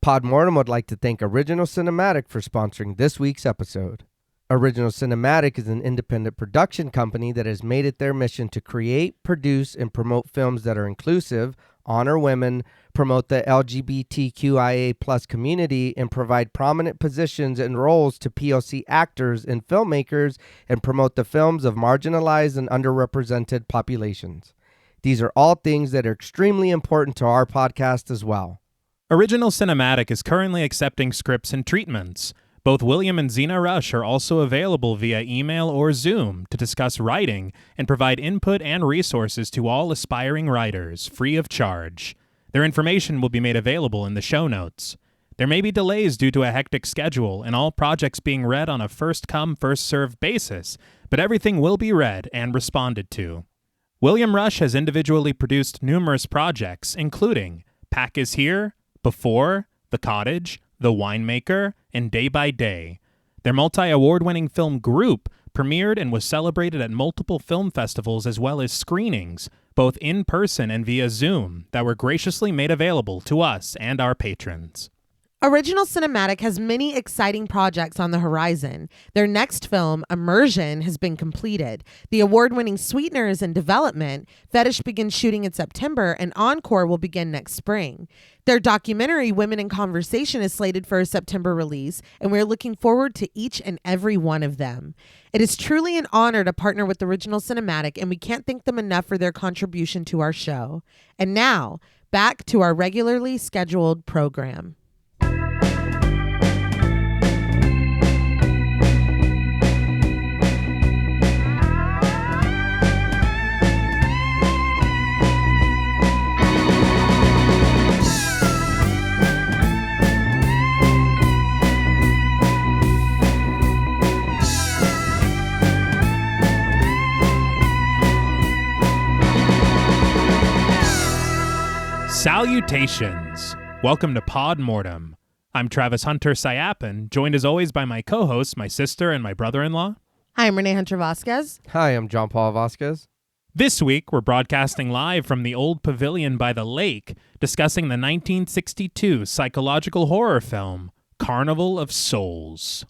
Podmortem would like to thank Original Cinematic for sponsoring this week's episode. Original Cinematic is an independent production company that has made it their mission to create, produce, and promote films that are inclusive, honor women, promote the LGBTQIA+ community, and provide prominent positions and roles to POC actors and filmmakers, and promote the films of marginalized and underrepresented populations. These are all things that are extremely important to our podcast as well. Original Cinematic is currently accepting scripts and treatments. Both William and Xxena Rush are also available via email or Zoom to discuss writing and provide input and resources to all aspiring writers, free of charge. Their information will be made available in the show notes. There may be delays due to a hectic schedule and all projects being read on a first-come, first-served basis, but everything will be read and responded to. William Rush has individually produced numerous projects, including Pack is Here, Before, The Cottage, The Winemaker, and Day by Day. Their multi-award-winning film Group premiered and was celebrated at multiple film festivals as well as screenings, both in person and via Zoom, that were graciously made available to us and our patrons. Original Cinematic has many exciting projects on the horizon. Their next film, Immersion, has been completed. The award-winning Sweetener is in development. Fetish begins shooting in September, and Encore will begin next spring. Their documentary, Women in Conversation, is slated for a September release, and we're looking forward to each and every one of them. It is truly an honor to partner with Original Cinematic, and we can't thank them enough for their contribution to our show. And now, back to our regularly scheduled program. Salutations! Welcome to Podmortem. I'm Travis Hunter Sayapin, joined as always by my co-hosts, my sister and my brother-in-law. Hi, I'm Reneé Hunter Vasquez. Hi, I'm John Paul Vasquez. This week, we're broadcasting live from the old pavilion by the lake, discussing the 1962 psychological horror film, Carnival of Souls.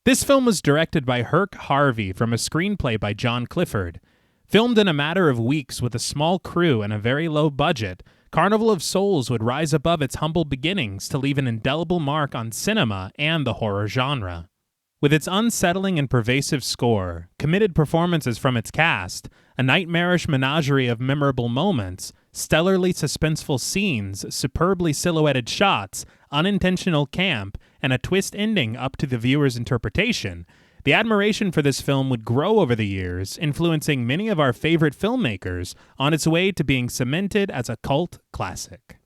This film was directed by Herk Harvey from a screenplay by John Clifford. Filmed in a matter of weeks with a small crew and a very low budget, Carnival of Souls would rise above its humble beginnings to leave an indelible mark on cinema and the horror genre. With its unsettling and pervasive score, committed performances from its cast, a nightmarish menagerie of memorable moments, stellarly suspenseful scenes, superbly silhouetted shots, unintentional camp, and a twist ending up to the viewer's interpretation, the admiration for this film would grow over the years, influencing many of our favorite filmmakers on its way to being cemented as a cult classic.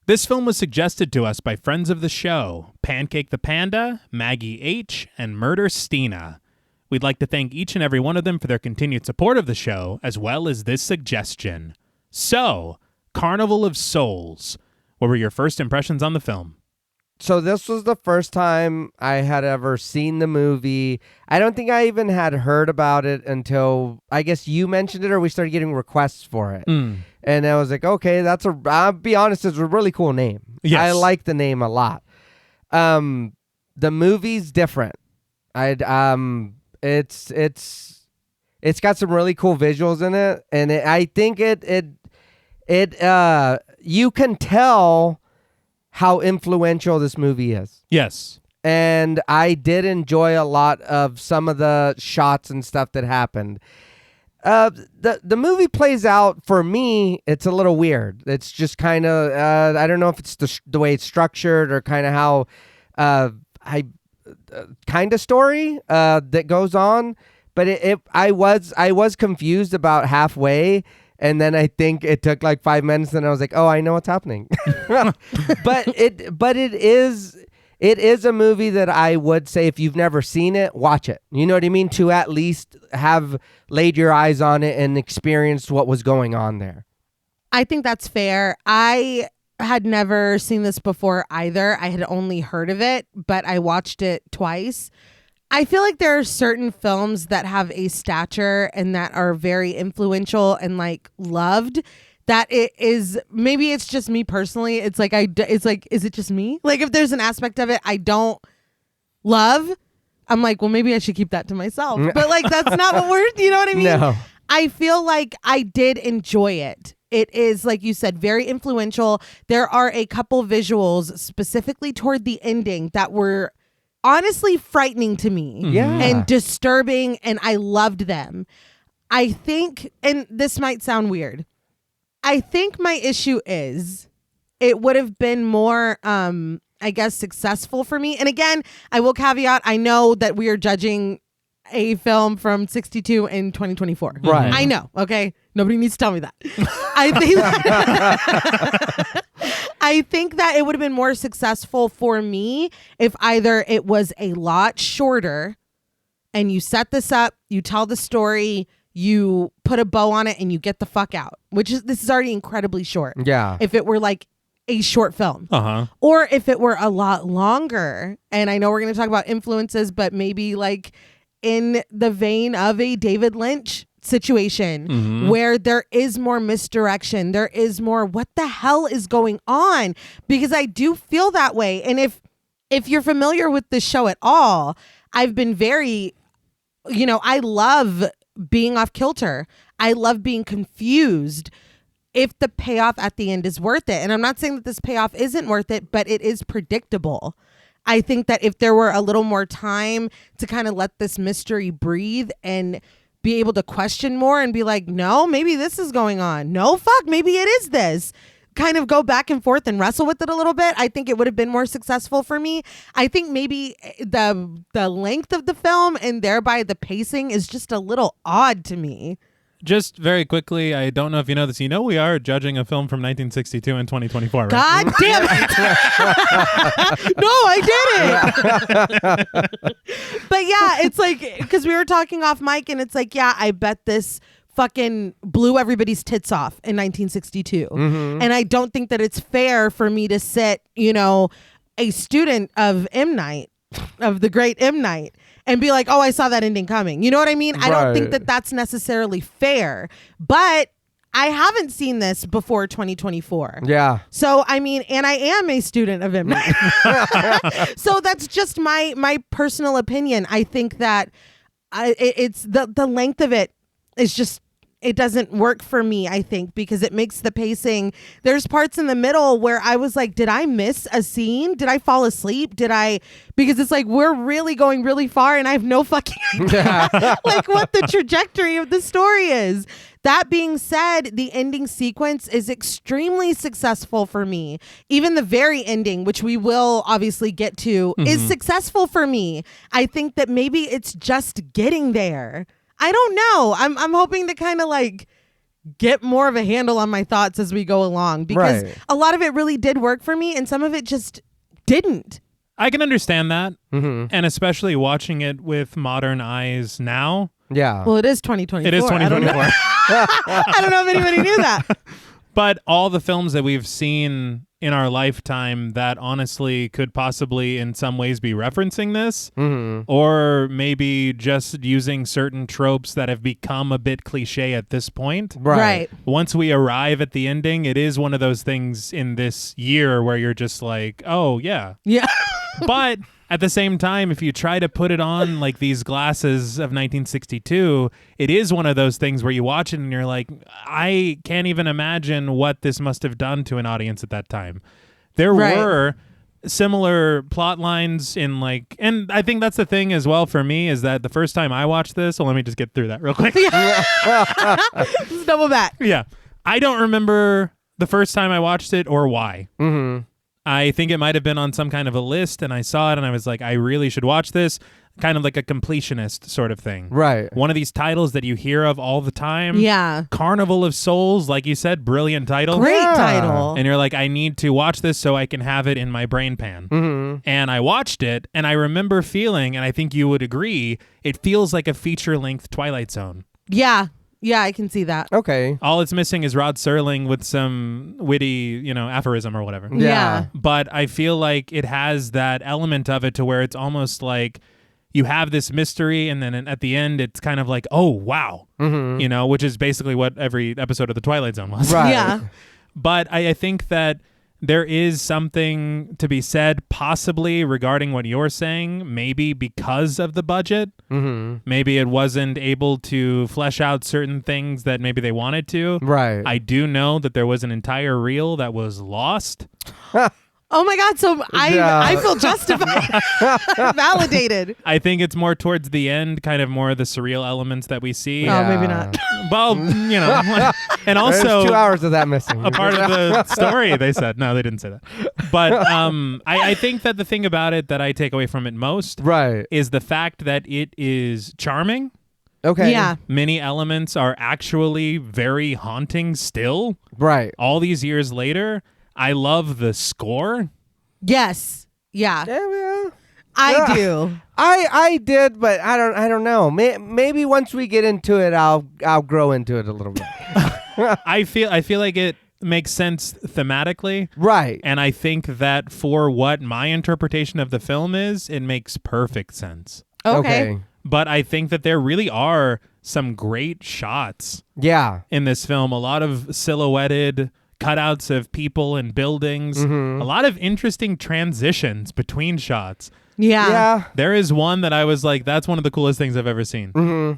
This film was suggested to us by friends of the show, Pancake the Panda, Maggie H., and Murder Stina. We'd like to thank each and every one of them for their continued support of the show, as well as this suggestion. So, Carnival of Souls. What were your first impressions on the film? So this was the first time I had ever seen the movie. I don't think I even had heard about it until, I guess you mentioned it or we started getting requests for it. And I was like, okay, I'll be honest, it's a really cool name. Yes. I like the name a lot. The movie's different. It's got some really cool visuals in it. And I think you can tell how influential this movie is. Yes. And I did enjoy a lot of some of the shots and stuff that happened. The movie plays out, for me, it's a little weird. It's just kind of, I don't know if it's the way it's structured or kind of how, kind of story that goes on. But I was confused about halfway. And then I think it took like 5 minutes, and I was like, "Oh, I know what's happening." but it is a movie that I would say if you've never seen it, watch it. You know what I mean? To at least have laid your eyes on it and experienced what was going on there. I think that's fair. I had never seen this before either. I had only heard of it, but I watched it twice. I feel like there are certain films that have a stature and that are very influential and like loved that it is, maybe it's just me personally. It's like, it's like, is it just me? Like if there's an aspect of it I don't love, I'm like, well, maybe I should keep that to myself. But like, that's not what we're, you know what I mean? No. I feel like I did enjoy it. It is, like you said, very influential. There are a couple visuals specifically toward the ending that were honestly frightening to me. Yeah. And disturbing, and I loved them. I think, and this might sound weird, I think my issue is it would have been more, I guess, successful for me. And again, I will caveat, I know that we are judging a film from 62 in 2024. Right. I know. Okay. Nobody needs to tell me that. I think that it would have been more successful for me if either it was a lot shorter and you set this up, you tell the story, you put a bow on it, and you get the fuck out, this is already incredibly short. Yeah. If it were like a short film. Or if it were a lot longer, and I know we're going to talk about influences, but maybe like in the vein of a David Lynch situation where there is more misdirection, there is more what the hell is going on, because I do feel that way. And if you're familiar with the show at all, I've been very, I love being off kilter. I love being confused if the payoff at the end is worth it. And I'm not saying that this payoff isn't worth it, but it is predictable. I think that if there were a little more time to kind of let this mystery breathe and be able to question more and be like, no, maybe this is going on. No, fuck, maybe it is this. Kind of go back and forth and wrestle with it a little bit. I think it would have been more successful for me. I think maybe the length of the film and thereby the pacing is just a little odd to me. Just very quickly, I don't know if you know this. We are judging a film from 1962 in 2024, right? God damn it. No, I didn't. But yeah, it's like, because we were talking off mic and it's like, yeah, I bet this fucking blew everybody's tits off in 1962. And I don't think that it's fair for me to sit, a student of M. Night, of the great M. Night, and be like, oh, I saw that ending coming. You know what I mean? I don't think that that's necessarily fair, but I haven't seen this before 2024. Yeah. So, I mean, and I am a student of M. Night. So that's just my personal opinion. I think that it's the length of it is just, it doesn't work for me, I think, because it makes the pacing. There's parts in the middle where I was like, did I miss a scene? Did I fall asleep? Because it's like, we're really going really far and I have no fucking idea like what the trajectory of the story is. That being said, the ending sequence is extremely successful for me. Even the very ending, which we will obviously get to, is successful for me. I think that maybe it's just getting there. I don't know. I'm hoping to kind of like get more of a handle on my thoughts as we go along, because a lot of it really did work for me and some of it just didn't. I can understand that. And especially watching it with modern eyes now. Yeah. Well, it is 2024. It is 2024. I don't know if anybody knew that. But all the films that we've seen in our lifetime that honestly could possibly in some ways be referencing this, or maybe just using certain tropes that have become a bit cliche at this point. Right. Once we arrive at the ending, it is one of those things in this year where you're just like, oh, yeah. Yeah. But at the same time, if you try to put it on like these glasses of 1962, it is one of those things where you watch it and you're like, I can't even imagine what this must have done to an audience at that time. There were similar plot lines in like, and I think that's the thing as well for me, is that the first time I watched this, so let me just get through that real quick. Just double back. Yeah. I don't remember the first time I watched it or why. I think it might have been on some kind of a list and I saw it and I was like, I really should watch this. Kind of like a completionist sort of thing. Right. One of these titles that you hear of all the time. Yeah. Carnival of Souls, like you said, brilliant title. Great title. And you're like, I need to watch this so I can have it in my brain pan. And I watched it and I remember feeling, and I think you would agree, it feels like a feature-length Twilight Zone. Yeah. Yeah, I can see that. Okay. All it's missing is Rod Serling with some witty, aphorism or whatever. Yeah. But I feel like it has that element of it to where it's almost like you have this mystery, and then at the end, it's kind of like, oh, wow, you know, which is basically what every episode of The Twilight Zone was. Right. Yeah. But I think that there is something to be said possibly regarding what you're saying, maybe because of the budget. Maybe it wasn't able to flesh out certain things that maybe they wanted to. Right. I do know that there was an entire reel that was lost. Oh my God! So I feel justified, validated. I think it's more towards the end, kind of more of the surreal elements that we see. Oh, maybe not. Well, you know, and also There's 2 hours of that missing. a part of the story. They said no, they didn't say that. But I think that the thing about it that I take away from it most, Right. is the fact that it is charming. Okay. Yeah. Many elements are actually very haunting still. Right. All these years later. I love the score. Yes. Yeah. Yeah. I do. I did, but I don't know. Maybe once we get into it, I'll grow into it a little bit. I feel like it makes sense thematically. Right. And I think that for what my interpretation of the film is, it makes perfect sense. Okay. But I think that there really are some great shots Yeah. in this film. A lot of silhouetted cutouts of people and buildings. A lot of interesting transitions between shots. Yeah. Yeah. There is one that I was like, that's one of the coolest things I've ever seen.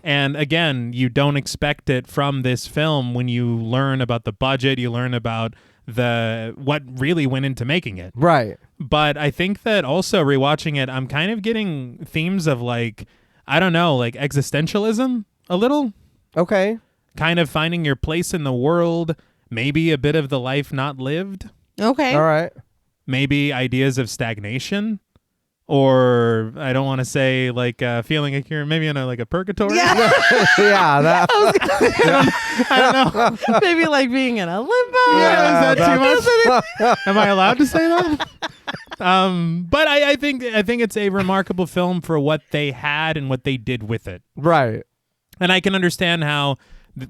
And again, you don't expect it from this film when you learn about the budget, you learn about what really went into making it. Right. But I think that also rewatching it, I'm kind of getting themes of like, I don't know, like existentialism a little. Okay. Kind of finding your place in the world, maybe a bit of the life not lived, Okay. All right. maybe ideas of stagnation. Or I don't want to say like feeling like you're maybe in a purgatory. Yeah. Yeah. That. I don't know. Maybe like being in a limbo. Yeah, is that too that's- much? Am I allowed to say that? But I think it's a remarkable film for what they had and what they did with it. Right. And I can understand how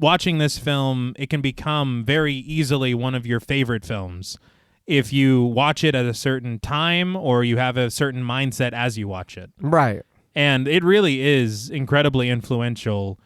watching this film, it can become very easily one of your favorite films if you watch it at a certain time or you have a certain mindset as you watch it. Right. And it really is incredibly influential.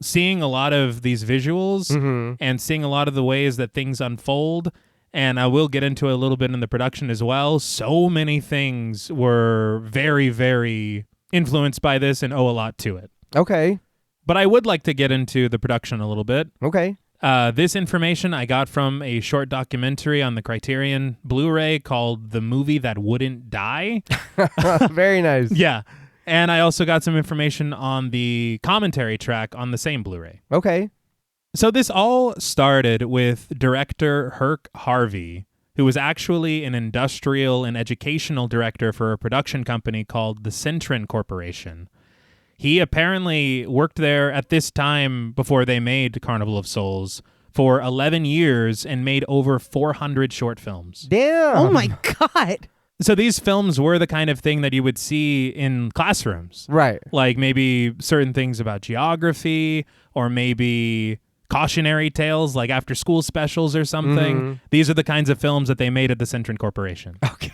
Seeing a lot of these visuals and seeing a lot of the ways that things unfold, and I will get into it a little bit in the production as well. So many things were very, very influenced by this and owe a lot to it. Okay. But I would like to get into the production a little bit. Okay. This information I got from a short documentary on the Criterion Blu-ray called The Movie That Wouldn't Die. Very nice. Yeah. And I also got some information on the commentary track on the same Blu-ray. Okay. So this all started with director Herk Harvey, who was actually an industrial and educational director for a production company called the Centron Corporation. He apparently worked there at this time before they made Carnival of Souls for 11 years and made over 400 short films. Damn. Oh my God. So these films were the kind of thing that you would see in classrooms. Right. Like maybe certain things about geography or maybe cautionary tales like after school specials or something. These are the kinds of films that they made at the Centron Corporation. Okay.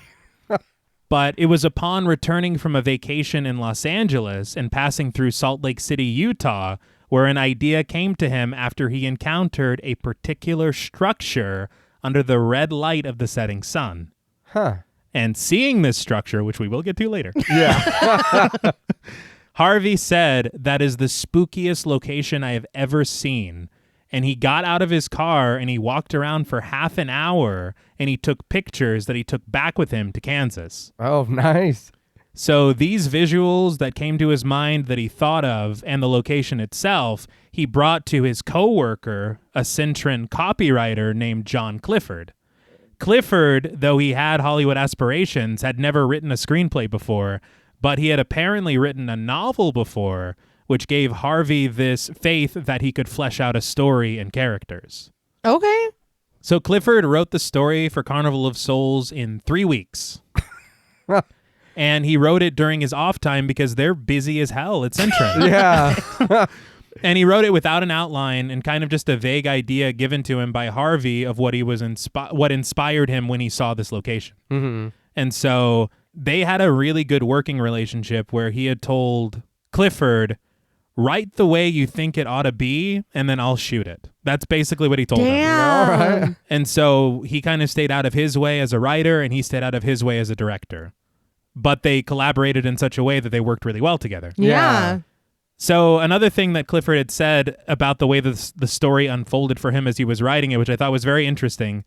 But it was upon returning from a vacation in Los Angeles and passing through Salt Lake City, Utah, where an idea came to him after he encountered a particular structure under the red light of the setting sun. Huh. And seeing this structure, which we will get to later, Yeah. Harvey said, "That is the spookiest location I have ever seen." And he got out of his car and he walked around for half an hour and he took pictures that he took back with him to Kansas. Oh, nice. So these visuals that came to his mind that he thought of and the location itself, he brought to his coworker, a Centron copywriter named John Clifford. Clifford, though he had Hollywood aspirations, had never written a screenplay before, but he had apparently written a novel before, which gave Harvey this faith that he could flesh out a story and characters. Okay. So Clifford wrote the story for Carnival of Souls in 3 weeks. And he wrote it during his off time because they're busy as hell at Centron. Yeah. And he wrote it without an outline and kind of just a vague idea given to him by Harvey of what he was what inspired him when he saw this location. Mm-hmm. And so they had a really good working relationship where he had told Clifford, write the way you think it ought to be, and then I'll shoot it. That's basically what he told him. All right. And so he kind of stayed out of his way as a writer, and he stayed out of his way as a director. But they collaborated in such a way that they worked really well together. Yeah. So another thing that Clifford had said about the way that the story unfolded for him as he was writing it, which I thought was very interesting,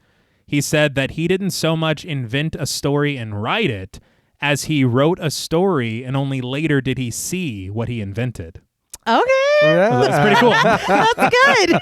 he said that he didn't so much invent a story and write it as he wrote a story, and only later did he see what he invented. Okay. Yeah. That's pretty cool. That's good.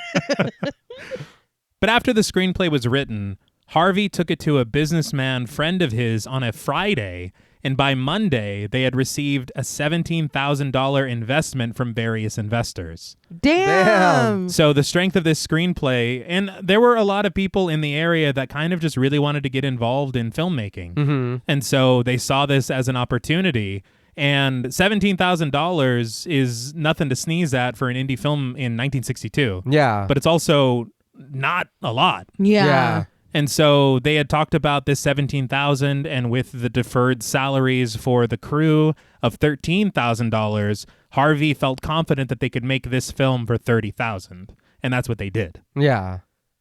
But after the screenplay was written, Harvey took it to a businessman friend of his on a Friday, and by Monday, they had received a $17,000 investment from various investors. Damn. So the strength of this screenplay, and there were a lot of people in the area that kind of just really wanted to get involved in filmmaking. Mm-hmm. And so they saw this as an opportunity. And $17,000 is nothing to sneeze at for an indie film in 1962. Yeah. But it's also not a lot. Yeah. And so they had talked about this $17,000, and with the deferred salaries for the crew of $13,000, Harvey felt confident that they could make this film for $30,000, and that's what they did. Yeah.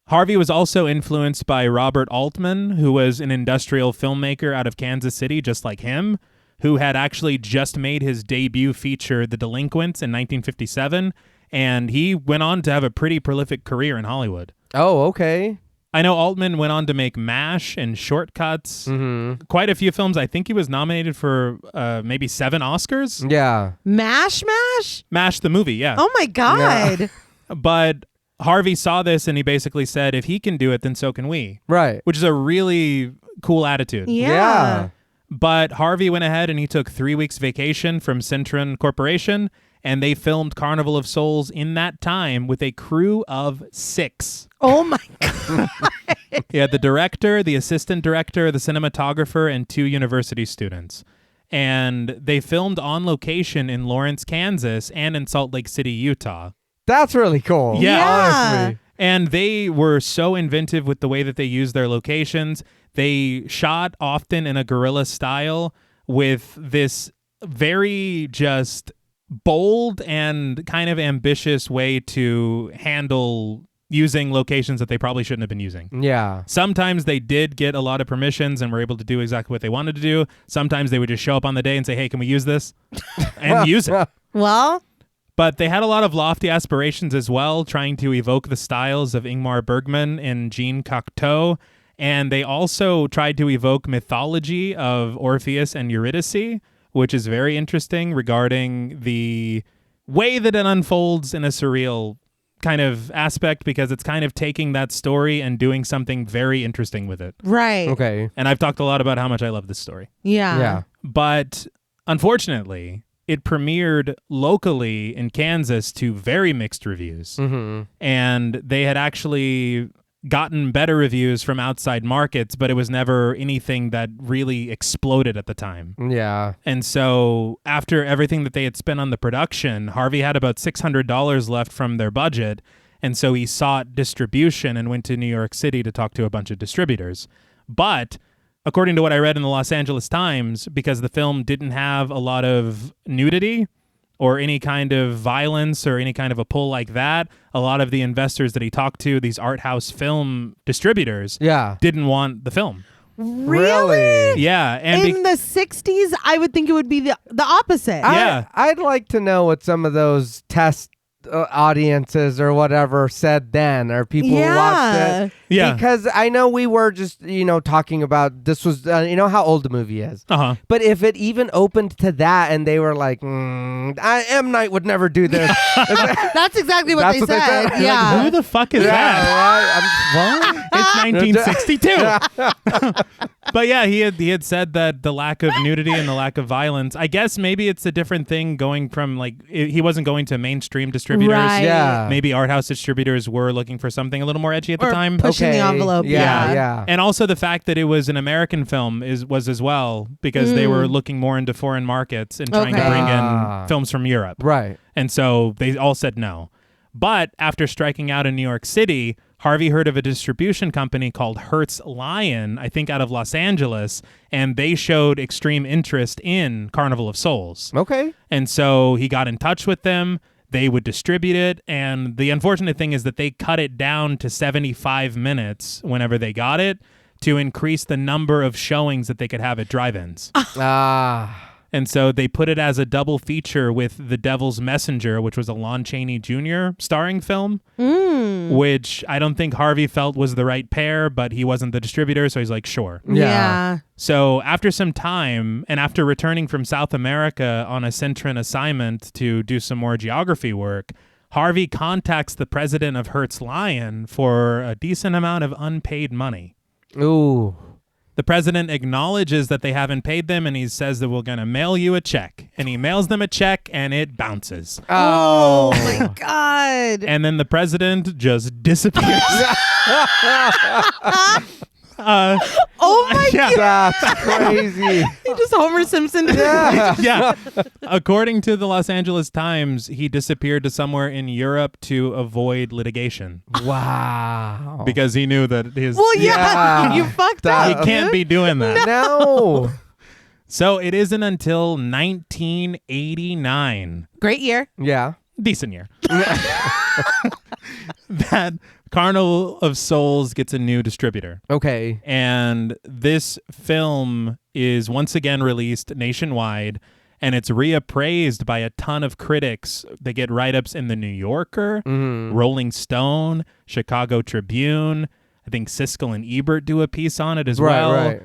Harvey was also influenced by Robert Altman, who was an industrial filmmaker out of Kansas City, just like him, who had actually just made his debut feature, The Delinquents, in 1957, and he went on to have a pretty prolific career in Hollywood. Oh, okay. I know Altman went on to make MASH and Shortcuts, Mm-hmm. quite a few films. I think he was nominated for maybe 7 Oscars. Yeah. MASH? MASH the movie, yeah. Oh my God. But Harvey saw this and he basically said, if he can do it, then so can we. Right. Which is a really cool attitude. Yeah. But Harvey went ahead and he took 3 weeks vacation from Centron Corporation, and they filmed Carnival of Souls in that time with a crew of 6. Oh my God. He had the director, the assistant director, the cinematographer, and 2 university students. And they filmed on location in Lawrence, Kansas, and in Salt Lake City, Utah. That's really cool. Yeah. Honestly. And they were so inventive with the way that they used their locations. They shot often in a guerrilla style with this very just bold and kind of ambitious way to handle using locations that they probably shouldn't have been using. Yeah. Sometimes they did get a lot of permissions and were able to do exactly what they wanted to do. Sometimes they would just show up on the day and say, hey, can we use this? And use it. Well, But they had a lot of lofty aspirations as well, trying to evoke the styles of Ingmar Bergman and Jean Cocteau. And they also tried to evoke mythology of Orpheus and Eurydice, which is very interesting regarding the way that it unfolds in a surreal kind of aspect, because it's kind of taking that story and doing something very interesting with it. right. Okay. And I've talked a lot about how much I love this story. Yeah. Yeah. But unfortunately, it premiered locally in Kansas to very mixed reviews. Mm-hmm. And they had actually gotten better reviews from outside markets, but it was never anything that really exploded at the time. Yeah. And so after everything that they had spent on the production, Harvey had about $600 left from their budget. And so he sought distribution and went to New York City to talk to a bunch of distributors. But according to what I read in the Los Angeles Times, because the film didn't have a lot of nudity or any kind of violence or any kind of a pull like that, a lot of the investors that he talked to, these art house film distributors, Yeah. didn't want the film. Really? Yeah. And In the 60s, I would think it would be the opposite. Yeah. I'd like to know what some of those test audiences or whatever said then, or people who watched it. Yeah. Because I know we were just, talking about this was, how old the movie is. Uh-huh. But if it even opened to that and they were like, M. Night would never do this. That's exactly what That's they what they said. said. Yeah. Who the fuck is that? Right? It's 1962. But yeah, he had said that the lack of nudity and the lack of violence, I guess maybe it's a different thing going from he wasn't going to mainstream distributors. Right. Yeah. Maybe art house distributors were looking for something a little more edgy at the Or time. pushing the envelope. Yeah. And also the fact that it was an American film was as well, because they were looking more into foreign markets and trying to Okay. bring in films from Europe. Right. And so they all said no. But after striking out in New York City, Harvey heard of a distribution company called Hertz Lion, I think out of Los Angeles, and they showed extreme interest in Carnival of Souls. Okay. And so he got in touch with them. They would distribute it. And the unfortunate thing is that they cut it down to 75 minutes whenever they got it to increase the number of showings that they could have at drive-ins. And so they put it as a double feature with The Devil's Messenger, which was a Lon Chaney Jr. starring film, which I don't think Harvey felt was the right pair, but he wasn't the distributor, so he's like, sure. Yeah. So after some time, and after returning from South America on a Centran assignment to do some more geography work, Harvey contacts the president of Hertz Lion for a decent amount of unpaid money. Ooh. The president acknowledges that they haven't paid them, and he says that we're going to mail you a check. And he mails them a check, and it bounces. Oh my God. And then the president just disappears. Oh my Yeah. God. That's crazy. He just Homer Simpson. Yeah. Yeah. According to the Los Angeles Times, he disappeared to somewhere in Europe to avoid litigation Wow. because he knew that his Well, yeah. Yeah. You fucked That- up. he can't be doing that. No. So it isn't until 1989, Great year. Yeah. decent year, that Carnival of Souls gets a new distributor. Okay. And this film is once again released nationwide, and it's reappraised by a ton of critics. They get write-ups in The New Yorker, Rolling Stone, Chicago Tribune. I think Siskel and Ebert do a piece on it as well. Right.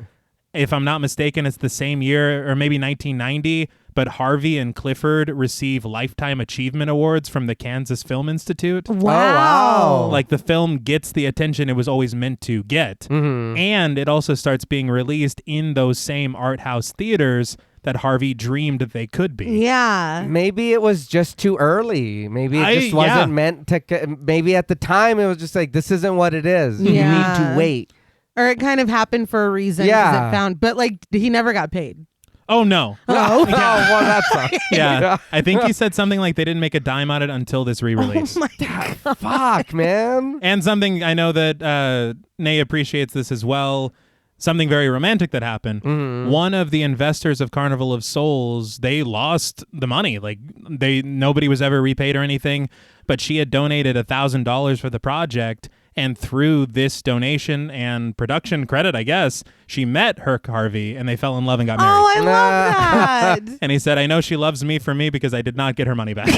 If I'm not mistaken, it's the same year, or maybe 1990, but Harvey and Clifford receive Lifetime Achievement Awards from the Kansas Film Institute. wow. Like, the film gets the attention it was always meant to get. And it also starts being released in those same art house theaters that Harvey dreamed that they could be. Yeah. Maybe it was just too early. Maybe it just wasn't meant to. Maybe at the time it was just like, this isn't what it is. Yeah. You need to wait. Or it kind of happened for a reason. 'Cause Yeah. It found, but like he never got paid. Oh, no. Oh, well, that sucks. Yeah. I think he said something like they didn't make a dime on it until this re-release. Oh my God. Fuck, man. And something I know that Nay appreciates this as well. Something very romantic that happened. One of the investors of Carnival of Souls, they lost the money. Like nobody was ever repaid or anything, but she had donated $1,000 for the project. And through this donation and production credit, I guess, she met Herk Harvey and they fell in love and got married. Oh, I love that. And he said, I know she loves me for me because I did not get her money back.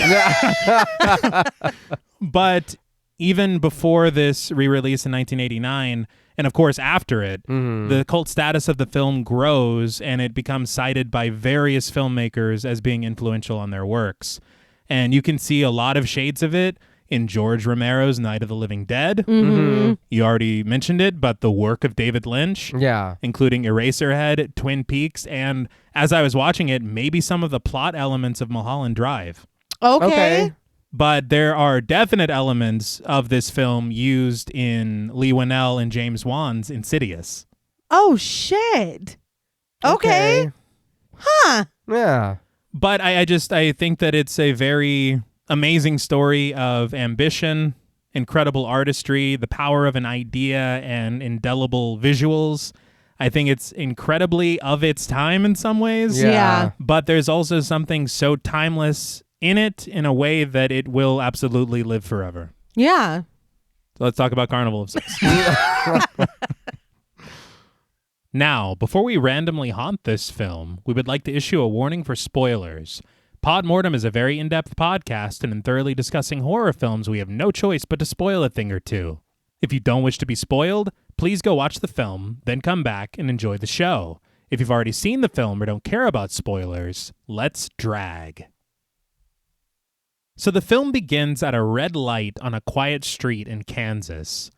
But even before this re-release in 1989, and of course after it, the cult status of the film grows and it becomes cited by various filmmakers as being influential on their works. And you can see a lot of shades of it in George Romero's Night of the Living Dead. You already mentioned it, but the work of David Lynch, Yeah. including Eraserhead, Twin Peaks, and as I was watching it, maybe some of the plot elements of Mulholland Drive. Okay. But there are definite elements of this film used in Lee Winnell and James Wan's Insidious. Oh shit. Okay. Huh. Yeah. But I think that it's a very amazing story of ambition, incredible artistry, the power of an idea, and indelible visuals. I think it's incredibly of its time in some ways. Yeah. But there's also something so timeless in it in a way that it will absolutely live forever. Yeah. So let's talk about Carnival of Souls. Now, before we randomly haunt this film, we would like to issue a warning for spoilers. Pod Mortem is a very in-depth podcast, and in thoroughly discussing horror films, we have no choice but to spoil a thing or two. If you don't wish to be spoiled, please go watch the film, then come back and enjoy the show. If you've already seen the film or don't care about spoilers, let's drag. So the film begins at a red light on a quiet street in Kansas.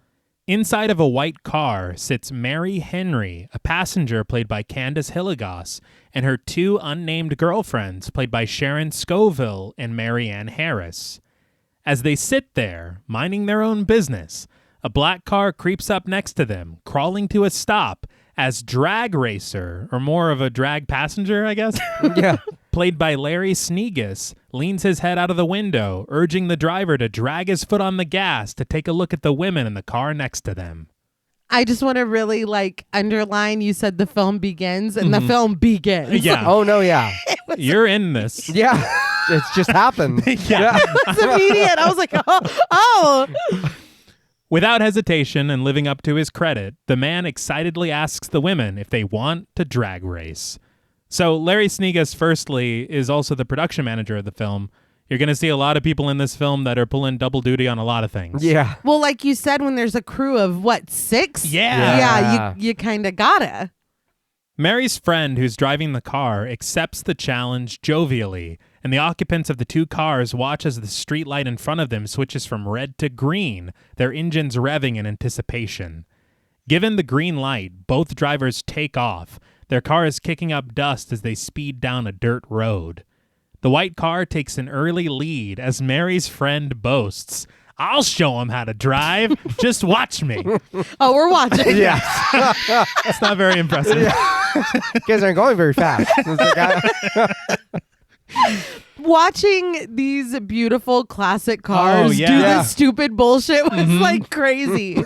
Inside of a white car sits Mary Henry, a passenger played by Candace Hilligoss, and her two unnamed girlfriends played by Sharon Scoville and Marianne Harris. As they sit there, minding their own business, a black car creeps up next to them, crawling to a stop as drag racer, or more of a drag passenger, I guess, Yeah. played by Larry Sneegis, leans his head out of the window, urging the driver to drag his foot on the gas to take a look at the women in the car next to them. I just want to really underline you said the film begins and the film begins. Yeah. Oh, no, yeah. You're in this. Yeah. It's just happened. Yeah. It's immediate. I was like, oh. Without hesitation and living up to his credit, the man excitedly asks the women if they want to drag race. So Larry Sneegis, firstly, is also the production manager of the film. You're going to see a lot of people in this film that are pulling double duty on a lot of things. Yeah. Well, like you said, when there's a crew of, 6? Yeah. Yeah, you kind of gotta. Mary's friend who's driving the car accepts the challenge jovially, and the occupants of the two cars watch as the street light in front of them switches from red to green, their engines revving in anticipation. Given the green light, both drivers take off. Their car is kicking up dust as they speed down a dirt road. The white car takes an early lead as Mary's friend boasts, "I'll show him how to drive. Just watch me." Oh, we're watching. Yeah. It's not very impressive. You guys aren't going very fast. It's like, Watching these beautiful classic cars do yeah. this stupid bullshit was crazy.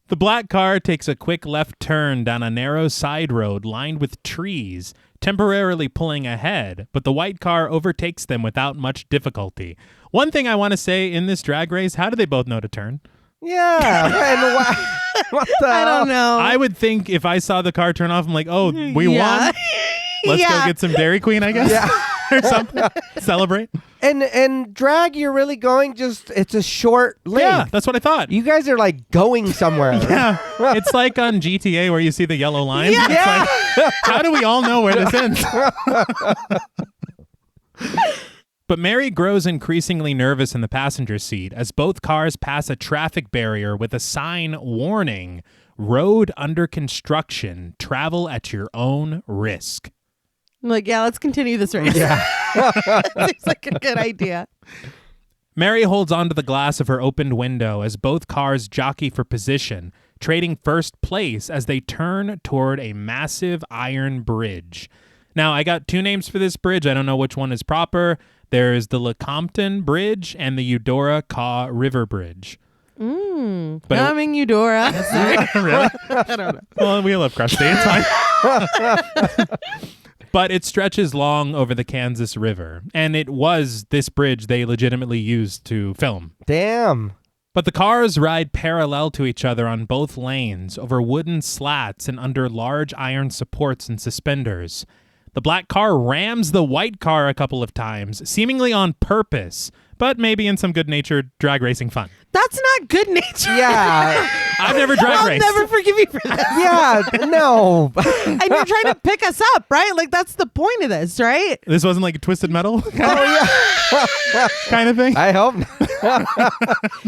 The black car takes a quick left turn down a narrow side road lined with trees, temporarily pulling ahead, but the white car overtakes them without much difficulty. One thing I want to say in this drag race, how do they both know to turn? yeah. What the I don't know. I would think if I saw the car turn off, I'm like, oh, we Yeah. won? Let's go get some Dairy Queen, I guess. Yeah. Or something. Celebrate. And drag, you're really going it's a short length. Yeah, that's what I thought. You guys are going somewhere. Yeah. It's like on GTA where you see the yellow line. Yeah. It's like, how do we all know where this ends? But Mary grows increasingly nervous in the passenger seat as both cars pass a traffic barrier with a sign warning, "Road under construction. Travel at your own risk." I'm like, yeah, let's continue this race. Yeah. Seems like a good idea. Mary holds onto the glass of her opened window as both cars jockey for position, trading first place as they turn toward a massive iron bridge. Now, I got two names for this bridge. I don't know which one is proper. There's the Lecompton Bridge and the Eudora Caw River Bridge. But Coming, Eudora. really? I don't know. Well, we love Krusty. It's fine. But it stretches long over the Kansas River. And it was this bridge they legitimately used to film. Damn. But the cars ride parallel to each other on both lanes over wooden slats and under large iron supports and suspenders. The black car rams the white car a couple of times, seemingly on purpose, but maybe in some good-natured drag racing fun. That's not good nature. Yeah. I've never drag raced. I'll never forgive you for that. Yeah. No. And you're trying to pick us up, right? Like, that's the point of this, right? This wasn't like a Twisted Metal kind of thing? I hope not.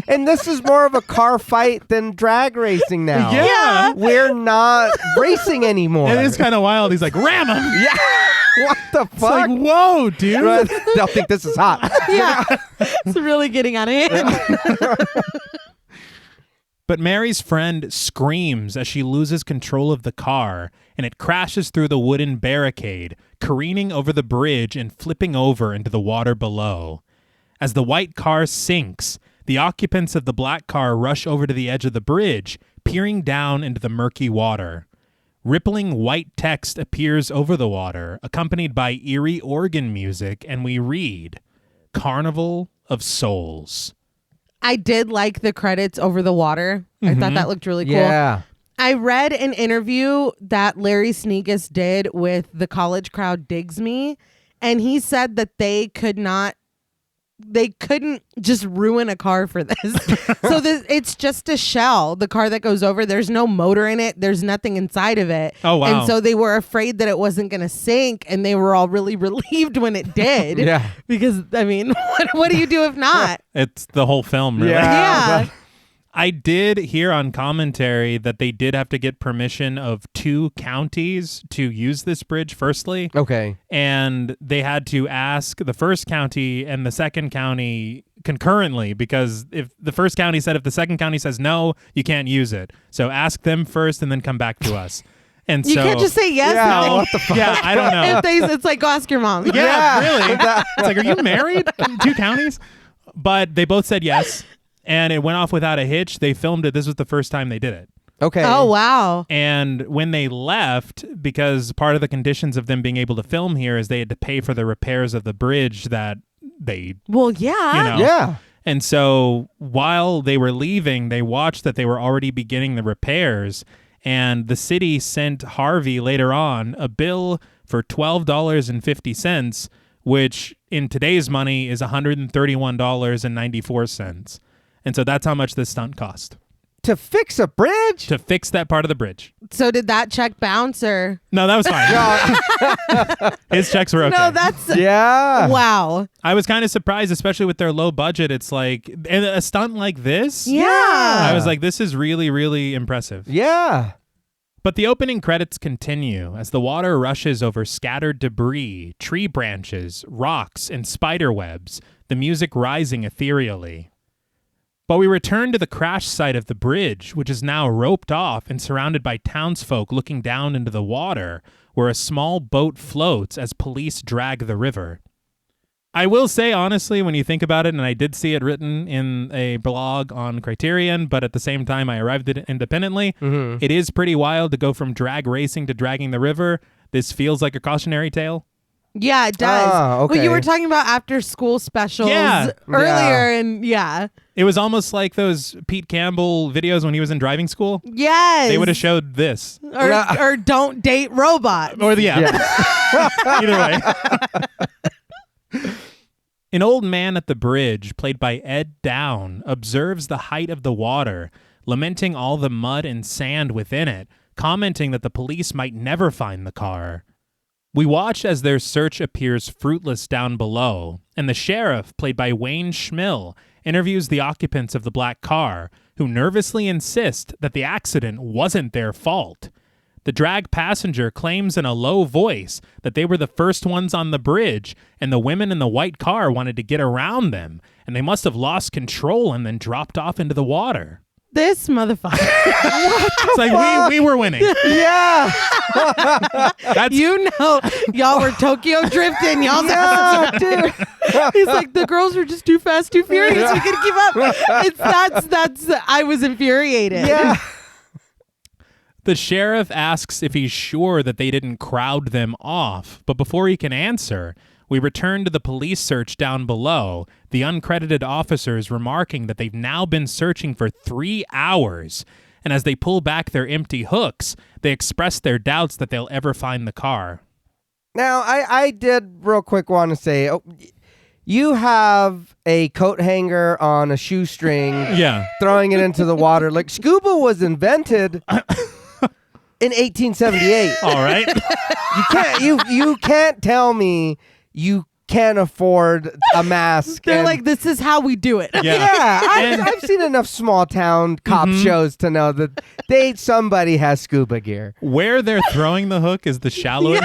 And this is more of a car fight than drag racing now. Yeah. We're not racing anymore. It is kind of wild. He's like, ram him! Yeah. What the It's like, fuck? whoa, dude! They'll think this is hot. Yeah. It's really getting out of hand. But Mary's friend screams as she loses control of the car, and it crashes through the wooden barricade, careening over the bridge and flipping over into the water below. As the white car sinks, the occupants of the black car rush over to the edge of the bridge, peering down into the murky water. Rippling white text appears over the water, accompanied by eerie organ music, and we read, "Carnival of Souls." I did like the credits over the water. I thought that looked really cool. Yeah. I read an interview that Larry Sneegis did with The College Crowd Digs Me, and he said that they couldn't just ruin a car for this. So it's just a shell, the car that goes over. There's no motor in it. There's nothing inside of it. Oh, wow. And so they were afraid that it wasn't going to sink, and they were all really relieved when it did. Yeah. Because, I mean, what do you do if not? It's the whole film, really. Yeah. I did hear on commentary that they did have to get permission of 2 counties to use this bridge firstly. Okay. And they had to ask the first county and the second county concurrently, because if the first county said, if the second county says no, you can't use it. So ask them first and then come back to us. And You so, can't just say yes. Yeah, no. what the fuck? yeah, I don't know. It's like, go ask your mom. Yeah, really. It's like, are you married in 2 counties? But they both said yes, and it went off without a hitch. They filmed it. This was the first time they did it. Okay. Oh, wow. And when they left, because part of the conditions of them being able to film here is they had to pay for the repairs of the bridge that they, Well, yeah. Yeah. And so while they were leaving, they watched that they were already beginning the repairs, and the city sent Harvey later on a bill for $12.50, which in today's money is $131.94. And so that's how much this stunt cost. To fix a bridge? To fix that part of the bridge. So did that check bounce or? No, that was fine. His checks were okay. No, that's Yeah. wow. I was kind of surprised, especially with their low budget. It's like, and a stunt like this? Yeah. I was like, this is really, really impressive. Yeah. But the opening credits continue as the water rushes over scattered debris, tree branches, rocks, and spider webs, the music rising ethereally. But we return to the crash site of the bridge, which is now roped off and surrounded by townsfolk looking down into the water, where a small boat floats as police drag the river. I will say, honestly, when you think about it, and I did see it written in a blog on Criterion, but at the same time I arrived at it independently, it is pretty wild to go from drag racing to dragging the river. This feels like a cautionary tale. Yeah, it does. Ah, okay. Well, you were talking about after school specials Yeah. earlier, and yeah. It was almost like those Pete Campbell videos when he was in driving school. Yes. They would have showed this. or don't date robots. Or the Either way. An old man at the bridge, played by Ed Down, observes the height of the water, lamenting all the mud and sand within it, commenting that the police might never find the car. We watch as their search appears fruitless down below, and the sheriff, played by Wayne Schmill, interviews the occupants of the black car, who nervously insist that the accident wasn't their fault. The drag passenger claims in a low voice that they were the first ones on the bridge, and the women in the white car wanted to get around them, and they must have lost control and then dropped off into the water. This motherfucker. It's like, we were winning. Yeah. You know, y'all were Tokyo drifting. Y'all Yeah, dude. He's like, the girls were just too fast, too furious. We couldn't keep up. That's I was infuriated. Yeah. The sheriff asks if he's sure that they didn't crowd them off, but before he can answer, we return to the police search down below, the uncredited officers remarking that they've now been searching for 3 hours, and as they pull back their empty hooks, they express their doubts that they'll ever find the car. Now, I did real quick want to say, you have a coat hanger on a shoestring, throwing it into the water. Like, scuba was invented in 1878. All right. You can't tell me you can't afford a mask. They're like, this is how we do it. Yeah, I've seen enough small town cop shows to know that somebody has scuba gear. Where they're throwing the hook is the shallowest.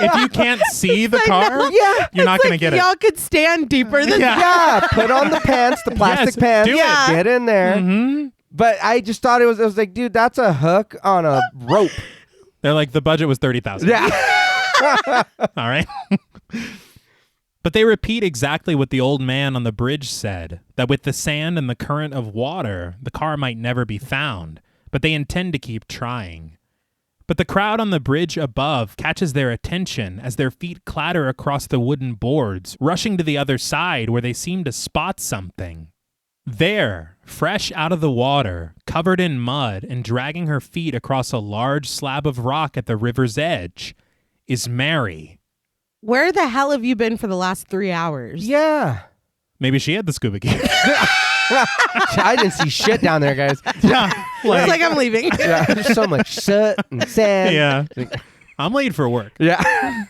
If you can't see the car, you're not going to get it. Y'all could stand deeper than Yeah, put on the pants, the plastic pants. do it. Get in there. But I just thought it was like, dude, that's a hook on a rope. They're like, the budget was $30,000. Yeah. All right. But they repeat exactly what the old man on the bridge said, that with the sand and the current of water, the car might never be found, but they intend to keep trying. But the crowd on the bridge above catches their attention as their feet clatter across the wooden boards, rushing to the other side where they seem to spot something. There, fresh out of the water, covered in mud and dragging her feet across a large slab of rock at the river's edge, is Mary. Where the hell have you been for the last 3 hours? Yeah. Maybe she had the scuba gear. I didn't see shit down there, guys. Yeah. It's like I'm leaving. Yeah, there's so much soot and sand. Yeah. I'm late for work. Yeah.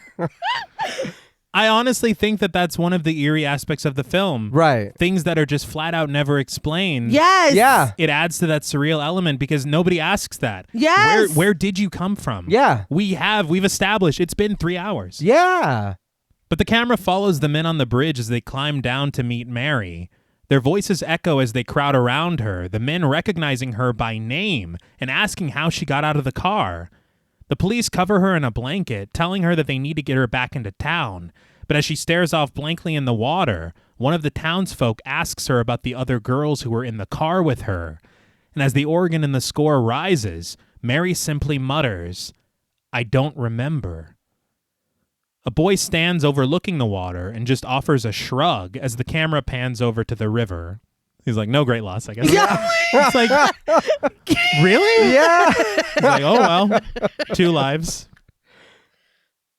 I honestly think that that's one of the eerie aspects of the film. Right. Things that are just flat out never explained. Yes. Yeah. It adds to that surreal element because nobody asks that. Yes. Where did you come from? Yeah. We've established it's been 3 hours. Yeah. But the camera follows the men on the bridge as they climb down to meet Mary. Their voices echo as they crowd around her, the men recognizing her by name and asking how she got out of the car. The police cover her in a blanket, telling her that they need to get her back into town. But as she stares off blankly in the water, one of the townsfolk asks her about the other girls who were in the car with her. And as the organ in the score rises, Mary simply mutters, "I don't remember." A boy stands overlooking the water and just offers a shrug as the camera pans over to the river. He's like, no great loss, I guess. It's like, really? Yeah. He's like, oh, well, 2 lives.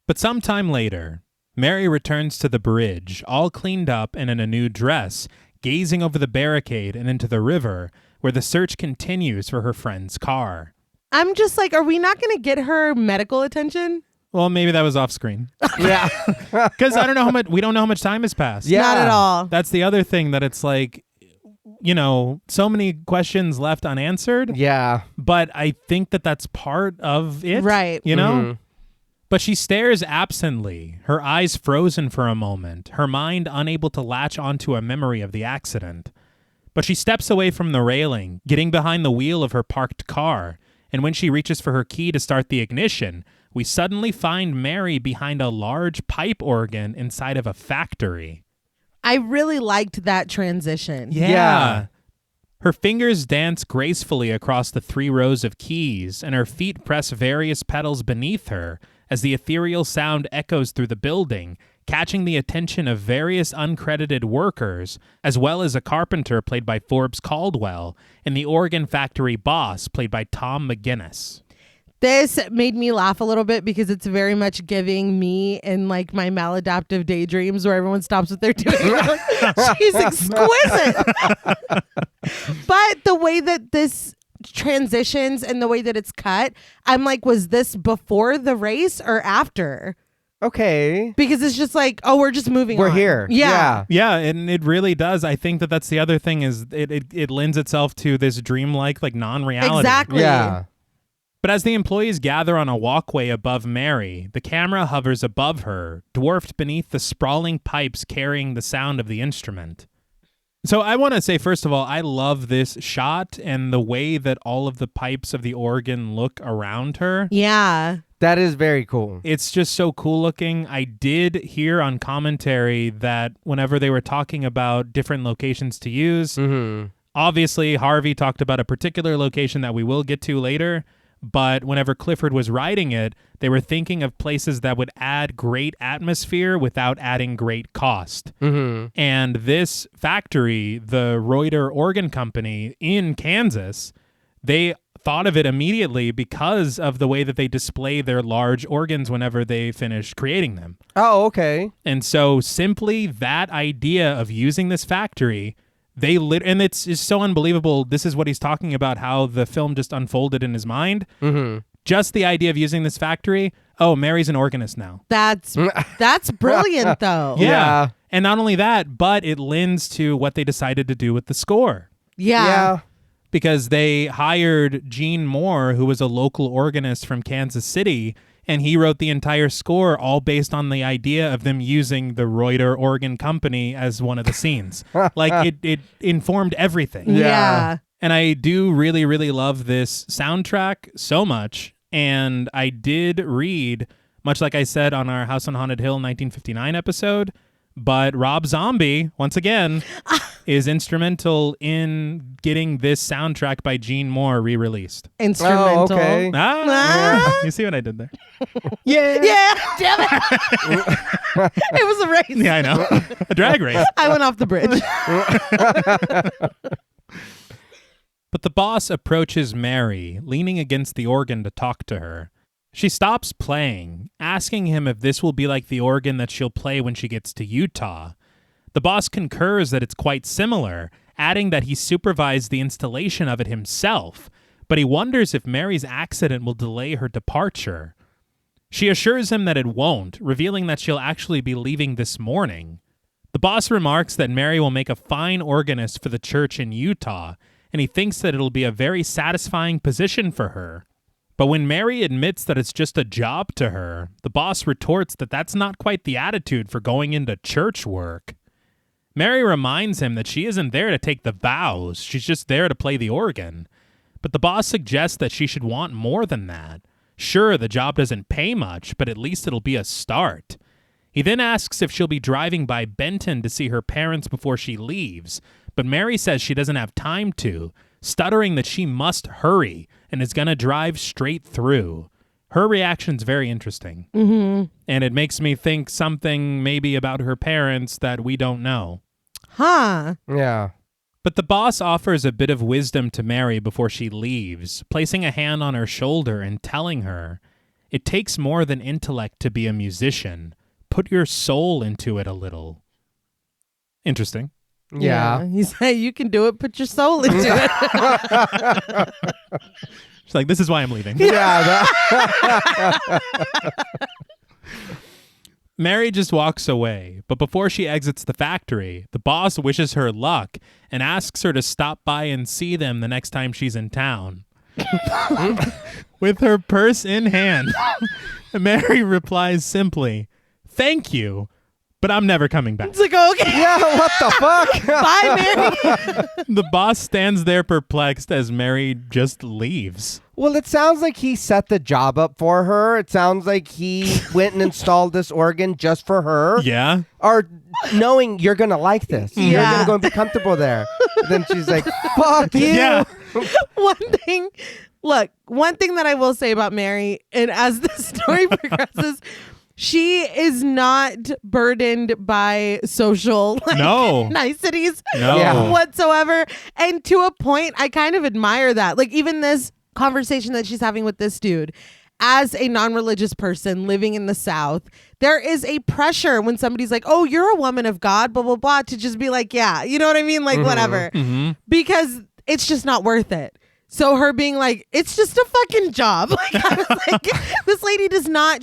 But sometime later, Mary returns to the bridge, all cleaned up and in a new dress, gazing over the barricade and into the river, where the search continues for her friend's car. I'm just like, are we not going to get her medical attention? Well, maybe that was off screen. Yeah. Because we don't know how much time has passed. Yeah. Not at all. That's the other thing, that it's like, so many questions left unanswered. Yeah. But I think that that's part of it. Right. Mhm. But she stares absently, her eyes frozen for a moment, her mind unable to latch onto a memory of the accident. But she steps away from the railing, getting behind the wheel of her parked car, and when she reaches for her key to start the ignition, we suddenly find Mary behind a large pipe organ inside of a factory. I really liked that transition. Yeah. Her fingers dance gracefully across the 3 rows of keys, and her feet press various pedals beneath her as the ethereal sound echoes through the building, catching the attention of various uncredited workers, as well as a carpenter played by Forbes Caldwell, and the organ factory boss played by Tom McGinnis. This made me laugh a little bit because it's very much giving me in like my maladaptive daydreams where everyone stops what they're doing. She's exquisite. But the way that this transitions and the way that it's cut, I'm like, was this before the race or after? Okay. Because it's just like, oh, we're just moving on. We're here. Yeah. Yeah, and it really does. I think that that's the other thing, is it lends itself to this dreamlike, like, non-reality. Exactly. Yeah. But as the employees gather on a walkway above Mary, the camera hovers above her, dwarfed beneath the sprawling pipes carrying the sound of the instrument. So I want to say, first of all, I love this shot and the way that all of the pipes of the organ look around her. Yeah. That is very cool. It's just so cool looking. I did hear on commentary that whenever they were talking about different locations to use, obviously Harvey talked about a particular location that we will get to later. But whenever Clifford was writing it, they were thinking of places that would add great atmosphere without adding great cost. And this factory, the Reuter Organ Company in Kansas, they thought of it immediately because of the way that they display their large organs whenever they finish creating them. Oh, okay. And so simply that idea of using this factory, and it's just so unbelievable. This is what he's talking about, how the film just unfolded in his mind. Just the idea of using this factory. Oh, Mary's an organist now. That's brilliant, though. Yeah. And not only that, but it lends to what they decided to do with the score. Yeah. Because they hired Gene Moore, who was a local organist from Kansas City, and he wrote the entire score all based on the idea of them using the Reuter Organ Company as one of the scenes. Like, it informed everything. Yeah. And I do really, really love this soundtrack so much. And I did read, much like I said on our House on Haunted Hill 1959 episode, but Rob Zombie, once again, is instrumental in getting this soundtrack by Gene Moore re-released. Instrumental. Oh, okay. You see what I did there? Yeah. Damn it. It was a race. Yeah, I know. A drag race. I went off the bridge. But the boss approaches Mary, leaning against the organ to talk to her. She stops playing, asking him if this will be like the organ that she'll play when she gets to Utah. The boss concurs that it's quite similar, adding that he supervised the installation of it himself, but he wonders if Mary's accident will delay her departure. She assures him that it won't, revealing that she'll actually be leaving this morning. The boss remarks that Mary will make a fine organist for the church in Utah, and he thinks that it'll be a very satisfying position for her. But when Mary admits that it's just a job to her, the boss retorts that that's not quite the attitude for going into church work. Mary reminds him that she isn't there to take the vows. She's just there to play the organ. But the boss suggests that she should want more than that. Sure, the job doesn't pay much, but at least it'll be a start. He then asks if she'll be driving by Benton to see her parents before she leaves, but Mary says she doesn't have time to, stuttering that she must hurry and is going to drive straight through. Her reaction's very interesting. Mm-hmm. And it makes me think something maybe about her parents that we don't know. Huh. Yeah. But the boss offers a bit of wisdom to Mary before she leaves, placing a hand on her shoulder and telling her, "It takes more than intellect to be a musician. Put your soul into it a little." Interesting. Yeah. He's like, you can do it. Put your soul into it. She's like, this is why I'm leaving. Yeah. Mary just walks away, but before she exits the factory, the boss wishes her luck and asks her to stop by and see them the next time she's in town. With her purse in hand, Mary replies simply, "Thank you, but I'm never coming back." It's like, okay. Yeah, what the fuck? Bye, Mary. The boss stands there perplexed as Mary just leaves. Well, it sounds like he set the job up for her. It sounds like he went and installed this organ just for her. Yeah? Or knowing you're going to like this. You're Yeah. going to go and be comfortable there. Then she's like, fuck you. Yeah. One thing that I will say about Mary, and as the story progresses, she is not burdened by social No. niceties No. Yeah. whatsoever. And to a point, I kind of admire that. Like, even this conversation that she's having with this dude, as a non-religious person living in the South, there is a pressure when somebody's like, "Oh, you're a woman of God, blah, blah, blah," to just be like, yeah, you know what I mean? Like, whatever. Mm-hmm. Because it's just not worth it. So her being like, "It's just a fucking job." Like, I was like, this lady does not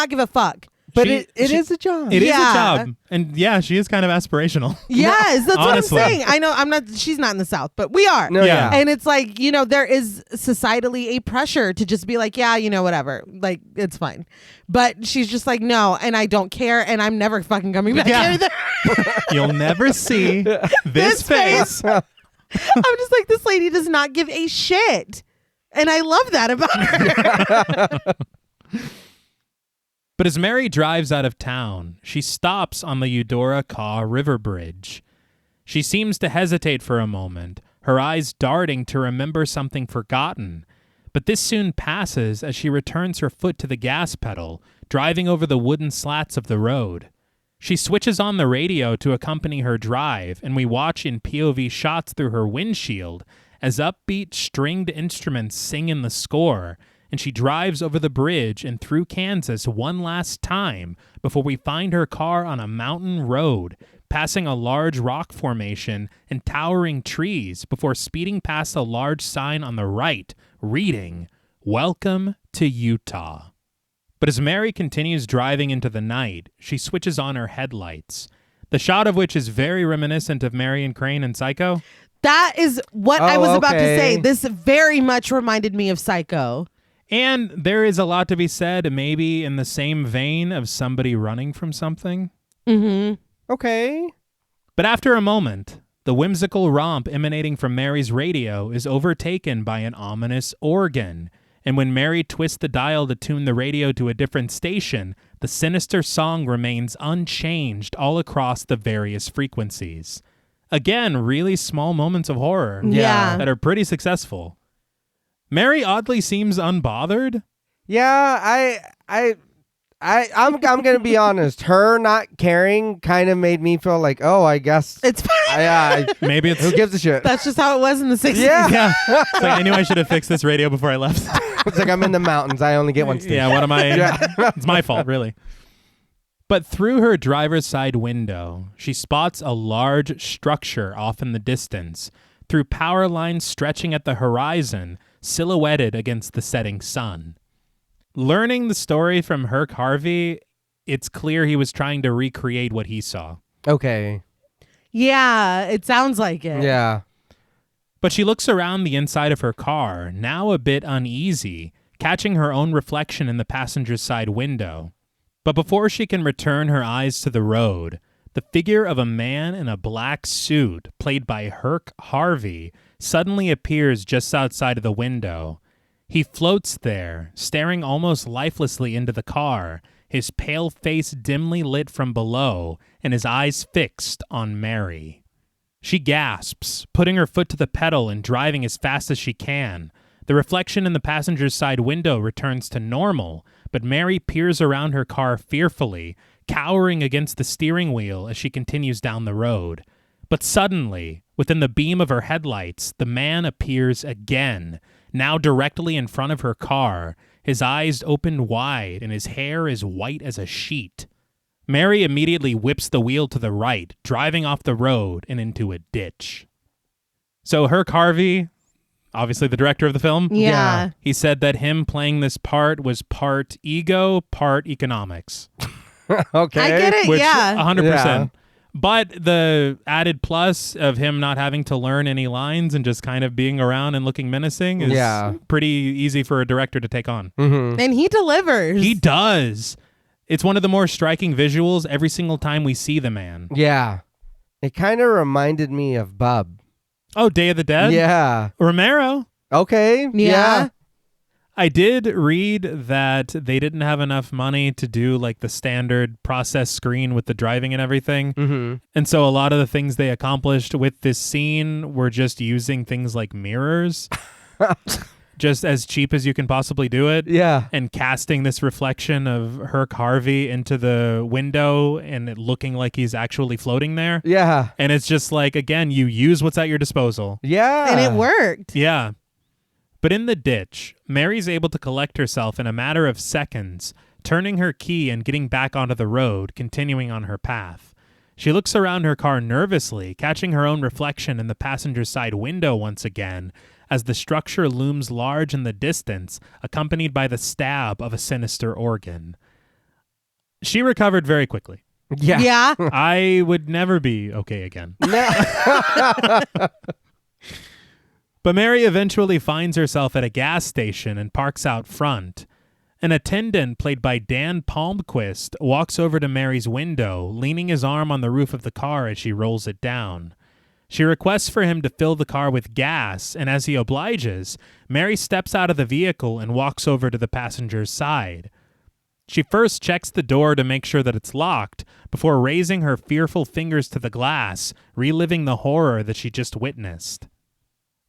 give a fuck. But She- it she- is a job. It is a Yeah. job. And yeah, she is kind of aspirational. Yes, that's honestly. what I'm saying. I know she's not in the South, but we are. No, Yeah. yeah. And it's like, there is societally a pressure to just be like, yeah, whatever. Like, it's fine. But she's just like, no, and I don't care, and I'm never fucking coming back Yeah. either. You'll never see this face. I'm just like, this lady does not give a shit. And I love that about her. But as Mary drives out of town, she stops on the Eudora Kaw River Bridge. She seems to hesitate for a moment, her eyes darting to remember something forgotten. But this soon passes as she returns her foot to the gas pedal, driving over the wooden slats of the road. She switches on the radio to accompany her drive, and we watch in POV shots through her windshield as upbeat stringed instruments sing in the score, and she drives over the bridge and through Kansas one last time before we find her car on a mountain road, passing a large rock formation and towering trees before speeding past a large sign on the right, reading, "Welcome to Utah." But as Mary continues driving into the night, she switches on her headlights, the shot of which is very reminiscent of Marion Crane in Psycho. That is what I Oh, was about to okay. say. This very much reminded me of Psycho. And there is a lot to be said, maybe in the same vein of somebody running from something. Mm-hmm. Okay. But after a moment, the whimsical romp emanating from Mary's radio is overtaken by an ominous organ. And when Mary twists the dial to tune the radio to a different station, the sinister song remains unchanged all across the various frequencies. Again, really small moments of horror Yeah. that are pretty successful. Mary oddly seems unbothered. Yeah, I'm gonna be honest. Her not caring kind of made me feel like, oh, I guess. It's fine. Maybe it's Who gives a shit? That's just how it was in the 60s. Yeah. yeah. It's like, I knew I should have fixed this radio before I left. It's like I'm in the mountains. I only get one station. Yeah, what am I? Yeah. It's my fault, really. But through her driver's side window, she spots a large structure off in the distance, through power lines stretching at the horizon, silhouetted against the setting sun. Learning the story from Herk Harvey, it's clear he was trying to recreate what he saw. Okay. Yeah, it sounds like it. Yeah. But she looks around the inside of her car, now a bit uneasy, catching her own reflection in the passenger's side window. But before she can return her eyes to the road, the figure of a man in a black suit, played by Herk Harvey, suddenly appears just outside of the window. He floats there, staring almost lifelessly into the car, his pale face dimly lit from below, and his eyes fixed on Mary. She gasps, putting her foot to the pedal and driving as fast as she can. The reflection in the passenger's side window returns to normal, but Mary peers around her car fearfully, cowering against the steering wheel as she continues down the road. But suddenly, within the beam of her headlights, the man appears again, now directly in front of her car, his eyes open wide and his hair is white as a sheet. Mary immediately whips the wheel to the right, driving off the road and into a ditch. So Herk Harvey, obviously the director of the film, Yeah. he said that him playing this part was part ego, part economics. Okay. I get it, Which, yeah. 100%. Yeah. But the added plus of him not having to learn any lines and just kind of being around and looking menacing is pretty easy for a director to take on. Mm-hmm. And he delivers. He does. It's one of the more striking visuals every single time we see the man. Yeah. It kind of reminded me of Bub. Oh, Day of the Dead? Yeah. Romero. Okay. Yeah. I did read that they didn't have enough money to do like the standard process screen with the driving and everything. Mm-hmm. And so a lot of the things they accomplished with this scene were just using things like mirrors, just as cheap as you can possibly do it. Yeah. And casting this reflection of Herk Harvey into the window and it looking like he's actually floating there. Yeah. And it's just like, again, you use what's at your disposal. Yeah. And it worked. Yeah. But in the ditch, Mary's able to collect herself in a matter of seconds, turning her key and getting back onto the road, continuing on her path. She looks around her car nervously, catching her own reflection in the passenger side window once again, as the structure looms large in the distance, accompanied by the stab of a sinister organ. She recovered very quickly. Yeah. Yeah. I would never be okay again. But Mary eventually finds herself at a gas station and parks out front. An attendant, played by Dan Palmquist, walks over to Mary's window, leaning his arm on the roof of the car as she rolls it down. She requests for him to fill the car with gas, and as he obliges, Mary steps out of the vehicle and walks over to the passenger's side. She first checks the door to make sure that it's locked, before raising her fearful fingers to the glass, reliving the horror that she just witnessed.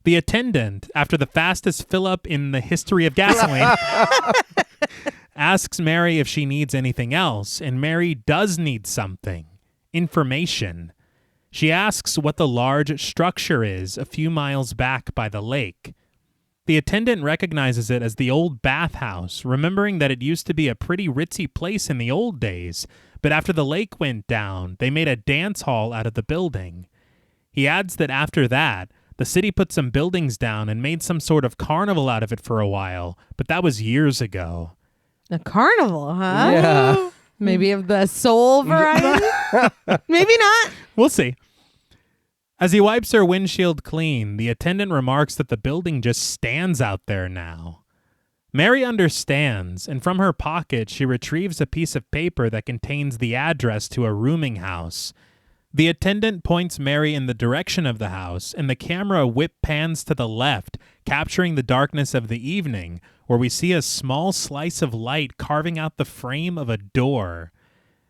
The attendant, after the fastest fill-up in the history of gasoline, asks Mary if she needs anything else, and Mary does need something. Information. She asks what the large structure is a few miles back by the lake. The attendant recognizes it as the old bathhouse, remembering that it used to be a pretty ritzy place in the old days, but after the lake went down, they made a dance hall out of the building. He adds that after that, the city put some buildings down and made some sort of carnival out of it for a while, but that was years ago. A carnival, huh? Yeah. Maybe of the soul variety? Maybe not. We'll see. As he wipes her windshield clean, the attendant remarks that the building just stands out there now. Mary understands, and from her pocket she retrieves a piece of paper that contains the address to a rooming house. The attendant points Mary in the direction of the house, and the camera whip pans to the left, capturing the darkness of the evening, where we see a small slice of light carving out the frame of a door.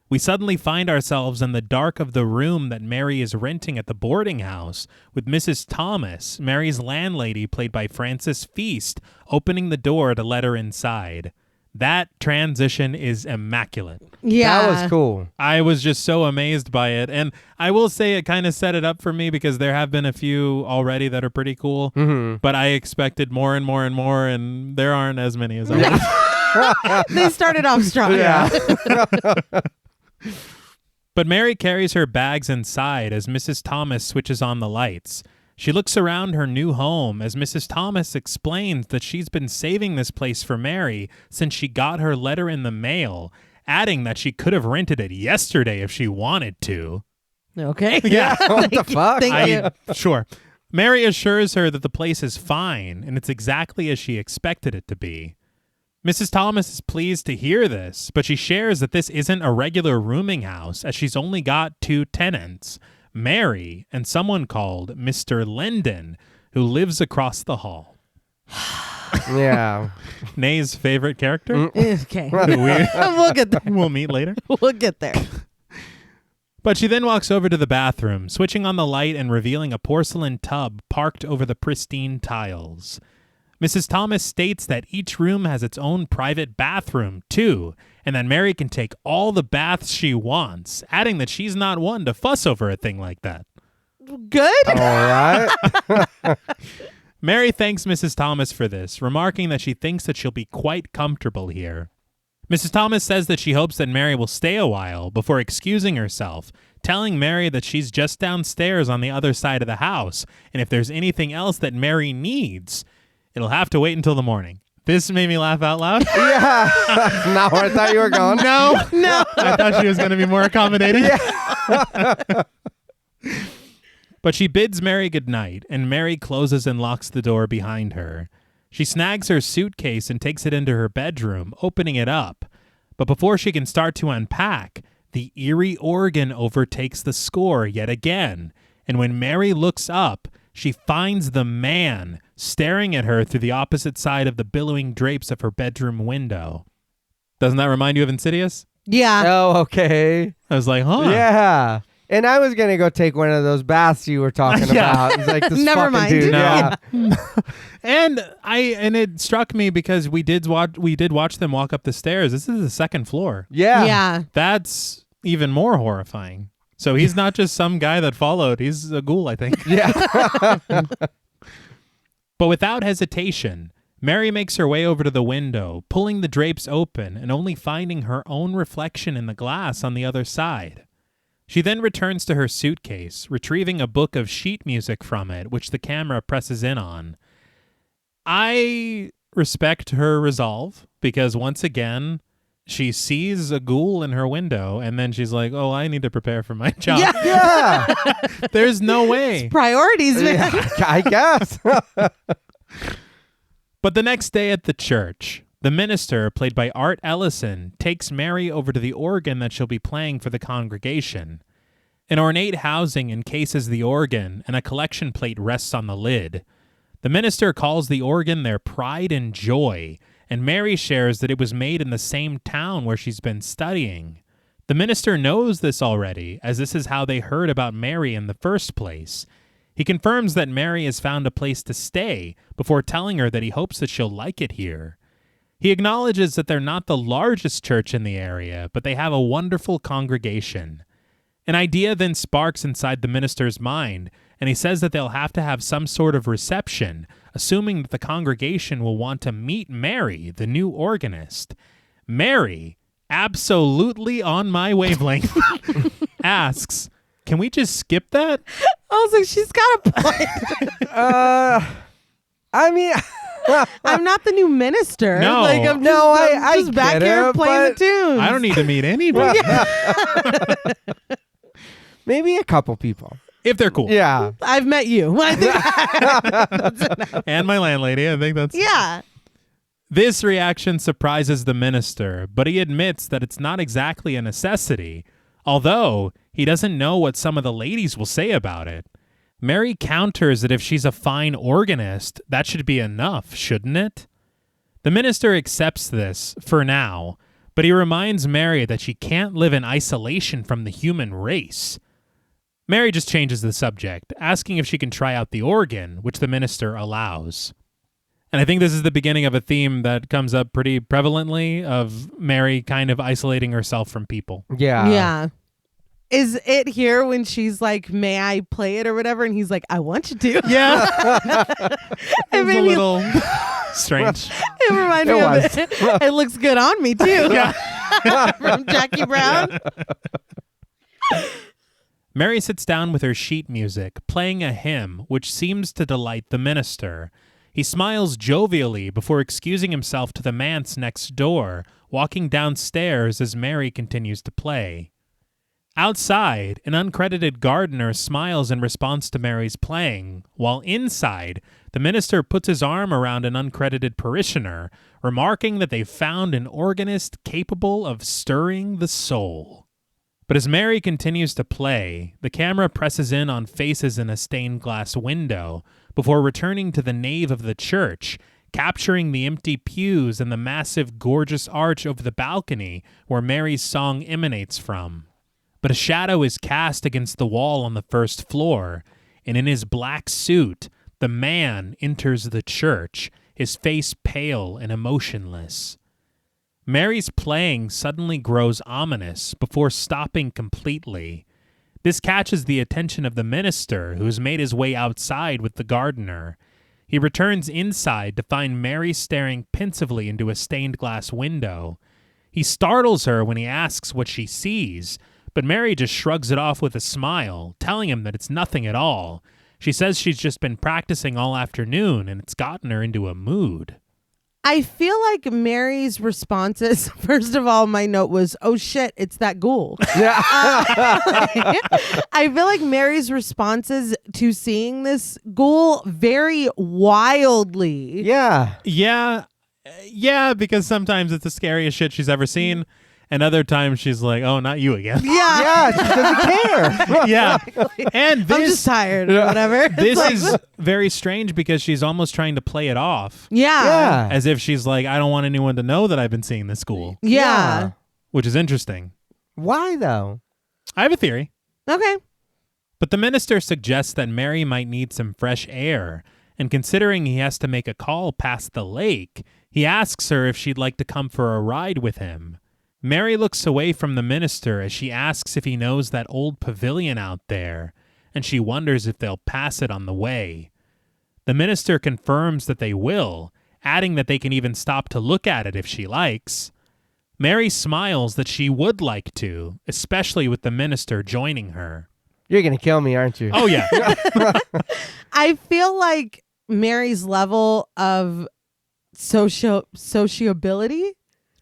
We suddenly find ourselves in the dark of the room that Mary is renting at the boarding house, with Mrs. Thomas, Mary's landlady, played by Frances Feast, opening the door to let her inside. That transition is immaculate. Yeah. That was cool. I was just so amazed by it. And I will say it kind of set it up for me because there have been a few already that are pretty cool. Mm-hmm. But I expected more and more and more, and there aren't as many as I was. They started off strong. Yeah. But Mary carries her bags inside as Mrs. Thomas switches on the lights. She looks around her new home as Mrs. Thomas explains that she's been saving this place for Mary since she got her letter in the mail, adding that she could have rented it yesterday if she wanted to. Okay. Yeah. What the fuck? Thank you. Sure. Mary assures her that the place is fine and it's exactly as she expected it to be. Mrs. Thomas is pleased to hear this, but she shares that this isn't a regular rooming house, as she's only got 2 tenants, Mary and someone called Mr. Linden, who lives across the hall. Yeah. Nay's favorite character? Okay. We'll get there. We'll meet later. We'll get there. But she then walks over to the bathroom, switching on the light and revealing a porcelain tub parked over the pristine tiles. Mrs. Thomas states that each room has its own private bathroom, too, and that Mary can take all the baths she wants, adding that she's not one to fuss over a thing like that. Good? All right. Mary thanks Mrs. Thomas for this, remarking that she thinks that she'll be quite comfortable here. Mrs. Thomas says that she hopes that Mary will stay a while before excusing herself, telling Mary that she's just downstairs on the other side of the house, and if there's anything else that Mary needs, it'll have to wait until the morning. This made me laugh out loud. Yeah. Not where I thought you were going. No. No. I thought she was going to be more accommodating. Yeah. But she bids Mary goodnight, and Mary closes and locks the door behind her. She snags her suitcase and takes it into her bedroom, opening it up. But before she can start to unpack, the eerie organ overtakes the score yet again. And when Mary looks up, she finds the man staring at her through the opposite side of the billowing drapes of her bedroom window. Doesn't that remind you of Insidious? Yeah. Oh, okay. I was like, huh. Yeah. And I was going to go take one of those baths you were talking about. It's like this Never fucking mind. dude. No. Yeah. And it struck me because we did watch them walk up the stairs. This is the second floor. Yeah. Yeah. That's even more horrifying. So he's not just some guy that followed. He's a ghoul, I think. Yeah. But without hesitation, Mary makes her way over to the window, pulling the drapes open and only finding her own reflection in the glass on the other side. She then returns to her suitcase, retrieving a book of sheet music from it, which the camera presses in on. I respect her resolve, because once again, she sees a ghoul in her window, and then she's like, oh, I need to prepare for my job. Yeah. There's no way. Priorities, man. Yeah, I guess. But the next day at the church, the minister, played by Art Ellison, takes Mary over to the organ that she'll be playing for the congregation. An ornate housing encases the organ, and a collection plate rests on the lid. The minister calls the organ their pride and joy, and Mary shares that it was made in the same town where she's been studying. The minister knows this already, as this is how they heard about Mary in the first place. He confirms that Mary has found a place to stay before telling her that he hopes that she'll like it here. He acknowledges that they're not the largest church in the area, but they have a wonderful congregation. An idea then sparks inside the minister's mind, and he says that they'll have to have some sort of reception, assuming that the congregation will want to meet Mary, the new organist. Mary, absolutely on my wavelength, asks, can we just skip that? I was like, she's got a point. I mean... I'm not the new minister. No. Like, I'm just, No, I'm I just back get here it, playing the but- tunes. I don't need to meet anybody. Maybe a couple people. If they're cool. Yeah. I've met you. I think And my landlady, I think that's... yeah. This reaction surprises the minister, but he admits that it's not exactly a necessity, although he doesn't know what some of the ladies will say about it. Mary counters that if she's a fine organist, that should be enough, shouldn't it? The minister accepts this, for now, but he reminds Mary that she can't live in isolation from the human race. Mary just changes the subject, asking if she can try out the organ, which the minister allows. And I think this is the beginning of a theme that comes up pretty prevalently of Mary kind of isolating herself from people. Yeah. Yeah. Is it here when she's like, may I play it or whatever? And he's like, I want you to. Yeah. It It's made a me, little strange. it reminded me of it. It looks good on me too. Yeah. From Jackie Brown. Mary sits down with her sheet music, playing a hymn which seems to delight the minister. He smiles jovially before excusing himself to the manse next door, walking downstairs as Mary continues to play. Outside, an uncredited gardener smiles in response to Mary's playing, while inside, the minister puts his arm around an uncredited parishioner, remarking that they've found an organist capable of stirring the soul. But as Mary continues to play, the camera presses in on faces in a stained glass window before returning to the nave of the church, capturing the empty pews and the massive, gorgeous arch over the balcony where Mary's song emanates from. But a shadow is cast against the wall on the first floor, and in his black suit, the man enters the church, his face pale and emotionless. Mary's playing suddenly grows ominous before stopping completely. This catches the attention of the minister, who's made his way outside with the gardener. He returns inside to find Mary staring pensively into a stained glass window. He startles her when he asks what she sees, but Mary just shrugs it off with a smile, telling him that it's nothing at all. She says she's just been practicing all afternoon, and it's gotten her into a mood. I feel like Mary's responses, first of all, my note was, oh shit, it's that ghoul. Yeah. I feel like Mary's responses to seeing this ghoul vary wildly. Yeah. Yeah, because sometimes it's the scariest shit she's ever seen, and other times she's like, oh, not you again. Yeah. Yeah, she doesn't care. Yeah. And I'm just tired or whatever. This is very strange because she's almost trying to play it off. Yeah. As if she's like, I don't want anyone to know that I've been seeing this ghoul. Yeah. Which is interesting. Why, though? I have a theory. Okay. But the minister suggests that Mary might need some fresh air, and considering he has to make a call past the lake, he asks her if she'd like to come for a ride with him. Mary looks away from the minister as she asks if he knows that old pavilion out there, and she wonders if they'll pass it on the way. The minister confirms that they will, adding that they can even stop to look at it if she likes. Mary smiles that she would like to, especially with the minister joining her. You're going to kill me, aren't you? Oh, yeah. I feel like Mary's level of sociability,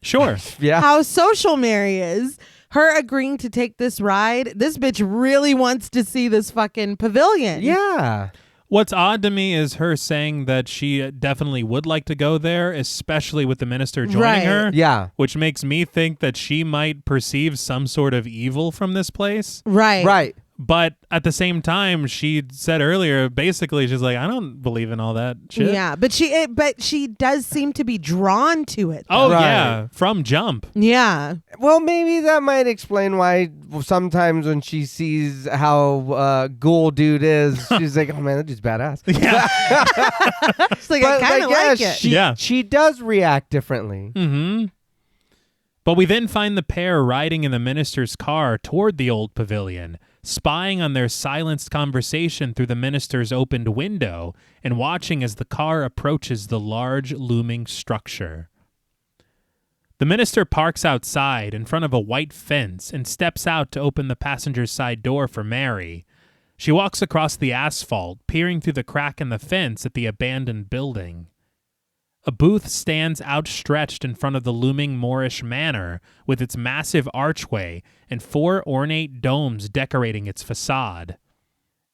Sure. Yeah. how social Mary is, her agreeing to take this ride, this bitch really wants to see this fucking pavilion. Yeah. What's odd to me is her saying that she definitely would like to go there, especially with the minister joining Right. her. Yeah. Which makes me think that she might perceive some sort of evil from this place. Right. Right. But at the same time, she said earlier, basically, she's like, I don't believe in all that shit. Yeah, but she does seem to be drawn to it, though. Oh, Right. yeah. From jump. Yeah. Well, maybe that might explain why sometimes when she sees how ghoul dude is, she's like, oh man, that dude's badass. Yeah. It's like, I kind of like it. She does react differently. Mm-hmm. But we then find the pair riding in the minister's car toward the old pavilion, spying on their silenced conversation through the minister's opened window and watching as the car approaches the large looming structure. The minister parks outside in front of a white fence and steps out to open the passenger's side door for Mary. She walks across the asphalt, peering through the crack in the fence at the abandoned building. A booth stands outstretched in front of the looming Moorish manor with its massive archway and 4 ornate domes decorating its facade.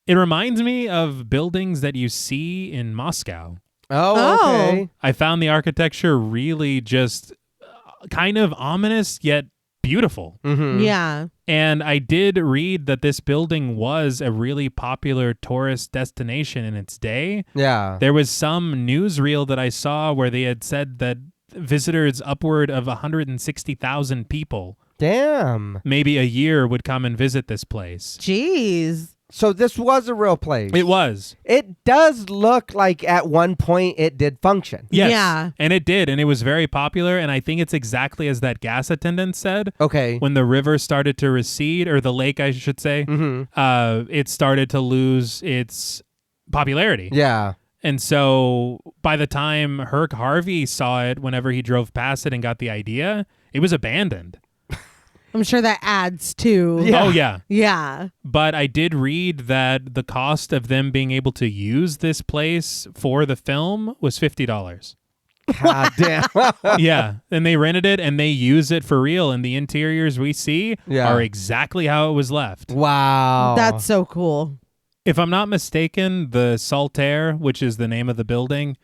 It reminds me of buildings that you see in Moscow. Oh, okay. I found the architecture really just kind of ominous yet beautiful. Mm-hmm. Yeah. And I did read that this building was a really popular tourist destination in its day. Yeah. There was some newsreel that I saw where they had said that visitors upward of 160,000 people Damn. maybe a year would come and visit this place. Jeez. So this was a real place. It was. It does look like at one point it did function. Yes. Yeah. And it did. And it was very popular. And I think it's exactly as that gas attendant said. Okay. When the river started to recede, or the lake, I should say, it started to lose its popularity. Yeah. And so by the time Herk Harvey saw it, whenever he drove past it and got the idea, it was abandoned. I'm sure that adds to. Yeah. Oh, yeah. Yeah. But I did read that the cost of them being able to use this place for the film was $50. God damn. Yeah, and they rented it and they use it for real, and the interiors we see are exactly how it was left. Wow. That's so cool. If I'm not mistaken, the Saltaire, which is the name of the building,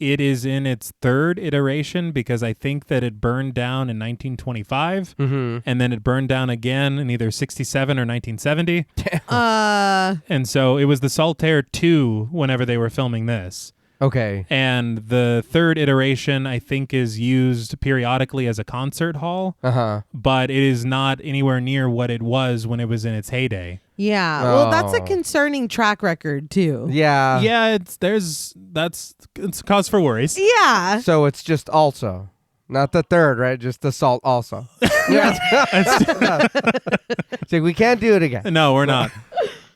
it is in its third iteration because I think that it burned down in 1925, and then it burned down again in either 67 or 1970. And so it was the Saltaire 2 whenever they were filming this. Okay. And the third iteration, I think, is used periodically as a concert hall, but it is not anywhere near what it was when it was in its heyday. Yeah. Well, that's a concerning track record, too. Yeah. Yeah, it's a cause for worries. Yeah. So it's just also. Not the third, right? Just the salt also. Yeah. It's like, we can't do it again. No, we're not.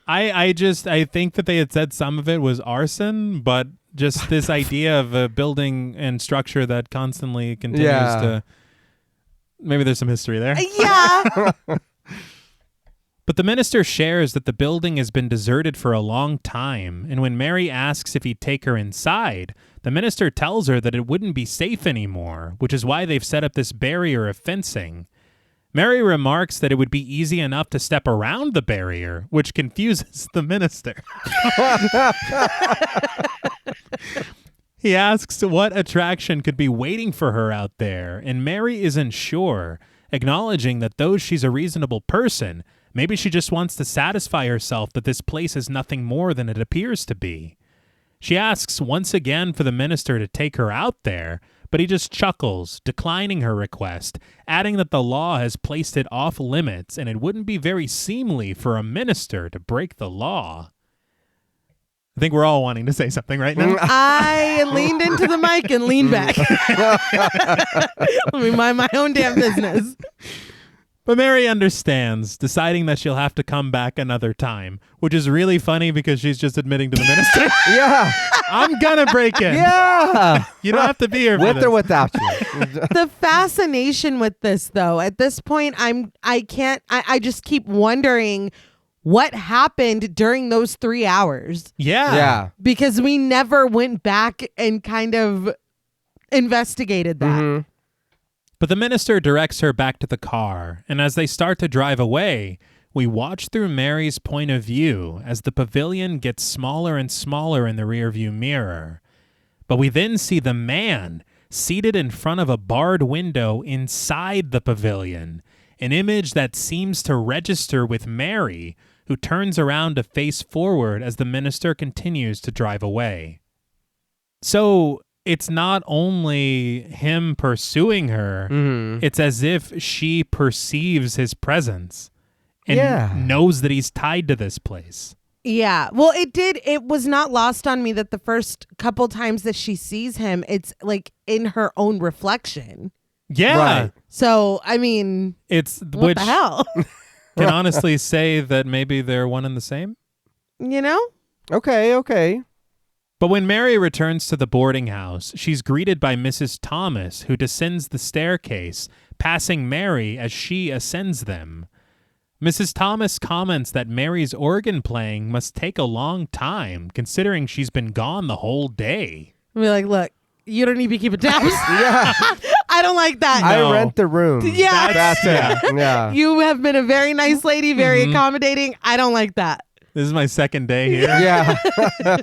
I think that they had said some of it was arson, but just this idea of a building and structure that constantly continues to... Maybe there's some history there. Yeah. But the minister shares that the building has been deserted for a long time, and when Mary asks if he'd take her inside, the minister tells her that it wouldn't be safe anymore, which is why they've set up this barrier of fencing. Mary remarks that it would be easy enough to step around the barrier, which confuses the minister. He asks what attraction could be waiting for her out there, and Mary isn't sure, acknowledging that though she's a reasonable person, maybe she just wants to satisfy herself that this place is nothing more than it appears to be. She asks once again for the minister to take her out there, but he just chuckles, declining her request, adding that the law has placed it off limits and it wouldn't be very seemly for a minister to break the law. I think we're all wanting to say something right now. I leaned into the mic and leaned back. Let me mind my own damn business. But Mary understands, deciding that she'll have to come back another time, which is really funny because she's just admitting to the minister. Yeah. I'm gonna break in. Yeah. You don't have to be here for With this. or without you. The fascination with this, though, at this point, I just keep wondering what happened during those 3 hours. Yeah. Because we never went back and kind of investigated that. But the minister directs her back to the car, and as they start to drive away, we watch through Mary's point of view as the pavilion gets smaller and smaller in the rearview mirror. But we then see the man seated in front of a barred window inside the pavilion, an image that seems to register with Mary, who turns around to face forward as the minister continues to drive away. So it's not only him pursuing her, it's as if she perceives his presence and knows that he's tied to this place. Yeah. Well, it was not lost on me that the first couple times that she sees him, it's like in her own reflection. Yeah. Right. So, I mean, what the hell? Can honestly say that maybe they're one and the same. You know? Okay. But when Mary returns to the boarding house, she's greeted by Mrs. Thomas, who descends the staircase, passing Mary as she ascends them. Mrs. Thomas comments that Mary's organ playing must take a long time, considering she's been gone the whole day. I'll be like, look, you don't need to keep tabs. Yeah. I don't like that. No. I rent the room. Yeah. That's it. Yeah. You have been a very nice lady, very accommodating. I don't like that. This is my second day here. Yeah.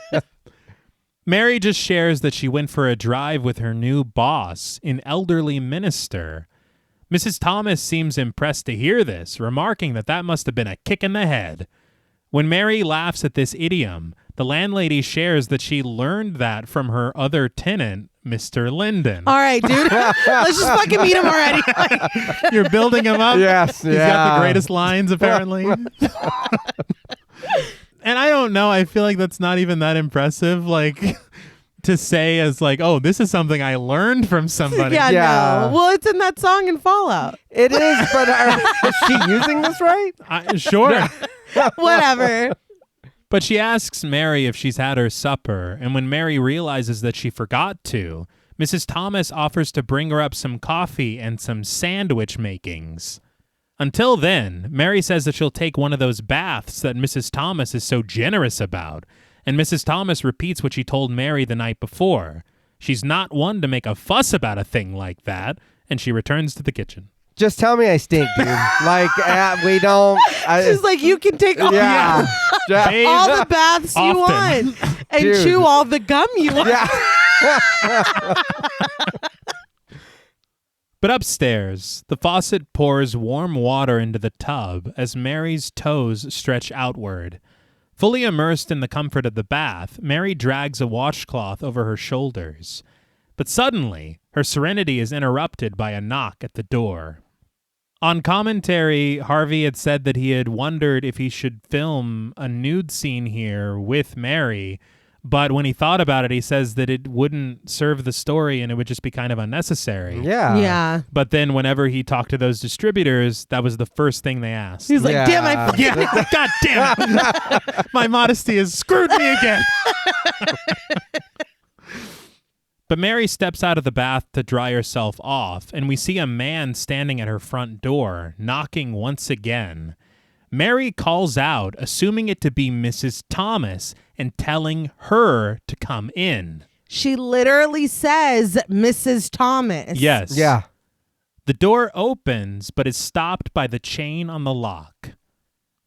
Mary just shares that she went for a drive with her new boss, an elderly minister. Mrs. Thomas seems impressed to hear this, remarking that must have been a kick in the head. When Mary laughs at this idiom, the landlady shares that she learned that from her other tenant, Mr. Linden. All right, dude. Let's just fucking meet him already. You're building him up? Yes. He's got the greatest lines, apparently. And I don't know. I feel like that's not even that impressive. Like, to say as like, oh, this is something I learned from somebody. Yeah, no. Well, it's in that song in Fallout. It is, but is she using this right? Sure. Whatever. But she asks Mary if she's had her supper, and when Mary realizes that she forgot to, Mrs. Thomas offers to bring her up some coffee and some sandwich makings. Until then, Mary says that she'll take one of those baths that Mrs. Thomas is so generous about, and Mrs. Thomas repeats what she told Mary the night before. She's not one to make a fuss about a thing like that, and she returns to the kitchen. Just tell me I stink, dude. Like, we don't... She's like, you can take all, Yeah. all the baths you Often. want and Dude. chew all the gum you want. Yeah. But upstairs, the faucet pours warm water into the tub as Mary's toes stretch outward. Fully immersed in the comfort of the bath, Mary drags a washcloth over her shoulders. But suddenly, her serenity is interrupted by a knock at the door. On commentary, Harvey had said that he had wondered if he should film a nude scene here with Mary, but when he thought about it, he says that it wouldn't serve the story and it would just be kind of unnecessary. Yeah. Yeah. But then whenever he talked to those distributors, that was the first thing they asked. He's like, Yeah. damn, I Yeah, God damn it. My modesty has screwed me again. But Mary steps out of the bath to dry herself off, and we see a man standing at her front door, knocking once again. Mary calls out, assuming it to be Mrs. Thomas, and telling her to come in. She literally says Mrs. Thomas. Yes. Yeah. The door opens, but is stopped by the chain on the lock.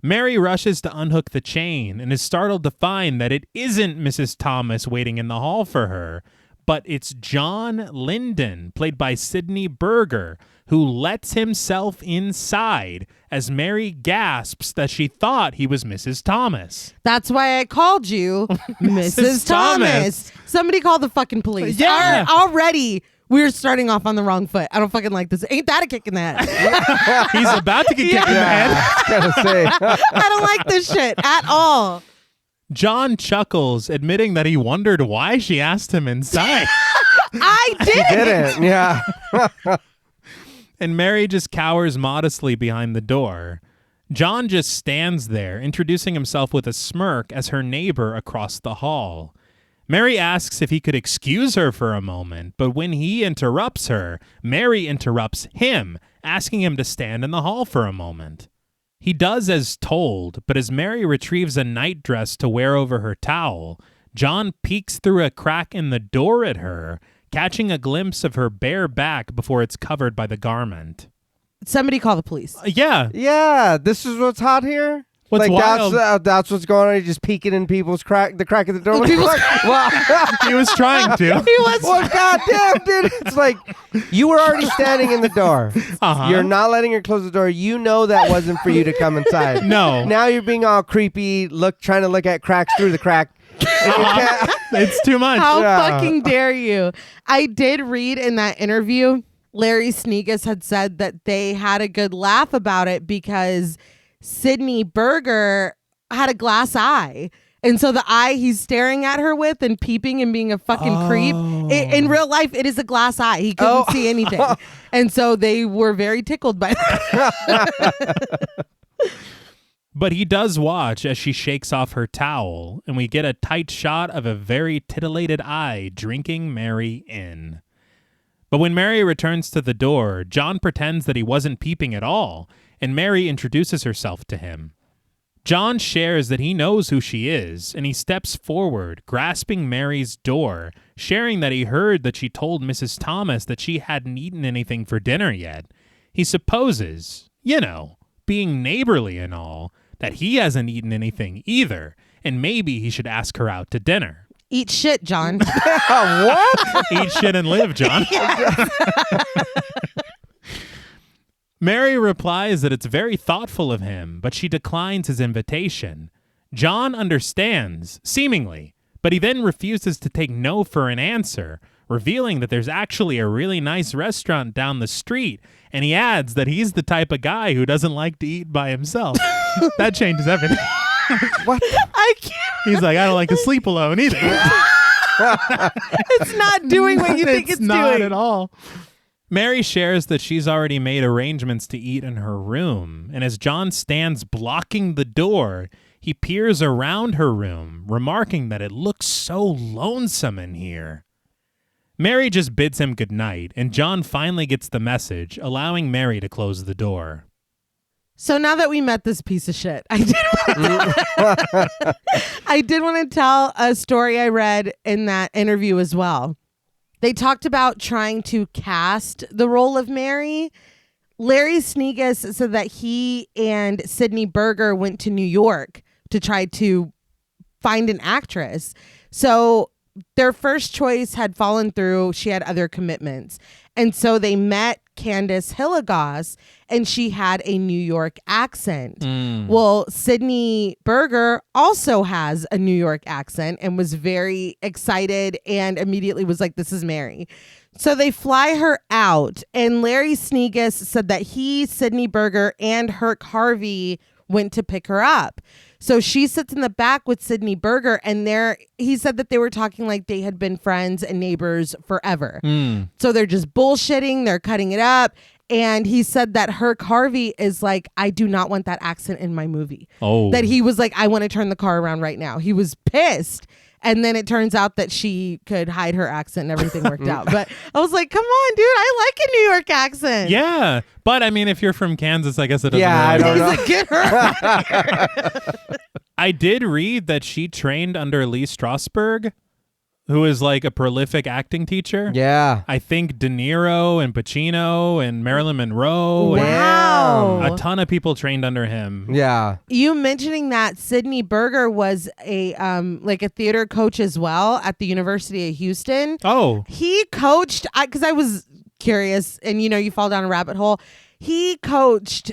Mary rushes to unhook the chain and is startled to find that it isn't Mrs. Thomas waiting in the hall for her, but it's John Linden, played by Sidney Berger, who lets himself inside as Mary gasps that she thought he was Mrs. Thomas. That's why I called you Mrs. Thomas. Somebody call the fucking police. Yeah. Already, we're starting off on the wrong foot. I don't fucking like this. Ain't that a kick in the head? He's about to get kicked in the head. I was gonna say. I don't like this shit at all. John chuckles, admitting that he wondered why she asked him inside. I didn't. Didn't. Yeah. And Mary just cowers modestly behind the door. John just stands there, introducing himself with a smirk as her neighbor across the hall. Mary asks if he could excuse her for a moment, but when he interrupts her, Mary interrupts him, asking him to stand in the hall for a moment. He does as told, but as Mary retrieves a nightdress to wear over her towel, John peeks through a crack in the door at her, catching a glimpse of her bare back before it's covered by the garment. Somebody call the police. Yeah. Yeah. This is what's hot here. What's like wild? That's what's going on. You're just peeking in people's the crack of the door. People's- He was trying to. He was. Well, goddamn, dude. It's like you were already standing in the door. Uh-huh. You're not letting her close the door. You know that wasn't for you to come inside. No. Now you're being all creepy, trying to look at cracks through the crack. And you can't- It's too much. How Yeah. fucking dare you? I did read in that interview, Larry Snegus had said that they had a good laugh about it because Sidney Berger had a glass eye. And so the eye he's staring at her with and peeping and being a fucking creep, in real life, it is a glass eye. He couldn't see anything. And so they were very tickled by that. But he does watch as she shakes off her towel, and we get a tight shot of a very titillated eye drinking Mary in. But when Mary returns to the door, John pretends that he wasn't peeping at all, and Mary introduces herself to him. John shares that he knows who she is, and he steps forward, grasping Mary's door, sharing that he heard that she told Mrs. Thomas that she hadn't eaten anything for dinner yet. He supposes, being neighborly and all, that he hasn't eaten anything either, and maybe he should ask her out to dinner. Eat shit, John. What? Eat shit and live, John. Mary replies that it's very thoughtful of him, but she declines his invitation. John understands, seemingly, but he then refuses to take no for an answer, revealing that there's actually a really nice restaurant down the street, and he adds that he's the type of guy who doesn't like to eat by himself. That changes everything. What? I can't. He's like, I don't like to sleep alone either. It's not doing what you think it's not doing. at all. Mary shares that she's already made arrangements to eat in her room, and as John stands blocking the door, he peers around her room, remarking that it looks so lonesome in here. Mary just bids him goodnight, and John finally gets the message, allowing Mary to close the door. So now that we met this piece of shit, I did want to tell a story I read in that interview as well. They talked about trying to cast the role of Mary. Larry Snegus said that he and Sydney Berger went to New York to try to find an actress. So their first choice had fallen through. She had other commitments. And so they met Candice Hilligoss, and she had a New York accent. Well, Sydney Berger also has a New York accent and was very excited and immediately was like, this is Mary. So they fly her out, and Larry Snegus said that he, Sydney Berger, and Herk Harvey went to pick her up. So she sits in the back with Sydney Berger, and he said that they were talking like they had been friends and neighbors forever. So they're just bullshitting, they're cutting it up. And he said that Herk Harvey is like, I do not want that accent in my movie. Oh. That he was like, I want to turn the car around right now. He was pissed. And then it turns out that she could hide her accent and everything worked out. But I was like, come on, dude, I like a New York accent. Yeah. But I mean, if you're from Kansas, I guess it doesn't Yeah, really I don't matter. know. He's like, get her out of here. I did read that she trained under Lee Strasberg, who is like a prolific acting teacher. Yeah. I think De Niro and Pacino and Marilyn Monroe. Wow. And a ton of people trained under him. Yeah. You mentioning that Sydney Berger was a like a theater coach as well at the University of Houston. Oh. He coached, because I was curious, and you fall down a rabbit hole. He coached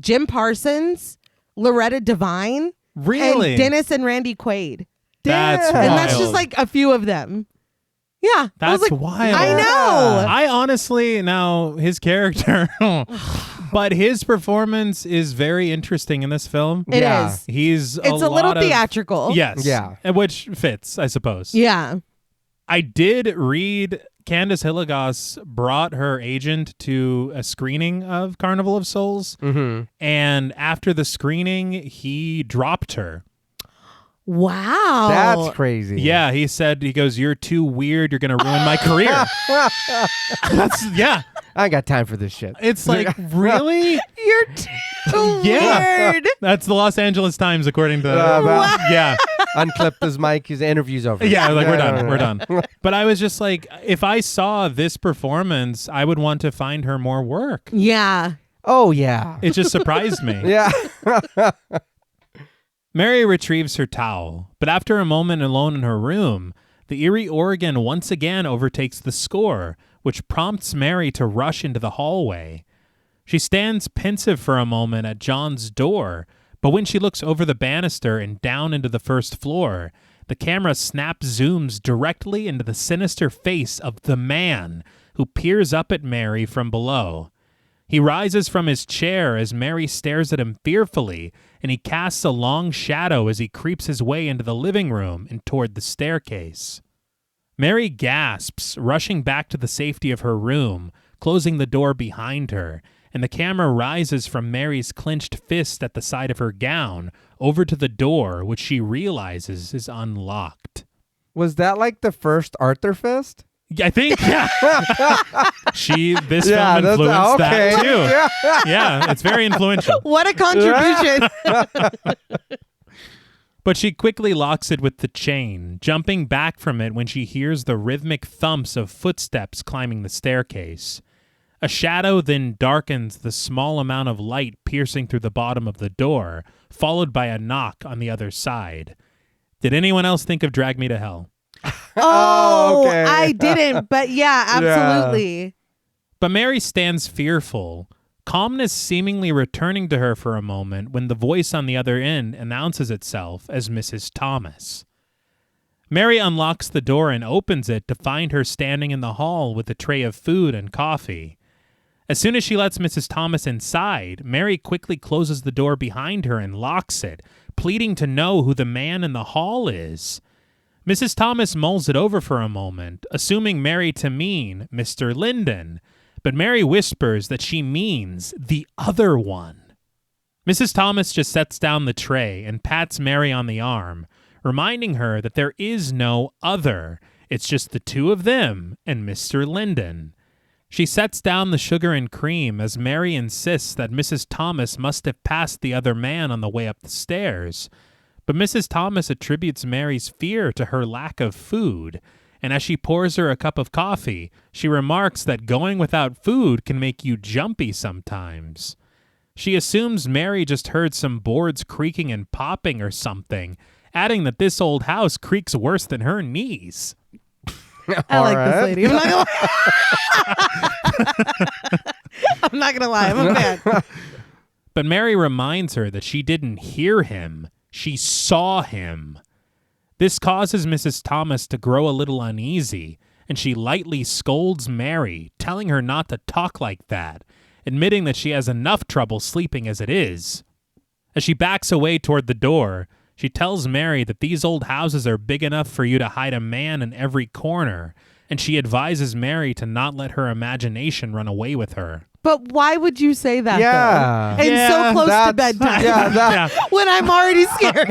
Jim Parsons, Loretta Devine, Really? and Dennis and Randy Quaid. That's Damn. And that's wild. just like a few of them. Yeah. I was That's like, wild. I know. I honestly, now his character, but his performance is very interesting in this film. It is. Yeah. He's It's a little lot of- theatrical. Yes. Yeah. Which fits, I suppose. Yeah. I did read Candice Hilligoss brought her agent to a screening of Carnival of Souls. Mm-hmm. And after the screening, he dropped her. Wow. That's crazy. Yeah, he goes, you're too weird. You're going to ruin my career. Yeah. I ain't got time for this shit. It's like, really? You're too Yeah. weird. That's the Los Angeles Times, according to... Wow. Yeah. Unclipped his mic. His interview's over. Yeah, like, we're done. We're done. But I was just like, if I saw this performance, I would want to find her more work. Yeah. Oh, yeah. It just surprised me. Yeah. Mary retrieves her towel, but after a moment alone in her room, the eerie organ once again overtakes the score, which prompts Mary to rush into the hallway. She stands pensive for a moment at John's door, but when she looks over the banister and down into the first floor, the camera zooms directly into the sinister face of the man who peers up at Mary from below. He rises from his chair as Mary stares at him fearfully, and he casts a long shadow as he creeps his way into the living room and toward the staircase. Mary gasps, rushing back to the safety of her room, closing the door behind her, and the camera rises from Mary's clenched fist at the side of her gown over to the door, which she realizes is unlocked. Was that like the first Arthur Fist? I think, yeah. This Yeah, film that's- influenced okay. that too. Yeah, it's very influential. What a contribution. But she quickly locks it with the chain, jumping back from it when she hears the rhythmic thumps of footsteps climbing the staircase. A shadow then darkens the small amount of light piercing through the bottom of the door, followed by a knock on the other side. Did anyone else think of Drag Me to Hell? Oh, okay. I didn't. But yeah, absolutely. But Mary stands fearful, calmness seemingly returning to her for a moment when the voice on the other end announces itself as Mrs. Thomas. Mary unlocks the door and opens it to find her standing in the hall with a tray of food and coffee. As soon as she lets Mrs. Thomas inside, Mary quickly closes the door behind her and locks it, pleading to know who the man in the hall is. Mrs. Thomas mulls it over for a moment, assuming Mary to mean Mr. Linden, but Mary whispers that she means the other one. Mrs. Thomas just sets down the tray and pats Mary on the arm, reminding her that there is no other. It's just the two of them and Mr. Linden. She sets down the sugar and cream as Mary insists that Mrs. Thomas must have passed the other man on the way up the stairs. But Mrs. Thomas attributes Mary's fear to her lack of food, and as she pours her a cup of coffee, she remarks that going without food can make you jumpy sometimes. She assumes Mary just heard some boards creaking and popping or something, adding that this old house creaks worse than her knees. I like this lady. I'm not gonna lie. I'm a fan. But Mary reminds her that she didn't hear him. She saw him. This causes Mrs. Thomas to grow a little uneasy, and she lightly scolds Mary, telling her not to talk like that, admitting that she has enough trouble sleeping as it is. As she backs away toward the door, she tells Mary that these old houses are big enough for you to hide a man in every corner, and she advises Mary to not let her imagination run away with her. But why would you say that, Yeah. though? And Yeah, so close to that's- bedtime. yeah, When I'm already scared.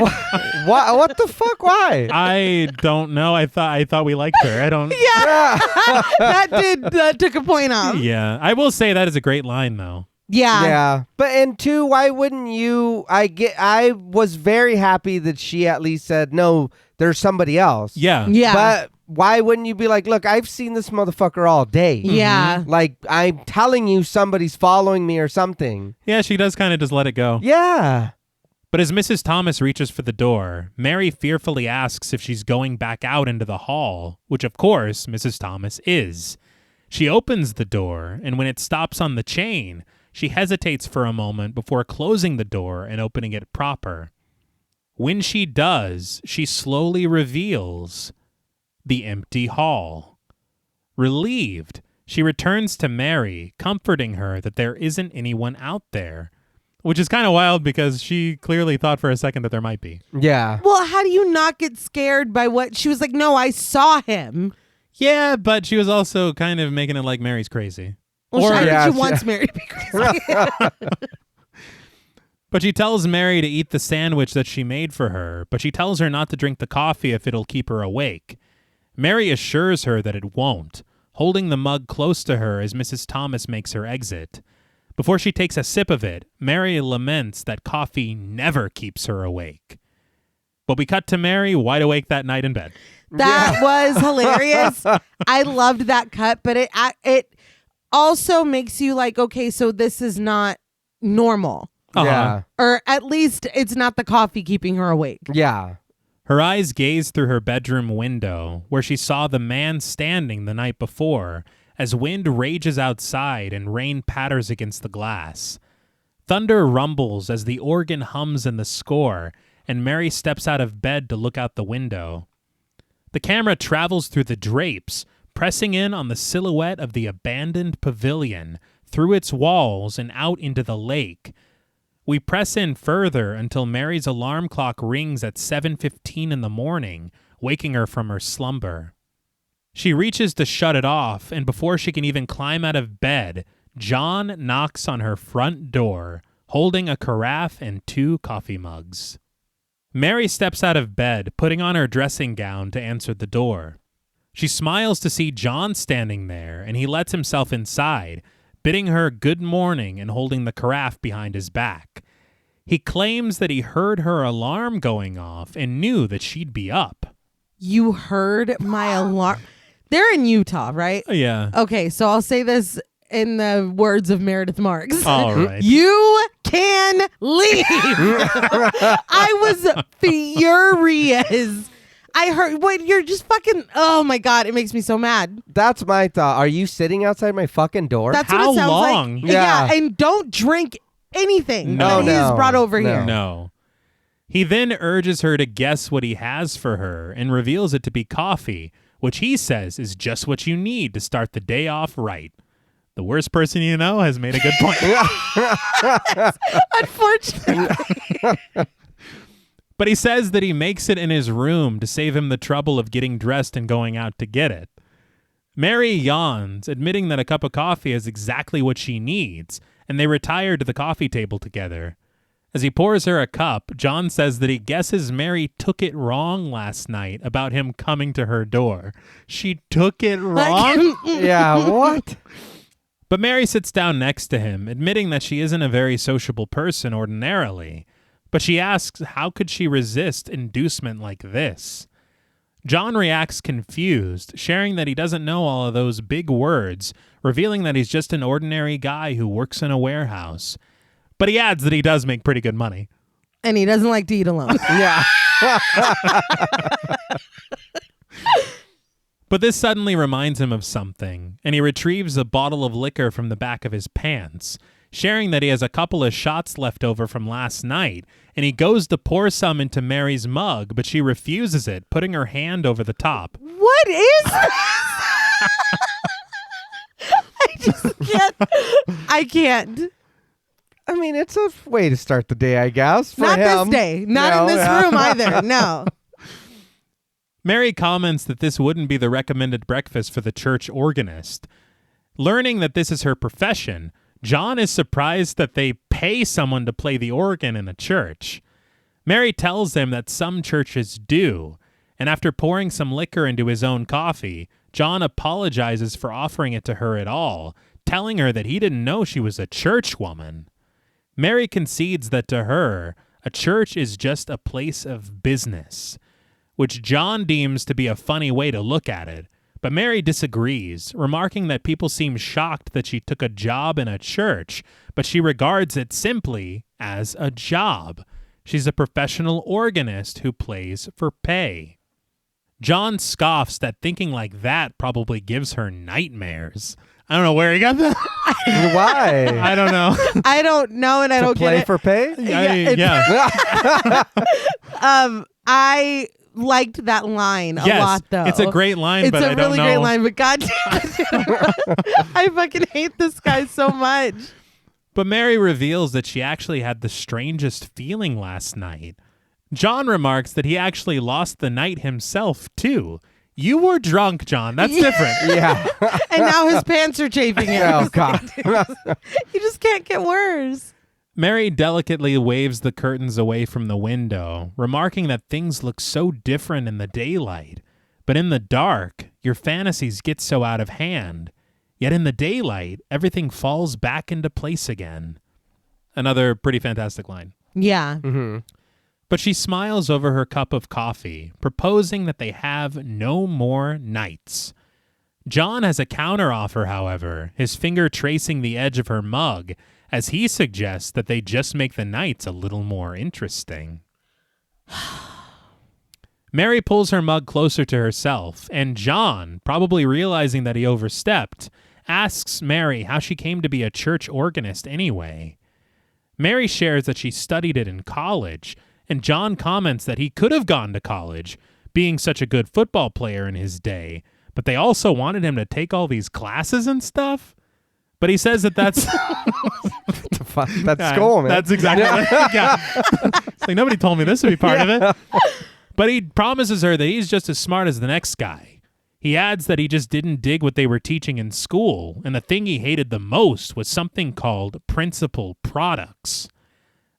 What the fuck? Why? I don't know. I thought we liked her. I don't. Yeah. That took a point off. Yeah. I will say that is a great line, though. Yeah. Yeah, but and two, why wouldn't you? I was very happy that she at least said no. There's somebody else. Yeah. Yeah. But why wouldn't you be like, look, I've seen this motherfucker all day. Yeah. Like I'm telling you, somebody's following me or something. Yeah, she does kind of just let it go. Yeah. But as Mrs. Thomas reaches for the door, Mary fearfully asks if she's going back out into the hall, which of course Mrs. Thomas is. She opens the door, and when it stops on the chain, she hesitates for a moment before closing the door and opening it proper. When she does, she slowly reveals the empty hall. Relieved, she returns to Mary, comforting her that there isn't anyone out there, which is kind of wild because she clearly thought for a second that there might be. Yeah. Well, how do you not get scared by what she was like? No, I saw him. Yeah, but she was also kind of making it like Mary's crazy. Well, Or- she, Yeah, she wants Mary to be crazy. But she tells Mary to eat the sandwich that she made for her, but she tells her not to drink the coffee if it'll keep her awake. Mary assures her that it won't, holding the mug close to her as Mrs. Thomas makes her exit. Before she takes a sip of it, Mary laments that coffee never keeps her awake. But we cut to Mary wide awake that night in bed. That was hilarious. I loved that cut, but it also makes you like, okay, so this is not normal. Yeah. Or at least it's not the coffee keeping her awake. Yeah. Her eyes gazed through her bedroom window, where she saw the man standing the night before, as wind rages outside and rain patters against the glass. Thunder rumbles as the organ hums in the score, and Mary steps out of bed to look out the window. The camera travels through the drapes, pressing in on the silhouette of the abandoned pavilion, through its walls and out into the lake. We press in further until Mary's alarm clock rings at 7:15 in the morning, waking her from her slumber. She reaches to shut it off, and before she can even climb out of bed, John knocks on her front door, holding a carafe and 2 coffee mugs. Mary steps out of bed, putting on her dressing gown to answer the door. She smiles to see John standing there, and he lets himself inside, bidding her good morning and holding the carafe behind his back. He claims that he heard her alarm going off and knew that she'd be up. You heard my alarm. They're in Utah, right? Yeah. Okay, so I'll say this in the words of Meredith Marks. All right. You can leave. I was furious. I heard, wait, you're just fucking, oh my God, it makes me so mad. That's my thought. Are you sitting outside my fucking door? That's How what it sounds long? like. Yeah. And don't drink anything No, that he's no, brought over no. here. No. He then urges her to guess what he has for her and reveals it to be coffee, which he says is just what you need to start the day off right. The worst person you know has made a good point. Unfortunately. But he says that he makes it in his room to save him the trouble of getting dressed and going out to get it. Mary yawns, admitting that a cup of coffee is exactly what she needs, and they retire to the coffee table together. As he pours her a cup, John says that he guesses Mary took it wrong last night about him coming to her door. She took it wrong? Yeah, what? But Mary sits down next to him, admitting that she isn't a very sociable person ordinarily. But she asks how could she resist inducement like this? John reacts confused, sharing that he doesn't know all of those big words, revealing that he's just an ordinary guy who works in a warehouse. But he adds that he does make pretty good money. And he doesn't like to eat alone. Yeah. But this suddenly reminds him of something, and he retrieves a bottle of liquor from the back of his pants, sharing that he has a couple of shots left over from last night, and he goes to pour some into Mary's mug, but she refuses it, putting her hand over the top. What is this? I just can't. I can't. I mean, it's a way to start the day, I guess. For Not him. this day. Not in this room either. No. Mary comments that this wouldn't be the recommended breakfast for the church organist. Learning that this is her profession, John is surprised that they pay someone to play the organ in a church. Mary tells him that some churches do, and after pouring some liquor into his own coffee, John apologizes for offering it to her at all, telling her that he didn't know she was a church woman. Mary concedes that to her, a church is just a place of business, which John deems to be a funny way to look at it. But Mary disagrees, remarking that people seem shocked that she took a job in a church, but she regards it simply as a job. She's a professional organist who plays for pay. John scoffs that thinking like that probably gives her nightmares. I don't know where he got that. Why? I don't know. I don't know, and I don't play get it. for pay? Yeah. I liked that line a lot, though. It's a great line, It's but I a don't really know. great line, but God damn it. I fucking hate this guy so much. But Mary reveals that she actually had the strangest feeling last night. John remarks that he actually lost the night himself, too. You were drunk, John. That's different. Yeah. And now his pants are chafing him. Oh, God. You just can't get worse. Mary delicately waves the curtains away from the window, remarking that things look so different in the daylight. But in the dark, your fantasies get so out of hand. Yet in the daylight, everything falls back into place again. Another pretty fantastic line. Yeah. Mm-hmm. But she smiles over her cup of coffee, proposing that they have no more nights. John has a counteroffer, however, his finger tracing the edge of her mug, as he suggests that they just make the nights a little more interesting. Mary pulls her mug closer to herself, and John, probably realizing that he overstepped, asks Mary how she came to be a church organist anyway. Mary shares that she studied it in college, and John comments that he could have gone to college, being such a good football player in his day, but they also wanted him to take all these classes and stuff. But he says that that's... That's school, man. That's exactly right. Yeah. It's like, nobody told me this would be part of it. But he promises her that he's just as smart as the next guy. He adds that he just didn't dig what they were teaching in school, and the thing he hated the most was something called principal products.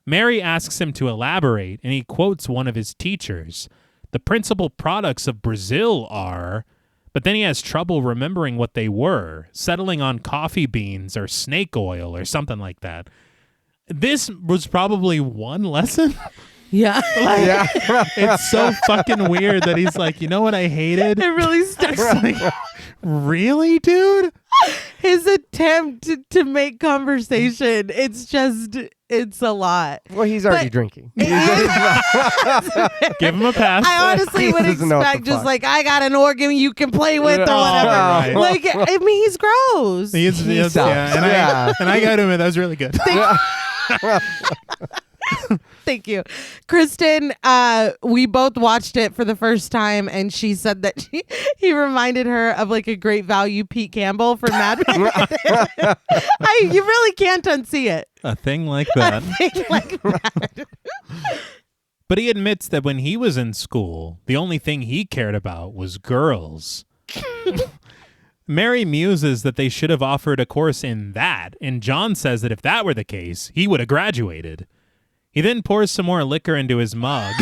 Mary asks him to elaborate, and he quotes one of his teachers. The principal products of Brazil are... But then he has trouble remembering what they were, settling on coffee beans or snake oil or something like that. This was probably one lesson. Yeah. Yeah. It's so fucking weird that he's like, you know what I hated? It really stuck. Like, really, dude? His attempt to make conversation, it's a lot. Well, he's already But- drinking. Give him a pass. I honestly He would doesn't know what expect the just fuck. like, I got an organ you can play with or whatever. right. Like, I mean, he's gross. He is, He yes, sucks. yeah, and I got him, and that was really good. Thank you. Kristen, we both watched it for the first time, and she said that he reminded her of like a Great Value Pete Campbell from Mad Men. You really can't unsee it. A thing like that. Like that. But he admits that when he was in school, the only thing he cared about was girls. Mary muses that they should have offered a course in that, and John says that if that were the case, he would have graduated. He then pours some more liquor into his mug.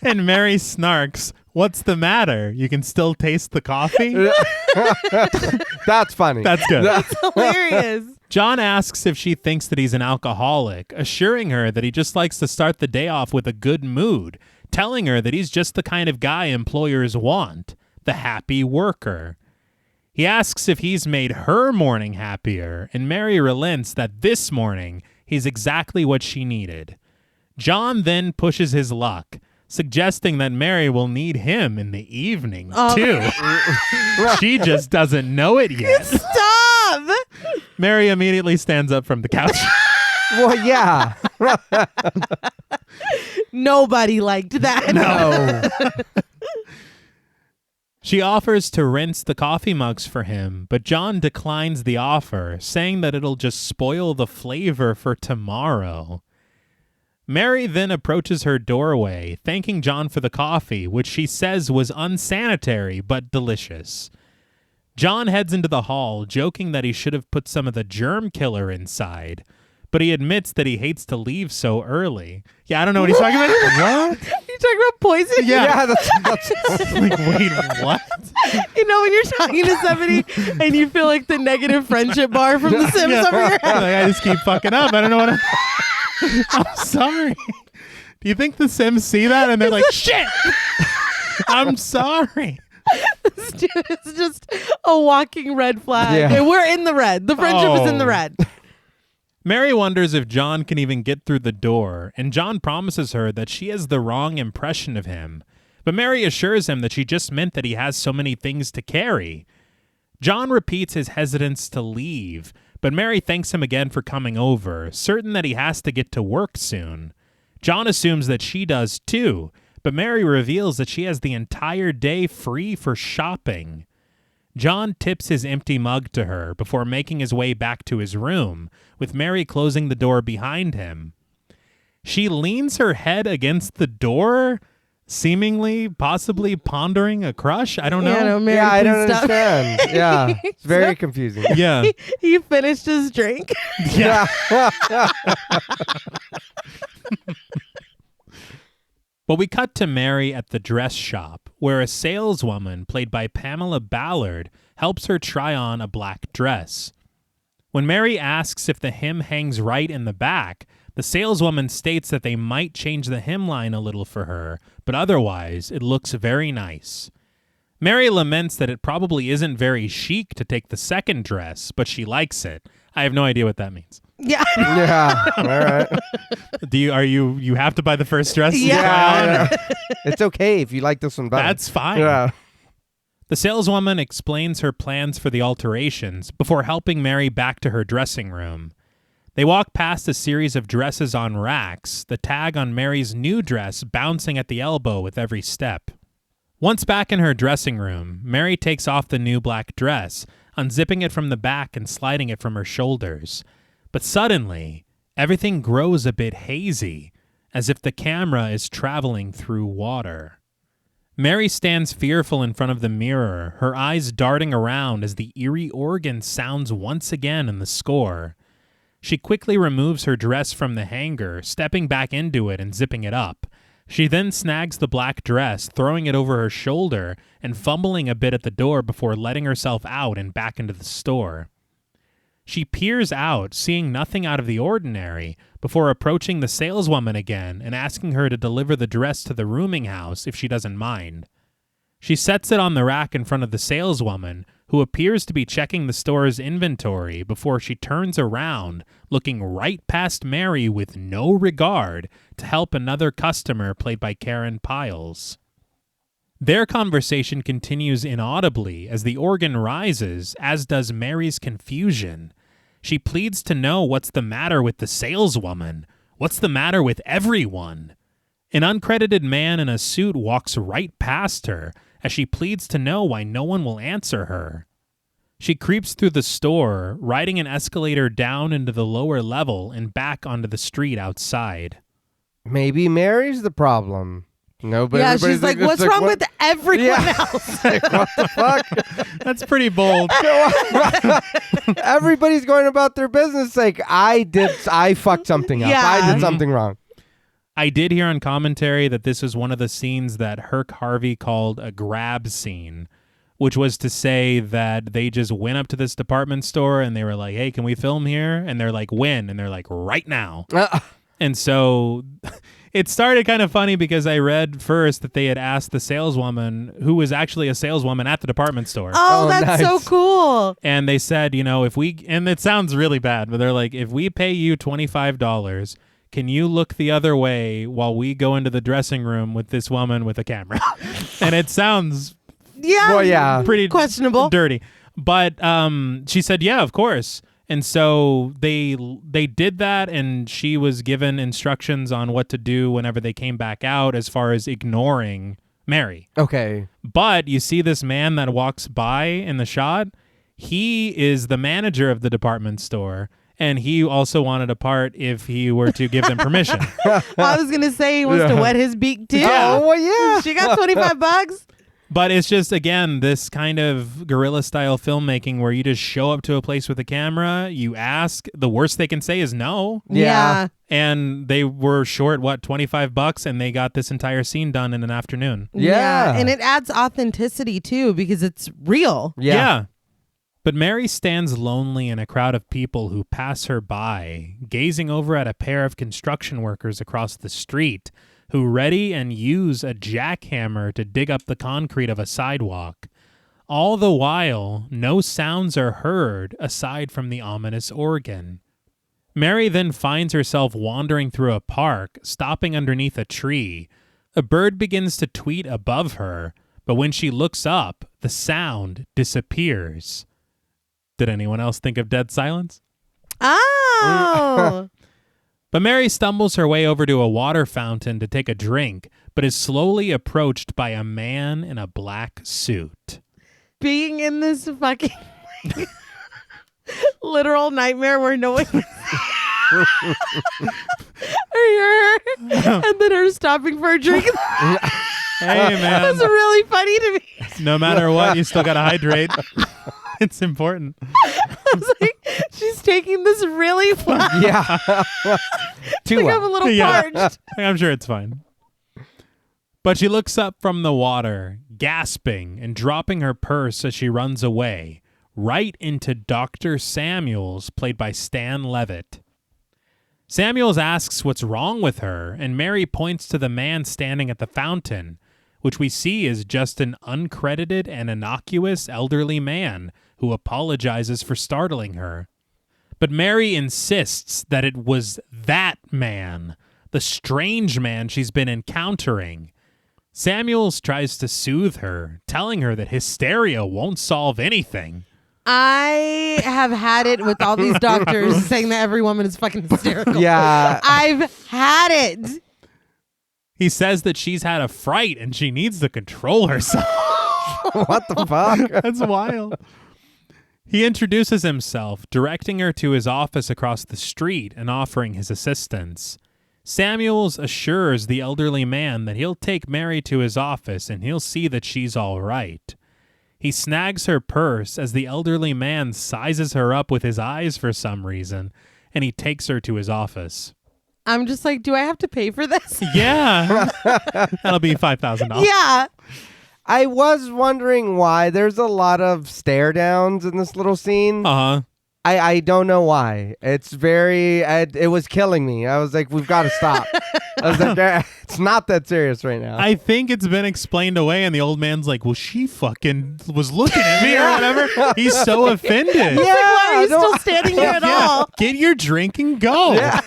And Mary snarks, "What's the matter? You can still taste the coffee?" That's funny. That's good. It's hilarious. John asks if she thinks that he's an alcoholic, assuring her that he just likes to start the day off with a good mood, telling her that he's just the kind of guy employers want, the happy worker. He asks if he's made her morning happier, and Mary relents that this morning he's exactly what she needed. John then pushes his luck, suggesting that Mary will need him in the evening, too. She just doesn't know it yet. Stop! Mary immediately stands up from the couch. Well, yeah. Nobody liked that. No. She offers to rinse the coffee mugs for him, but John declines the offer, saying that it'll just spoil the flavor for tomorrow. Mary then approaches her doorway, thanking John for the coffee, which she says was unsanitary but delicious. John heads into the hall, joking that he should have put some of the germ killer inside, but he admits that he hates to leave so early. Yeah, I don't know what he's talking about. What? You talking about poison? Yeah, that's Like, wait, what? You know when you're talking to somebody and you feel like the negative friendship bar from The Sims over your head? Like, I just keep fucking up. I don't know what I'm sorry. Do you think the Sims see that and they're like, shit? I'm sorry. This dude is just a walking red flag. Yeah. And we're in the red. The friendship is in the red. Mary wonders if John can even get through the door, and John promises her that she has the wrong impression of him. But Mary assures him that she just meant that he has so many things to carry. John repeats his hesitance to leave, but Mary thanks him again for coming over, certain that he has to get to work soon. John assumes that she does too, but Mary reveals that she has the entire day free for shopping. John tips his empty mug to her before making his way back to his room, with Mary closing the door behind him. She leans her head against the door, seemingly, possibly pondering a crush. I don't know. Yeah, no, Mary, I don't please stop. understand. Yeah, it's very confusing. Yeah. He finished his drink. Yeah. Well, we cut to Mary at the dress shop, where a saleswoman, played by Pamela Ballard, helps her try on a black dress. When Mary asks if the hem hangs right in the back, the saleswoman states that they might change the hemline a little for her, but otherwise it looks very nice. Mary laments that it probably isn't very chic to take the second dress, but she likes it. I have no idea what that means. Yeah. Yeah. All right. You have to buy the first dress? to Yeah. try on, or- It's okay if you like this one better. That's fine. Yeah. The saleswoman explains her plans for the alterations before helping Mary back to her dressing room. They walk past a series of dresses on racks, the tag on Mary's new dress bouncing at the elbow with every step. Once back in her dressing room, Mary takes off the new black dress, unzipping it from the back and sliding it from her shoulders. But suddenly, everything grows a bit hazy, as if the camera is traveling through water. Mary stands fearful in front of the mirror, her eyes darting around as the eerie organ sounds once again in the score. She quickly removes her dress from the hanger, stepping back into it and zipping it up. She then snags the black dress, throwing it over her shoulder and fumbling a bit at the door before letting herself out and back into the store. She peers out, seeing nothing out of the ordinary, before approaching the saleswoman again and asking her to deliver the dress to the rooming house if she doesn't mind. She sets it on the rack in front of the saleswoman, who appears to be checking the store's inventory before she turns around, looking right past Mary with no regard, to help another customer played by Karen Piles. Their conversation continues inaudibly as the organ rises, as does Mary's confusion. She pleads to know what's the matter with the saleswoman. What's the matter with everyone? An uncredited man in a suit walks right past her as she pleads to know why no one will answer her. She creeps through the store, riding an escalator down into the lower level and back onto the street outside. Maybe Mary's the problem. No, but Yeah, everybody's she's like, what's wrong with everyone Yeah. else? Like, what the fuck? That's pretty bold. Everybody's going about their business like I fucked something up. Yeah. I did something wrong. I did hear on commentary that this was one of the scenes that Herk Harvey called a grab scene, which was to say that they just went up to this department store and they were like, hey, can we film here? And they're like, when? And they're like, right now. And so It started kind of funny because I read first that they had asked the saleswoman, who was actually a saleswoman at the department store. Oh, that's nice. so cool. And they said, and it sounds really bad, but they're like, if we pay you $25, can you look the other way while we go into the dressing room with this woman with a camera? And it sounds pretty questionable, dirty. But she said, yeah, of course. And so they did that, and she was given instructions on what to do whenever they came back out as far as ignoring Mary. Okay. But you see this man that walks by in the shot, he is the manager of the department store, and he also wanted a part if he were to give them permission. I was going to say he wants to wet his beak, too. Oh, well, yeah. She got $25. But it's just, again, this kind of guerrilla-style filmmaking where you just show up to a place with a camera, you ask, the worst they can say is no. Yeah. And they were short, $25, and they got this entire scene done in an afternoon. Yeah. And it adds authenticity, too, because it's real. Yeah. But Mary stands lonely in a crowd of people who pass her by, gazing over at a pair of construction workers across the street who ready and use a jackhammer to dig up the concrete of a sidewalk. All the while, no sounds are heard aside from the ominous organ. Mary then finds herself wandering through a park, stopping underneath a tree. A bird begins to tweet above her, but when she looks up, the sound disappears. Did anyone else think of Dead Silence? Oh! But Mary stumbles her way over to a water fountain to take a drink, but is slowly approached by a man in a black suit. Being in this fucking literal nightmare where no one can hear her, and then her stopping for a drink. Hey, man. That's really funny to me. No matter what, you still got to hydrate. It's important. I was like, she's taking this really well. Yeah. Too I'm a well. little parched. I'm sure it's fine. But she looks up from the water, gasping and dropping her purse as she runs away, right into Dr. Samuels, played by Stan Levitt. Samuels asks what's wrong with her, and Mary points to the man standing at the fountain, which we see is just an uncredited and innocuous elderly man who apologizes for startling her. But Mary insists that it was that man, the strange man she's been encountering. Samuels tries to soothe her, telling her that hysteria won't solve anything. I have had it with all these doctors saying that every woman is fucking hysterical. Yeah. I've had it. He says that she's had a fright and she needs to control herself. What the fuck? That's wild. He introduces himself, directing her to his office across the street and offering his assistance. Samuels assures the elderly man that he'll take Mary to his office and he'll see that she's all right. He snags her purse as the elderly man sizes her up with his eyes for some reason, and he takes her to his office. I'm just like, do I have to pay for this? Yeah. That'll be $5,000. Yeah. I was wondering why. There's a lot of stare downs in this little scene. Uh-huh. I don't know why. It's it was killing me. I was like, we've got to stop. I was like, it's not that serious right now. I think it's been explained away, and the old man's like, well, she fucking was looking at me or whatever. He's so offended. He's like, why are you still standing here at all? Get your drink and go. Yeah.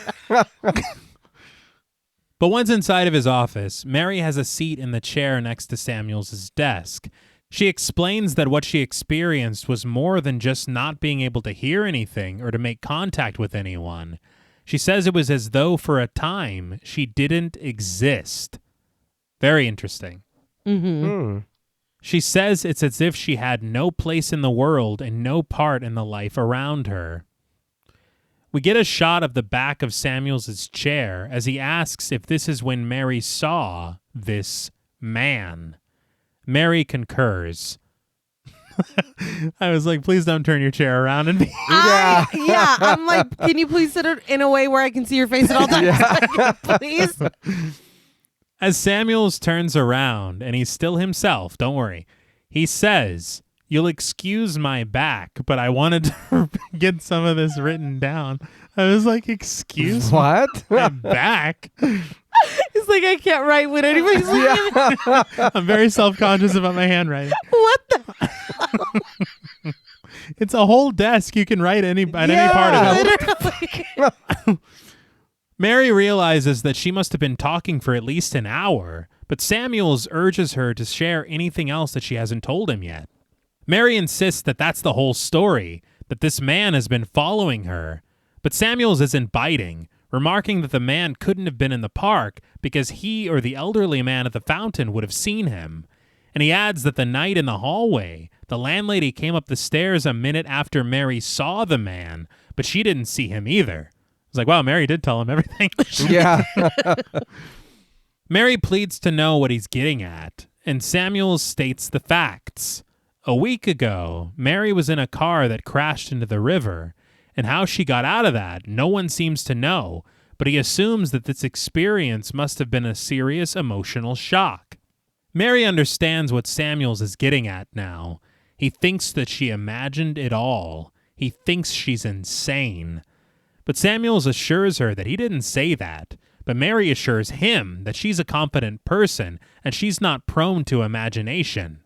But once inside of his office, Mary has a seat in the chair next to Samuels' desk. She explains that what she experienced was more than just not being able to hear anything or to make contact with anyone. She says it was as though for a time she didn't exist. Very interesting. Mm-hmm. She says it's as if she had no place in the world and no part in the life around her. We get a shot of the back of Samuels' chair as he asks if this is when Mary saw this man. Mary concurs. I was like, please don't turn your chair around and be... Yeah. I'm like, can you please sit in a way where I can see your face at all times? Please? As Samuels turns around, and he's still himself, don't worry, he says, "You'll excuse my back, but I wanted to get some of this written down." I was like, excuse what? my back? He's like, I can't write when anybody's looking at me. I'm very self-conscious about my handwriting. What the? It's a whole desk. You can write any part of it. Literally. Mary realizes that she must have been talking for at least an hour, but Samuels urges her to share anything else that she hasn't told him yet. Mary insists that that's the whole story, that this man has been following her, but Samuels isn't biting, remarking that the man couldn't have been in the park because he or the elderly man at the fountain would have seen him. And he adds that the night in the hallway, the landlady came up the stairs a minute after Mary saw the man, but she didn't see him either. I was like, wow, Mary did tell him everything. Yeah. Mary pleads to know what he's getting at, and Samuels states the facts. A week ago, Mary was in a car that crashed into the river, and how she got out of that, no one seems to know, but he assumes that this experience must have been a serious emotional shock. Mary understands what Samuels is getting at now. He thinks that she imagined it all. He thinks she's insane. But Samuels assures her that he didn't say that, but Mary assures him that she's a competent person and she's not prone to imagination.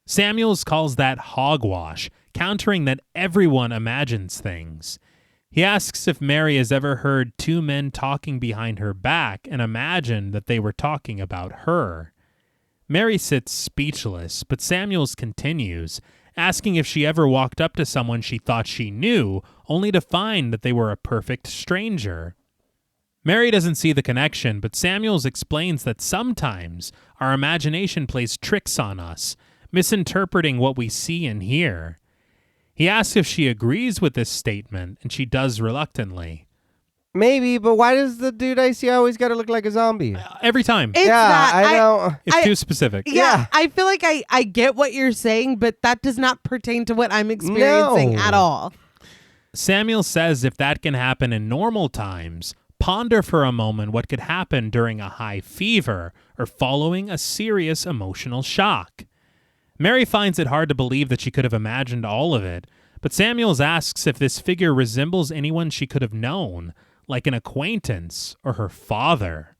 Samuels calls that hogwash, countering that everyone imagines things. He asks if Mary has ever heard two men talking behind her back and imagined that they were talking about her. Mary sits speechless, but Samuels continues, asking if she ever walked up to someone she thought she knew, only to find that they were a perfect stranger. Mary doesn't see the connection, but Samuels explains that sometimes our imagination plays tricks on us, misinterpreting what we see and hear. He asks if she agrees with this statement, and she does reluctantly. Maybe, but why does the dude I see always got to look like a zombie? Every time. It's that. I don't. It's too specific. Yeah, I feel like I get what you're saying, but that does not pertain to what I'm experiencing at all. Samuel says if that can happen in normal times, ponder for a moment what could happen during a high fever or following a serious emotional shock. Mary finds it hard to believe that she could have imagined all of it, but Samuels asks if this figure resembles anyone she could have known, like an acquaintance or her father.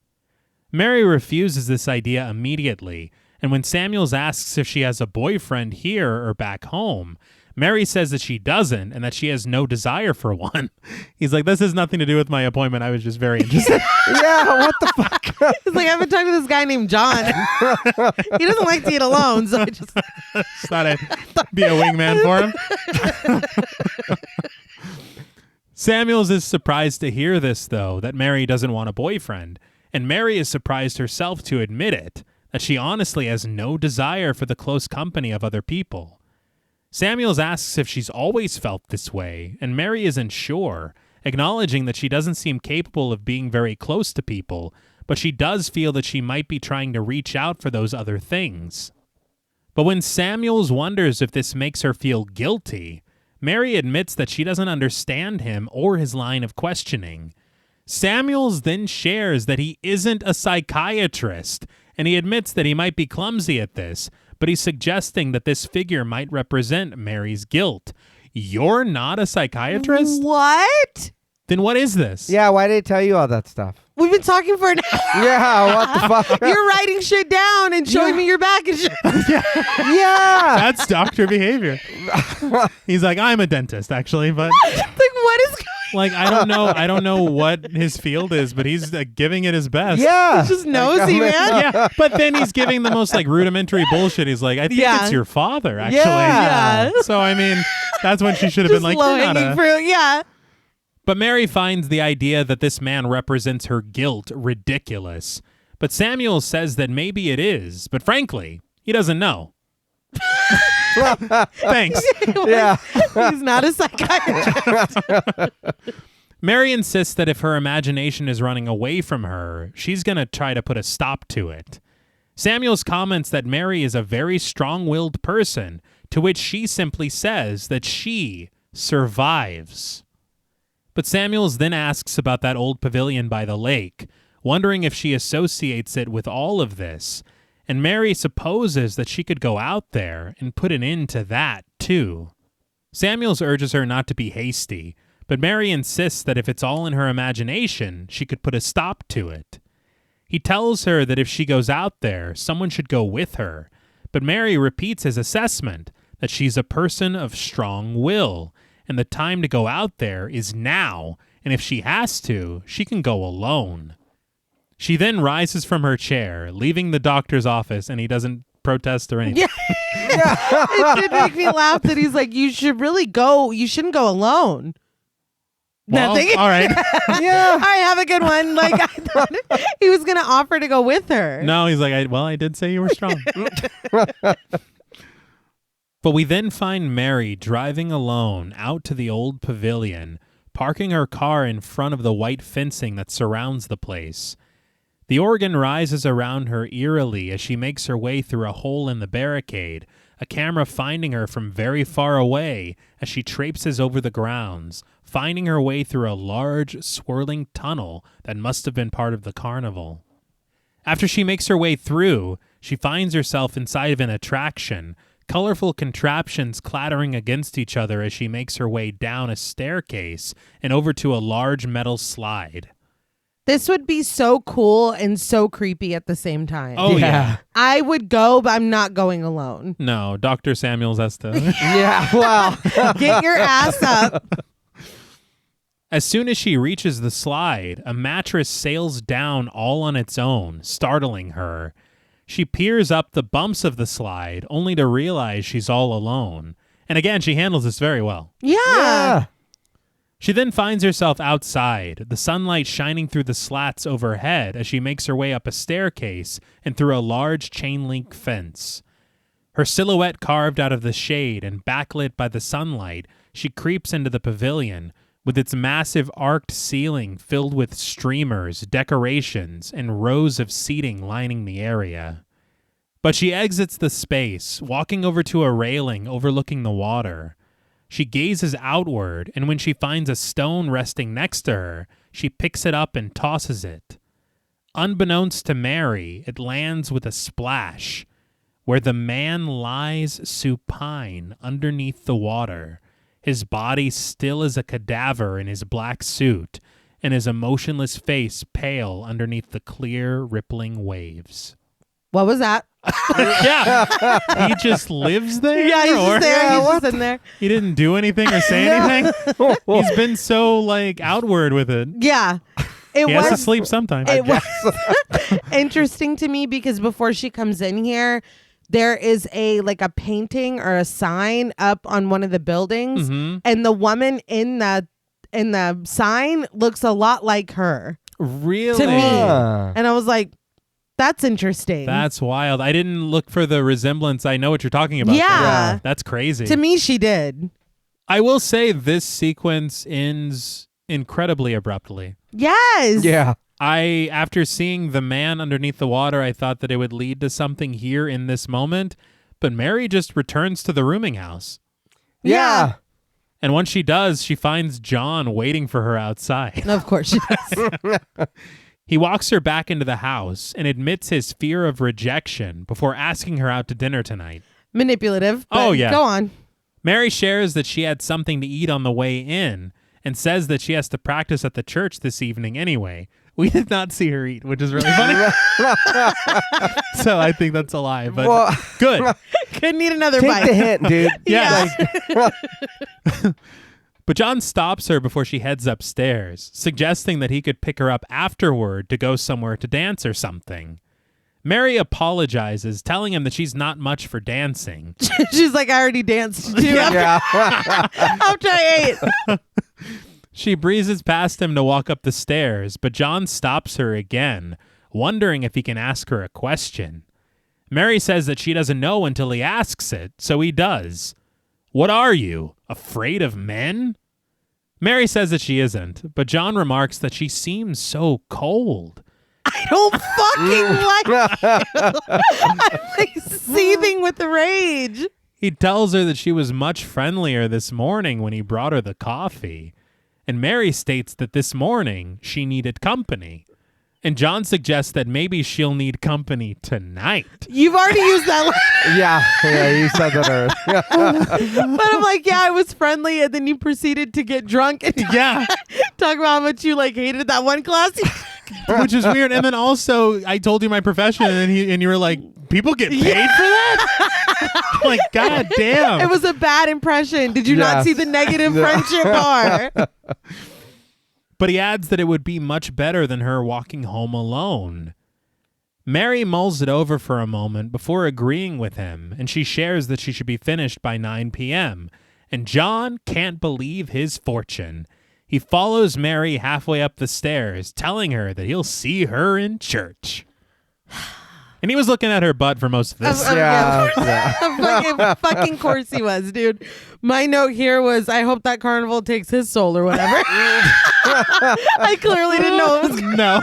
Mary refuses this idea immediately, and when Samuels asks if she has a boyfriend here or back home, Mary says that she doesn't and that she has no desire for one. He's like, this has nothing to do with my appointment. I was just very interested. Yeah, what the fuck? He's like, I've been talking to this guy named John. He doesn't like to eat alone, so I just thought I'd be a wingman for him. Samuels is surprised to hear this, though, that Mary doesn't want a boyfriend. And Mary is surprised herself to admit it, that she honestly has no desire for the close company of other people. Samuels asks if she's always felt this way, and Mary isn't sure, acknowledging that she doesn't seem capable of being very close to people, but she does feel that she might be trying to reach out for those other things. But when Samuels wonders if this makes her feel guilty, Mary admits that she doesn't understand him or his line of questioning. Samuels then shares that he isn't a psychiatrist, and he admits that he might be clumsy at this, but he's suggesting that this figure might represent Mary's guilt. You're not a psychiatrist? What? Then what is this? Yeah, why did they tell you all that stuff? We've been talking for an hour. Yeah, what the fuck? You're writing shit down and showing me your back and shit. Yeah. That's doctor behavior. He's like, I'm a dentist, actually, but Like, what is like I don't know what his field is, but he's giving it his best. Yeah. He's just nosy, man. Yeah, but then he's giving the most like rudimentary bullshit. He's like, I think it's your father, actually. Yeah. So I mean, that's when she should have Just been like, low you're not hanging a... fruit. Yeah. But Mary finds the idea that this man represents her guilt ridiculous. But Samuel says that maybe it is, but frankly, he doesn't know. Thanks. Yeah. He's not a psychiatrist. Mary insists that if her imagination is running away from her, she's going to try to put a stop to it. Samuels comments that Mary is a very strong-willed person, to which she simply says that she survives. But Samuels then asks about that old pavilion by the lake, wondering if she associates it with all of this, and Mary supposes that she could go out there and put an end to that, too. Samuels urges her not to be hasty, but Mary insists that if it's all in her imagination, she could put a stop to it. He tells her that if she goes out there, someone should go with her. But Mary repeats his assessment that she's a person of strong will, and the time to go out there is now, and if she has to, she can go alone. She then rises from her chair, leaving the doctor's office, and he doesn't protest or anything. Yeah. It did make me laugh that he's like, you should really go. You shouldn't go alone. Well, Nothing. all right. Yeah. All right, have a good one. Like, I thought he was going to offer to go with her. No, he's like, I did say you were strong. But we then find Mary driving alone out to the old pavilion, parking her car in front of the white fencing that surrounds the place. The organ rises around her eerily as she makes her way through a hole in the barricade, a camera finding her from very far away as she traipses over the grounds, finding her way through a large, swirling tunnel that must have been part of the carnival. After she makes her way through, she finds herself inside of an attraction, colorful contraptions clattering against each other as she makes her way down a staircase and over to a large metal slide. This would be so cool and so creepy at the same time. Oh, yeah. I would go, but I'm not going alone. No, Dr. Samuels has to. Yeah, well. Get your ass up. As soon as she reaches the slide, a mattress sails down all on its own, startling her. She peers up the bumps of the slide, only to realize she's all alone. And again, she handles this very well. Yeah. She then finds herself outside, the sunlight shining through the slats overhead as she makes her way up a staircase and through a large chain-link fence. Her silhouette carved out of the shade and backlit by the sunlight, she creeps into the pavilion, with its massive arched ceiling filled with streamers, decorations, and rows of seating lining the area. But she exits the space, walking over to a railing overlooking the water. She gazes outward, and when she finds a stone resting next to her, she picks it up and tosses it. Unbeknownst to Mary, it lands with a splash, where the man lies supine underneath the water, his body still as a cadaver in his black suit, and his emotionless face pale underneath the clear, rippling waves. What was that? Yeah. He just lives there? Yeah, he's just there. Yeah, He's what just in there. He didn't do anything or say anything? He's been so, outward with it. Yeah. It He has to sleep sometime. It was interesting to me because before she comes in here, there is a painting or a sign up on one of the buildings, and the woman in the sign looks a lot like her. Really? To me. And I was like, that's interesting. That's wild. I didn't look for the resemblance. I know what you're talking about. Yeah. though. That's crazy. To me, she did. I will say this sequence ends incredibly abruptly. Yes. Yeah. After seeing the man underneath the water, I thought that it would lead to something here in this moment, but Mary just returns to the rooming house. Yeah. And once she does, she finds John waiting for her outside. Of course she does. He walks her back into the house and admits his fear of rejection before asking her out to dinner tonight. Manipulative. But Oh, yeah. Go on. Mary shares that she had something to eat on the way in and says that she has to practice at the church this evening anyway. We did not see her eat, which is really funny. So I think that's a lie, but Well, good. Could need another take bite. the hint, dude. Yes. But John stops her before she heads upstairs, suggesting that he could pick her up afterward to go somewhere to dance or something. Mary apologizes, telling him that she's not much for dancing. She's like, I already danced too Yeah. after I ate. She breezes past him to walk up the stairs, but John stops her again, wondering if he can ask her a question. Mary says that she doesn't know until he asks it, so he does. What are you, afraid of men? Mary says that she isn't, but John remarks that she seems so cold. I don't fucking like I'm like seething with rage. He tells her that she was much friendlier this morning when he brought her the coffee. And Mary states that this morning she needed company. And John suggests that maybe she'll need company tonight. You've already used that line. Yeah, you said that earlier. But I'm like, yeah, I was friendly, and then you proceeded to get drunk and Yeah. talk about how much you hated that one class which is weird. And then also, I told you my profession, and you were like, people get paid for that? Like, god damn. It was a bad impression. Did you not see the negative friendship part? But he adds that it would be much better than her walking home alone. Mary mulls it over for a moment before agreeing with him, and she shares that she should be finished by 9 p.m., and John can't believe his fortune. He follows Mary halfway up the stairs, telling her that he'll see her in church. And he was looking at her butt for most of this. Fucking course he was, dude. My note here was, I hope that carnival takes his soul or whatever. I clearly didn't know it was. No.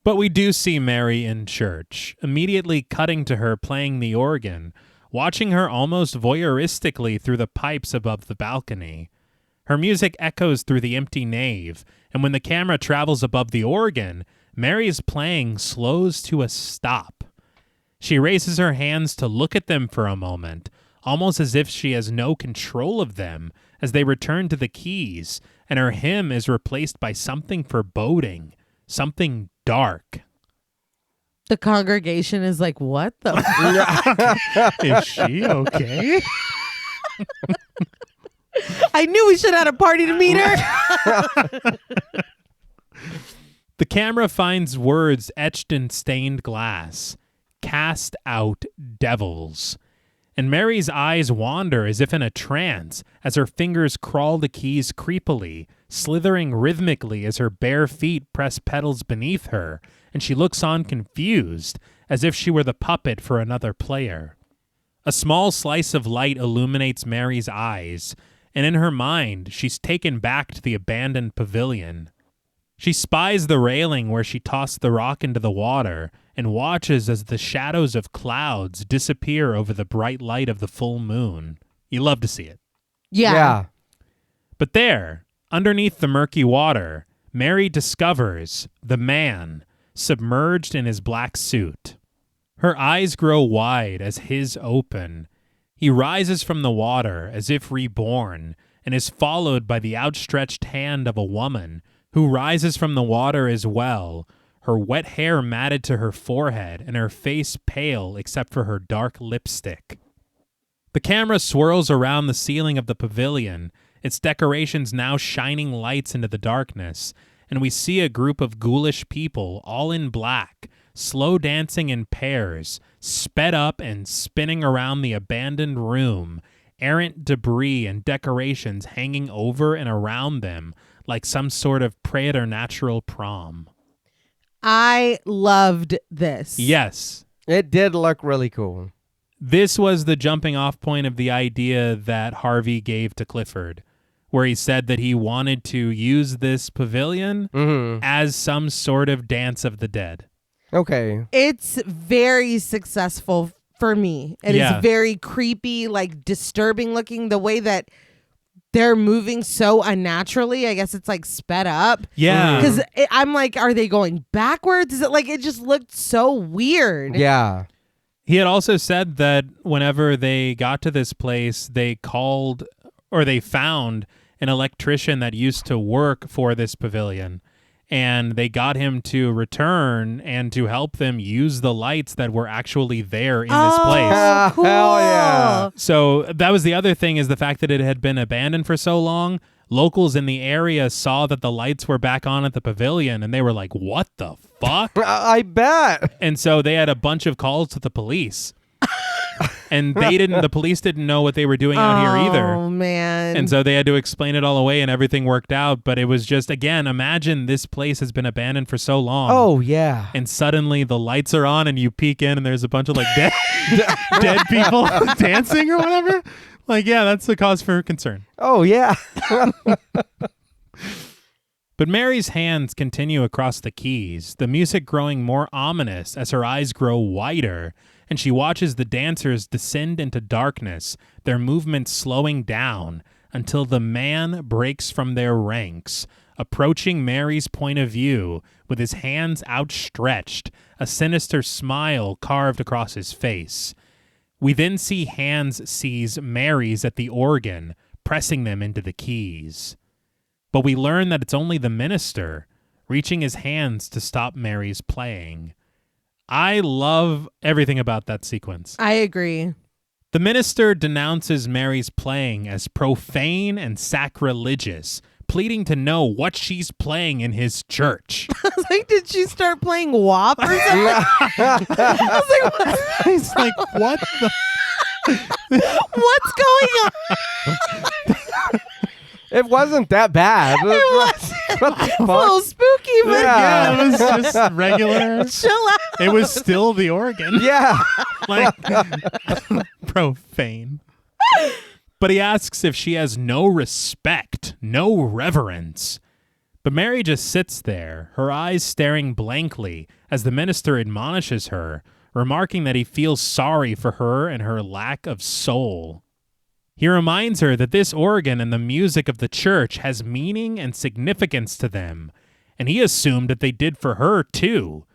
But we do see Mary in church, immediately cutting to her playing the organ, watching her almost voyeuristically through the pipes above the balcony. Her music echoes through the empty nave, and when the camera travels above the organ, Mary's playing slows to a stop. She raises her hands to look at them for a moment, almost as if she has no control of them, as they return to the keys, and her hymn is replaced by something foreboding, something dark. The congregation is like, what the fuck? Is she okay? I knew we should have had a party to meet her. The camera finds words etched in stained glass. Cast out devils. And Mary's eyes wander as if in a trance as her fingers crawl the keys creepily, slithering rhythmically as her bare feet press pedals beneath her, and she looks on confused, as if she were the puppet for another player. A small slice of light illuminates Mary's eyes, and in her mind, she's taken back to the abandoned pavilion. She spies the railing where she tossed the rock into the water and watches as the shadows of clouds disappear over the bright light of the full moon. You love to see it. Yeah. But there, underneath the murky water, Mary discovers the man submerged in his black suit. Her eyes grow wide as his open. He rises from the water as if reborn and is followed by the outstretched hand of a woman who rises from the water as well, her wet hair matted to her forehead and her face pale except for her dark lipstick. The camera swirls around the ceiling of the pavilion, its decorations now shining lights into the darkness, and we see a group of ghoulish people, all in black, slow dancing in pairs, sped up and spinning around the abandoned room, errant debris and decorations hanging over and around them like some sort of preternatural prom. I loved this. Yes. It did look really cool. This was the jumping off point of the idea that Harvey gave to Clifford, where he said that he wanted to use this pavilion as some sort of Dance of the Dead. Okay. It's very successful for me. It is very creepy, like disturbing looking, the way that they're moving so unnaturally. I guess it's like sped up. Yeah. Because I'm like, are they going backwards? Is it like, it just looked so weird. Yeah. He had also said that whenever they got to this place, they called or they found an electrician that used to work for this pavilion. And they got him to return and to help them use the lights that were actually there in this place. Cool. Hell yeah. So that was the other thing, is the fact that it had been abandoned for so long. Locals in the area saw that the lights were back on at the pavilion, and they were like, what the fuck? I bet. And so they had a bunch of calls to the police. And the police didn't know what they were doing out here either. Oh, man. And so they had to explain it all away, and everything worked out. But it was just, again, imagine this place has been abandoned for so long. Oh, yeah. And suddenly the lights are on and you peek in and there's a bunch of like dead people dancing or whatever. Like, yeah, that's a cause for concern. Oh, yeah. But Mary's hands continue across the keys, the music growing more ominous as her eyes grow wider, and she watches the dancers descend into darkness, their movements slowing down until the man breaks from their ranks, approaching Mary's point of view with his hands outstretched, a sinister smile carved across his face. We then see hands seize Mary's at the organ, pressing them into the keys. But we learn that it's only the minister reaching his hands to stop Mary's playing. I love everything about that sequence. I agree. The minister denounces Mary's playing as profane and sacrilegious, pleading to know what she's playing in his church. I was like, did she start playing WAP or something? I was like, what? He's like, what the? What's going on? It wasn't that bad. It was What the a fuck? little spooky, but Yeah, it was just regular. chill out. It was still the organ. Yeah. Like, profane. But he asks if she has no respect, no reverence. But Mary just sits there, her eyes staring blankly as the minister admonishes her, remarking that he feels sorry for her and her lack of soul. He reminds her that this organ and the music of the church has meaning and significance to them, and he assumed that they did for her too.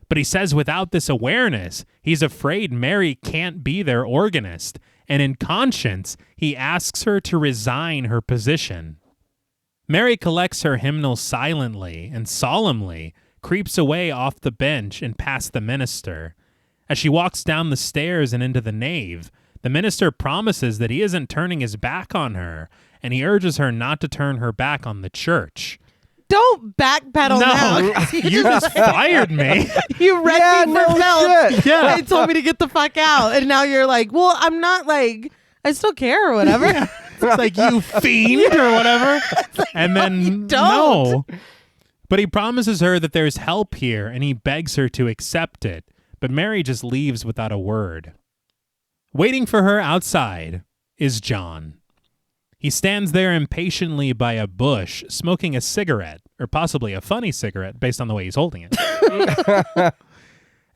But he says without this awareness, he's afraid Mary can't be their organist, and in conscience, he asks her to resign her position. Mary collects her hymnal silently and solemnly, creeps away off the bench and past the minister. As she walks down the stairs and into the nave, the minister promises that he isn't turning his back on her, and he urges her not to turn her back on the church. Don't backpedal now. No, you just fired me. You read me for Phelps. shit. Yeah. They told me to get the fuck out. And now you're like, well, I'm not like, I still care or whatever. It's like, you fiend or whatever. And then, don't. no. But he promises her that there's help here, and he begs her to accept it. But Mary just leaves without a word. Waiting for her outside is John. He stands there impatiently by a bush, smoking a cigarette, or possibly a funny cigarette based on the way he's holding it.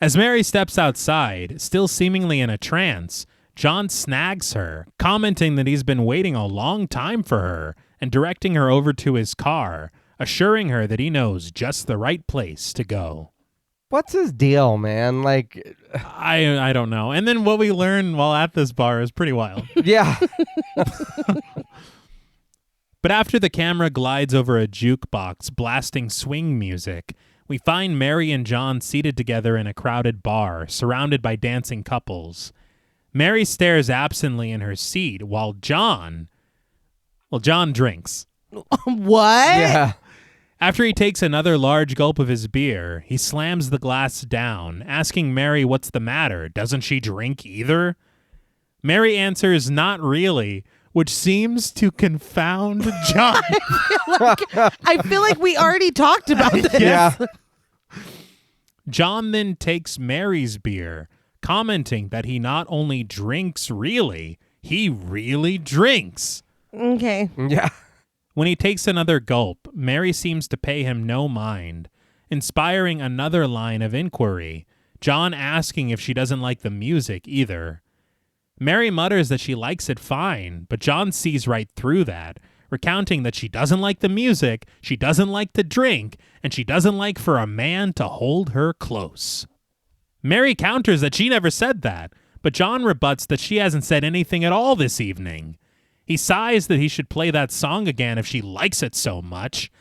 As Mary steps outside, still seemingly in a trance, John snags her, commenting that he's been waiting a long time for her and directing her over to his car, assuring her that he knows just the right place to go. What's his deal, man? Like, I don't know. And then what we learn while at this bar is pretty wild. yeah. But after the camera glides over a jukebox blasting swing music, we find Mary and John seated together in a crowded bar, surrounded by dancing couples. Mary stares absently in her seat while John drinks. What? Yeah. After he takes another large gulp of his beer, he slams the glass down, asking Mary what's the matter. Doesn't she drink either? Mary answers, not really, which seems to confound John. I feel like we already talked about this. Yeah. John then takes Mary's beer, commenting that he not only drinks really, he really drinks. Okay. Yeah. When he takes another gulp, Mary seems to pay him no mind, inspiring another line of inquiry, John asking if she doesn't like the music either. Mary mutters that she likes it fine, but John sees right through that, recounting that she doesn't like the music, she doesn't like to drink, and she doesn't like for a man to hold her close. Mary counters that she never said that, but John rebuts that she hasn't said anything at all this evening. He sighs that he should play that song again if she likes it so much,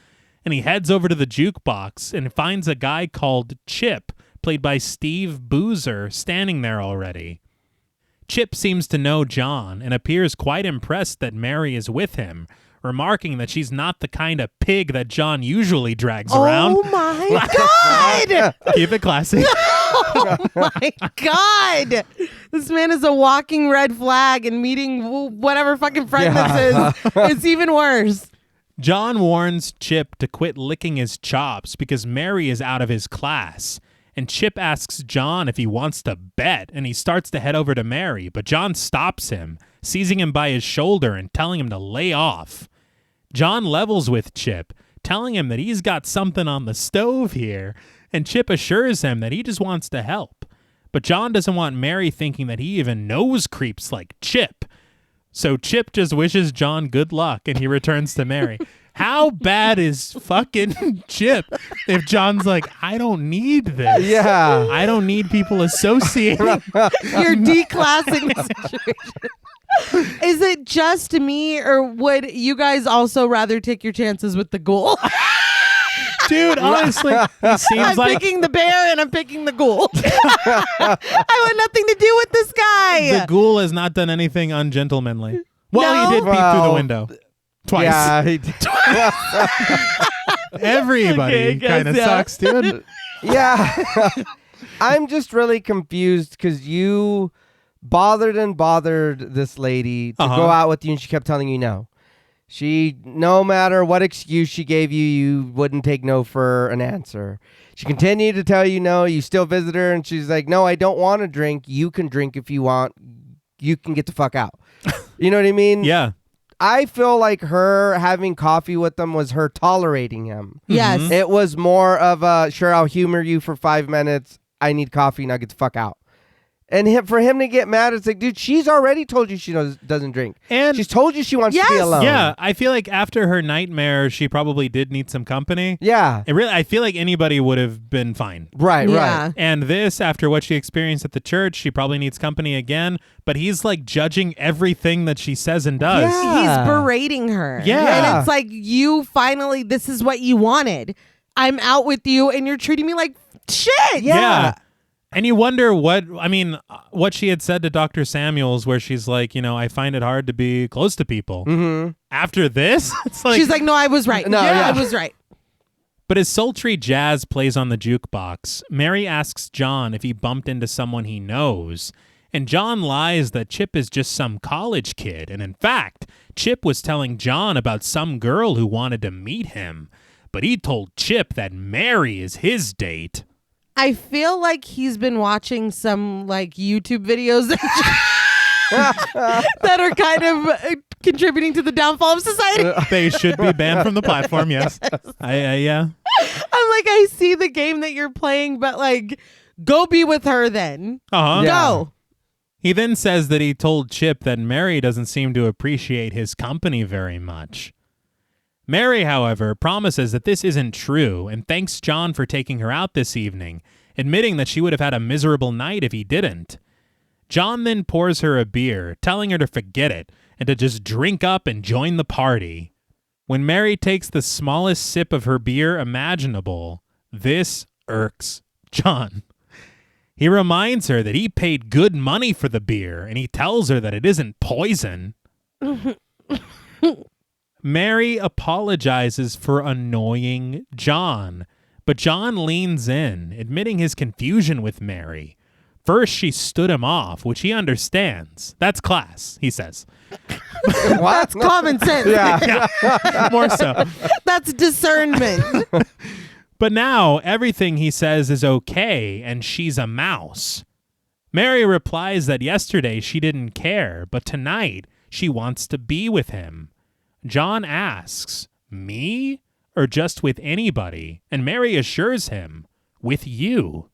and he heads over to the jukebox and finds a guy called Chip, played by Steve Boozer, standing there already. Chip seems to know John and appears quite impressed that Mary is with him, remarking that she's not the kind of pig that John usually drags around. Oh my God. Keep it classy. Oh my God. This man is a walking red flag, and meeting whatever fucking friend this is, it's even worse. John warns Chip to quit licking his chops because Mary is out of his class. And Chip asks John if he wants to bet, and he starts to head over to Mary, but John stops him, seizing him by his shoulder and telling him to lay off. John levels with Chip, telling him that he's got something on the stove here, and Chip assures him that he just wants to help. But John doesn't want Mary thinking that he even knows creeps like Chip. So Chip just wishes John good luck, and he returns to Mary. How bad is fucking Chip if John's like, I don't need this. Yeah. I don't need people associating. You're declassing the situation. Is it just me, or would you guys also rather take your chances with the ghoul? Dude, honestly, he seems I'm like picking the bear and I'm picking the ghoul. I want nothing to do with this guy. the ghoul has not done anything ungentlemanly. Well, No? he did peek through the window. Twice. Yeah, he did. Everybody Okay, I guess, kind of yeah. sucks, dude. Yeah. I'm just really confused because you bothered this lady to go out with you, and she kept telling you no. She, no matter what excuse she gave you, you wouldn't take no for an answer. She continued to tell you no. You still visit her, and she's like, no, I don't want to drink. You can drink if you want. You can get the fuck out. You know what I mean? Yeah. I feel like her having coffee with him was her tolerating him. Yes. It was more of a, sure, I'll humor you for 5 minutes. I need coffee, now get the fuck out. And for him to get mad, it's like, dude, she's already told you she doesn't drink. And she's told you she wants to be Yes. alone. yeah, I feel like after her nightmare, she probably did need some company. Yeah. I feel like anybody would have been fine. Right, Yeah. right. And this, after what she experienced at the church, she probably needs company again. But he's like judging everything that she says and does. Yeah. He's berating her. Yeah. And it's like, you finally, this is what you wanted. I'm out with you and you're treating me like shit. Yeah. And you wonder what she had said to Dr. Samuels, where she's like, I find it hard to be close to people. Mm-hmm. After this, it's like, She's like, no, I was right. No, yeah, yeah. I was right. But as sultry jazz plays on the jukebox, Mary asks John if he bumped into someone he knows. And John lies that Chip is just some college kid. And in fact, Chip was telling John about some girl who wanted to meet him. But he told Chip that Mary is his date. I feel like he's been watching some like YouTube videos that are kind of contributing to the downfall of society. They should be banned from the platform, yes. Yeah. I'm like, I see the game that you're playing, but like, go be with her then. Uh-huh. Yeah. Go. He then says that he told Chip that Mary doesn't seem to appreciate his company very much. Mary, however, promises that this isn't true and thanks John for taking her out this evening, admitting that she would have had a miserable night if he didn't. John then pours her a beer, telling her to forget it and to just drink up and join the party. When Mary takes the smallest sip of her beer imaginable, this irks John. He reminds her that he paid good money for the beer, and he tells her that it isn't poison. Mary apologizes for annoying John, but John leans in, admitting his confusion with Mary. First, she stood him off, which he understands. That's class, he says. What? That's common sense. Yeah. More so. That's discernment. But now, everything he says is okay, and she's a mouse. Mary replies that yesterday she didn't care, but tonight she wants to be with him. John asks, me? Or just with anybody? And Mary assures him, with you.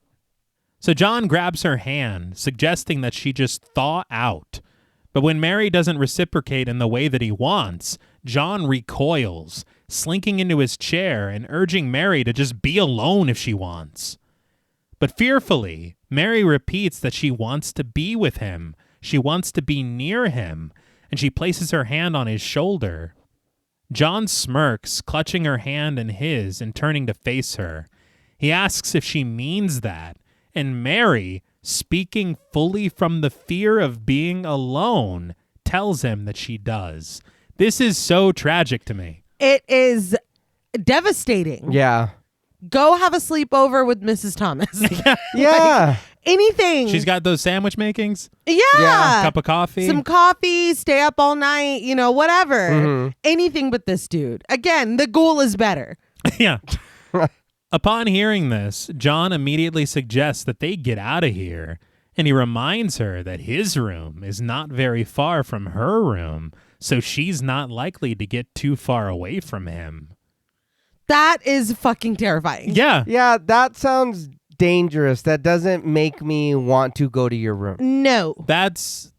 So John grabs her hand, suggesting that she just thaw out. But when Mary doesn't reciprocate in the way that he wants, John recoils, slinking into his chair and urging Mary to just be alone if she wants. But fearfully, Mary repeats that she wants to be with him. She wants to be near him, and she places her hand on his shoulder. John smirks, clutching her hand in his and turning to face her. He asks if she means that, and Mary, speaking fully from the fear of being alone, tells him that she does. This is so tragic to me. It is devastating. Yeah. Go have a sleepover with Mrs. Thomas. Yeah. Anything. She's got those sandwich makings, yeah. cup of coffee. Some coffee, stay up all night, whatever. Mhm. Anything but this dude. Again, the ghoul is better. Yeah. Upon hearing this, John immediately suggests that they get out of here, and he reminds her that his room is not very far from her room, so she's not likely to get too far away from him. That is fucking terrifying. Yeah. Yeah, that sounds dangerous. That doesn't make me want to go to your room. No. That's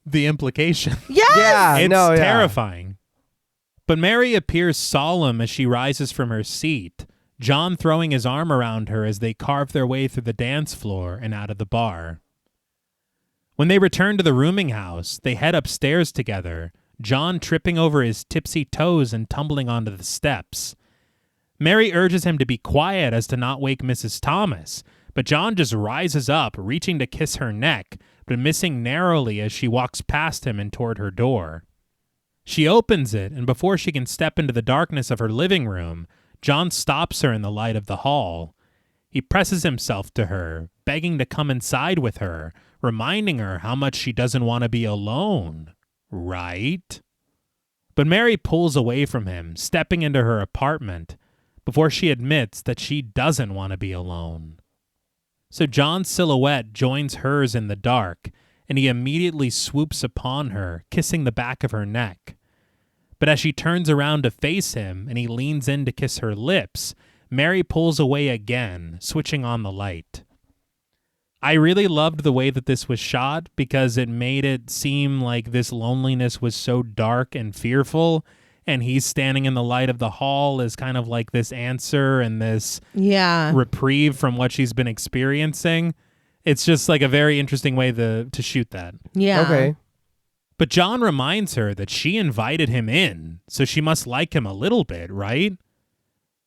the implication. Yes. Yeah, It's no, yeah. terrifying. But Mary appears solemn as she rises from her seat, John throwing his arm around her as they carve their way through the dance floor and out of the bar. When they return to the rooming house, they head upstairs together, John tripping over his tipsy toes and tumbling onto the steps. Mary urges him to be quiet as to not wake Mrs. Thomas, but John just rises up, reaching to kiss her neck, but missing narrowly as she walks past him and toward her door. She opens it, and before she can step into the darkness of her living room, John stops her in the light of the hall. He presses himself to her, begging to come inside with her, reminding her how much she doesn't want to be alone. Right? But Mary pulls away from him, stepping into her apartment, before she admits that she doesn't want to be alone. So John's silhouette joins hers in the dark, and he immediately swoops upon her, kissing the back of her neck. But as she turns around to face him and he leans in to kiss her lips, Mary pulls away again, switching on the light. I really loved the way that this was shot because it made it seem like this loneliness was so dark and fearful, and he's standing in the light of the hall as kind of like this answer and this reprieve from what she's been experiencing. It's just like a very interesting way to shoot that. Yeah. Okay. But John reminds her that she invited him in, so she must like him a little bit, right?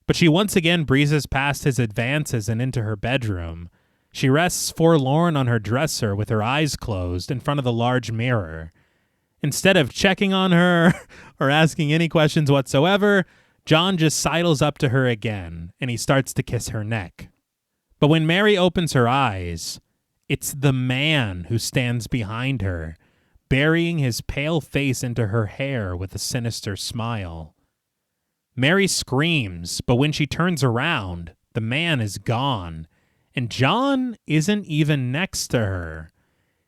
But she once again breezes past his advances and into her bedroom. She rests forlorn on her dresser with her eyes closed in front of the large mirror. Instead of checking on her or asking any questions whatsoever, John just sidles up to her again, and he starts to kiss her neck. But when Mary opens her eyes, it's the man who stands behind her, burying his pale face into her hair with a sinister smile. Mary screams, but when she turns around, the man is gone, and John isn't even next to her.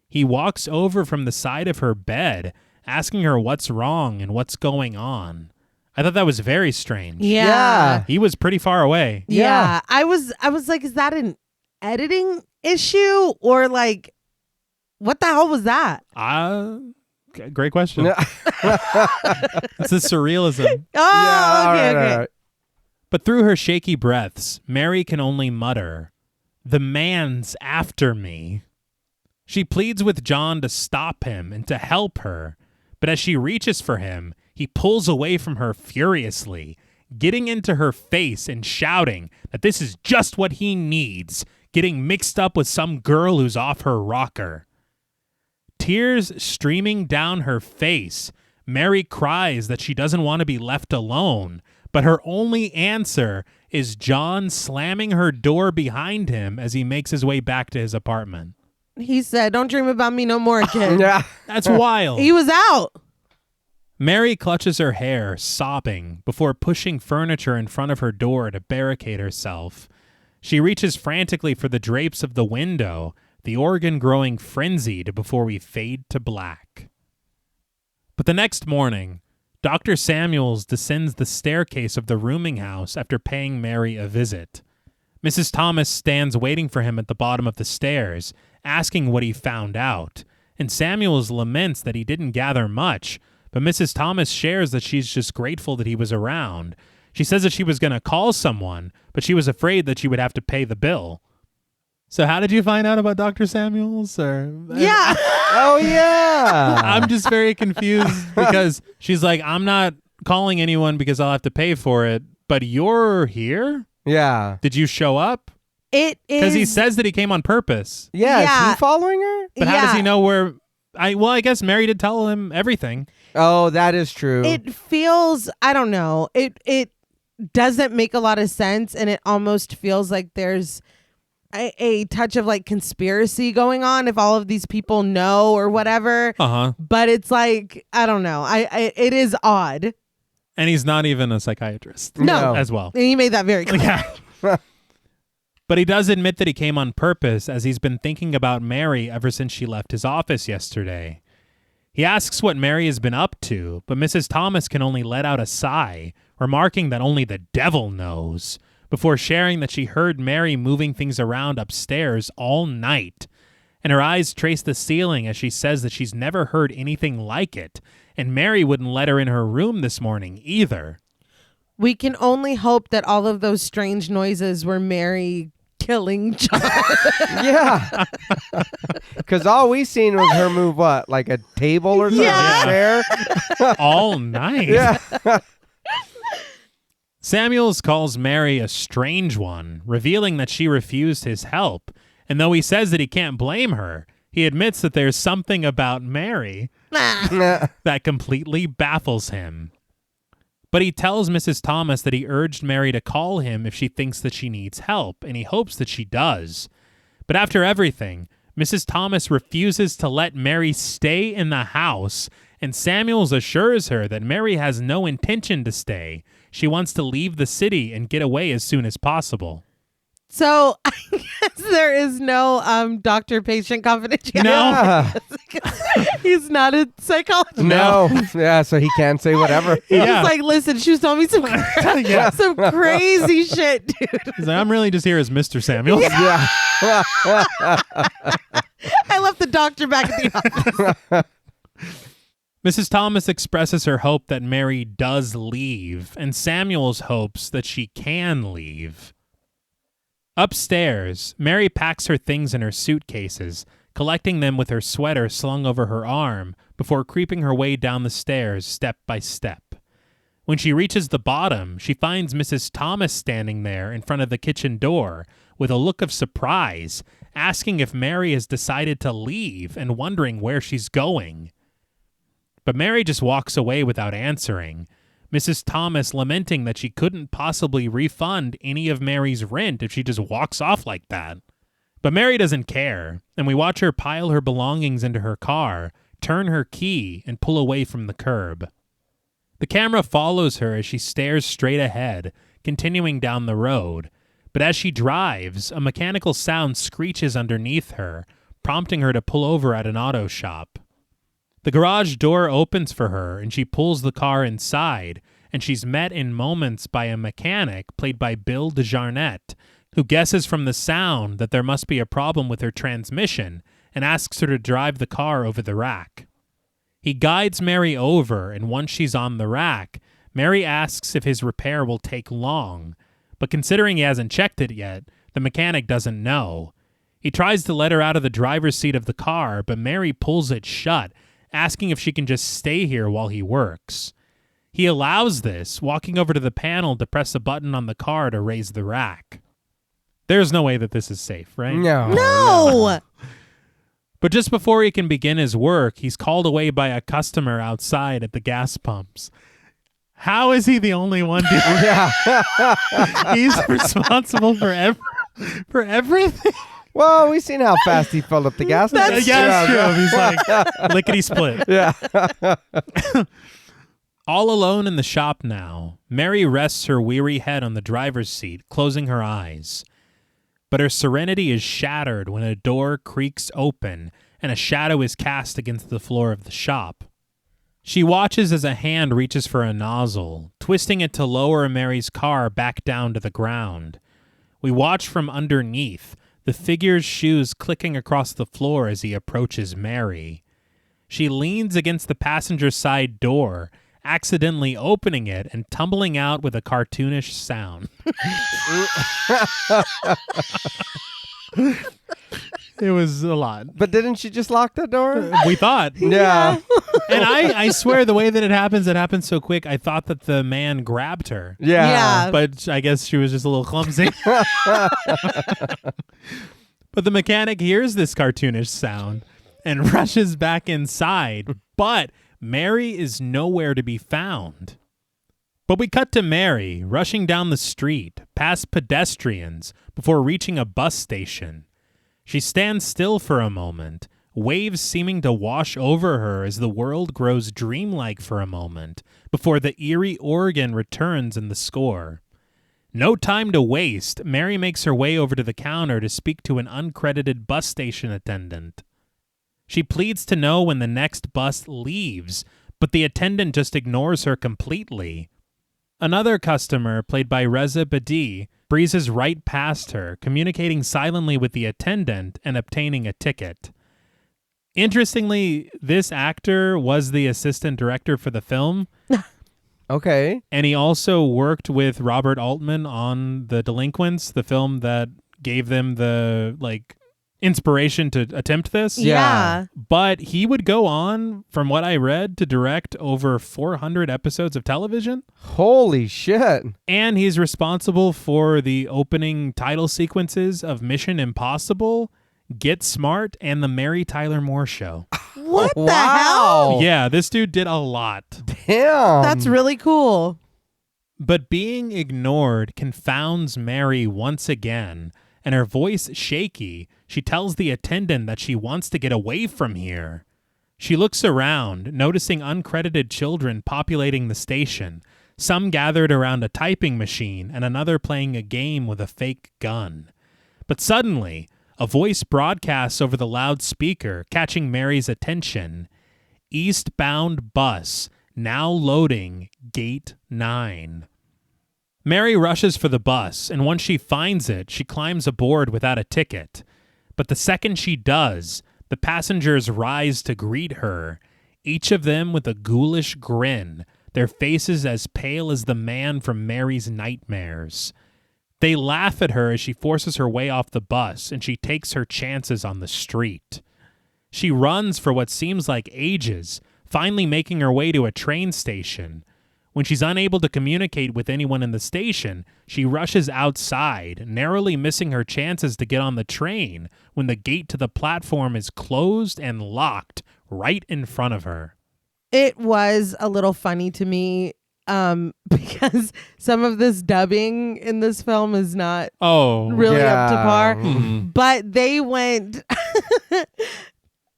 He walks over from the side of her bed, asking her what's wrong and what's going on. I thought that was very strange. Yeah. He was pretty far away. Yeah. I was like, is that an editing issue or like, what the hell was that? Great question. It's the surrealism. Oh, okay. Right. But through her shaky breaths, Mary can only mutter, "The man's after me." She pleads with John to stop him and to help her, but as she reaches for him, he pulls away from her furiously, getting into her face and shouting that this is just what he needs, getting mixed up with some girl who's off her rocker. Tears streaming down her face, Mary cries that she doesn't want to be left alone, but her only answer is John slamming her door behind him as he makes his way back to his apartment. He said, "Don't dream about me no more, kid." Yeah. That's wild. He was out. Mary clutches her hair, sobbing, before pushing furniture in front of her door to barricade herself. She reaches frantically for the drapes of the window, the organ growing frenzied before we fade to black. But the next morning, Dr. Samuels descends the staircase of the rooming house after paying Mary a visit. Mrs. Thomas stands waiting for him at the bottom of the stairs, asking what he found out, and Samuels laments that he didn't gather much, but Mrs. Thomas shares that she's just grateful that he was around. She says that she was going to call someone, but she was afraid that she would have to pay the bill. So how did you find out about Dr. Samuels? Yeah. Oh, yeah. I'm just very confused because she's like, I'm not calling anyone because I'll have to pay for it, but you're here? Yeah. Did you show up? It is. Because he says that he came on purpose. Yeah. Yeah. Is he following her? But how does he know where... I guess Mary did tell him everything. Oh, that is true. It feels, I don't know. It doesn't make a lot of sense, and it almost feels like there's a touch of like conspiracy going on if all of these people know or whatever. Uh-huh. But it's like, I don't know. It is odd. And he's not even a psychiatrist. No. As well. And he made that very clear. Yeah. But he does admit that he came on purpose as he's been thinking about Mary ever since she left his office yesterday. He asks what Mary has been up to, but Mrs. Thomas can only let out a sigh, remarking that only the devil knows, before sharing that she heard Mary moving things around upstairs all night. And her eyes trace the ceiling as she says that she's never heard anything like it, and Mary wouldn't let her in her room this morning either. We can only hope that all of those strange noises were Mary killing John. Yeah. Because all we seen was her move what? Like a table or something? Yeah. A chair? All night. Yeah. Samuels calls Mary a strange one, revealing that she refused his help. And though he says that he can't blame her, he admits that there's something about Mary that completely baffles him. But he tells Mrs. Thomas that he urged Mary to call him if she thinks that she needs help, and he hopes that she does. But after everything, Mrs. Thomas refuses to let Mary stay in the house, and Samuels assures her that Mary has no intention to stay. She wants to leave the city and get away as soon as possible. So I guess there is no doctor-patient confidentiality. No. He's not a psychologist. No. Yeah, so he can't say whatever. He's Yeah. just like, listen, she was telling me some, some crazy shit, dude. He's like, I'm really just here as Mr. Samuels. Yeah. I left the doctor back at the office. Mrs. Thomas expresses her hope that Mary does leave, and Samuels hopes that she can leave. Upstairs, Mary packs her things in her suitcases, collecting them with her sweater slung over her arm before creeping her way down the stairs step by step. When she reaches the bottom, she finds Mrs. Thomas standing there in front of the kitchen door with a look of surprise, asking if Mary has decided to leave and wondering where she's going. But Mary just walks away without answering, Mrs. Thomas lamenting that she couldn't possibly refund any of Mary's rent if she just walks off like that. But Mary doesn't care, and we watch her pile her belongings into her car, turn her key, and pull away from the curb. The camera follows her as she stares straight ahead, continuing down the road. But as she drives, a mechanical sound screeches underneath her, prompting her to pull over at an auto shop. The garage door opens for her, and she pulls the car inside, and she's met in moments by a mechanic played by Bill DeJarnette, who guesses from the sound that there must be a problem with her transmission and asks her to drive the car over the rack. He guides Mary over, and once she's on the rack, Mary asks if his repair will take long, but considering he hasn't checked it yet, the mechanic doesn't know. He tries to let her out of the driver's seat of the car, but Mary pulls it shut, asking if she can just stay here while he works. He allows this, walking over to the panel to press a button on the car to raise the rack. There's no way that this is safe, right? No. But just before he can begin his work, he's called away by a customer outside at the gas pumps. How is he the only one doing Yeah. He's responsible for everything. Well, we've seen how fast he filled up the gas. That's True. He's like, lickety split. Yeah. All alone in the shop now, Mary rests her weary head on the driver's seat, closing her eyes. But her serenity is shattered when a door creaks open and a shadow is cast against the floor of the shop. She watches as a hand reaches for a nozzle, twisting it to lower Mary's car back down to the ground. We watch from underneath, the figure's shoes clicking across the floor as he approaches Mary. She leans against the passenger side door, accidentally opening it and tumbling out with a cartoonish sound. It was a lot. But didn't she just lock the door? We thought. Yeah. And I swear the way that it happens so quick, I thought that the man grabbed her. Yeah. But I guess she was just a little clumsy. But the mechanic hears this cartoonish sound and rushes back inside. But Mary is nowhere to be found. But we cut to Mary rushing down the street, past pedestrians, before reaching a bus station. She stands still for a moment, waves seeming to wash over her as the world grows dreamlike for a moment, before the eerie organ returns in the score. No time to waste, Mary makes her way over to the counter to speak to an uncredited bus station attendant. She pleads to know when the next bus leaves, but the attendant just ignores her completely. Another customer, played by Reza Badi, breezes right past her, communicating silently with the attendant and obtaining a ticket. Interestingly, this actor was the assistant director for the film. Okay. And he also worked with Robert Altman on The Delinquents, the film that gave them the inspiration to attempt this. Yeah. But he would go on, from what I read, to direct over 400 episodes of television. Holy shit. And he's responsible for the opening title sequences of Mission Impossible, Get Smart, and The Mary Tyler Moore Show. What the Wow. hell? Yeah, this dude did a lot. Damn. That's really cool. But being ignored confounds Mary once again, and her voice shaky, she tells the attendant that she wants to get away from here. She looks around, noticing uncredited children populating the station, some gathered around a typing machine and another playing a game with a fake gun. But suddenly, a voice broadcasts over the loudspeaker, catching Mary's attention. Eastbound bus, now loading, gate 9. Mary rushes for the bus, and once she finds it, she climbs aboard without a ticket. But the second she does, the passengers rise to greet her, each of them with a ghoulish grin, their faces as pale as the man from Mary's nightmares. They laugh at her as she forces her way off the bus, and she takes her chances on the street. She runs for what seems like ages, finally making her way to a train station. When she's unable to communicate with anyone in the station, she rushes outside, narrowly missing her chances to get on the train when the gate to the platform is closed and locked right in front of her. It was a little funny to me because some of this dubbing in this film is not really up to par. Mm-hmm. But they went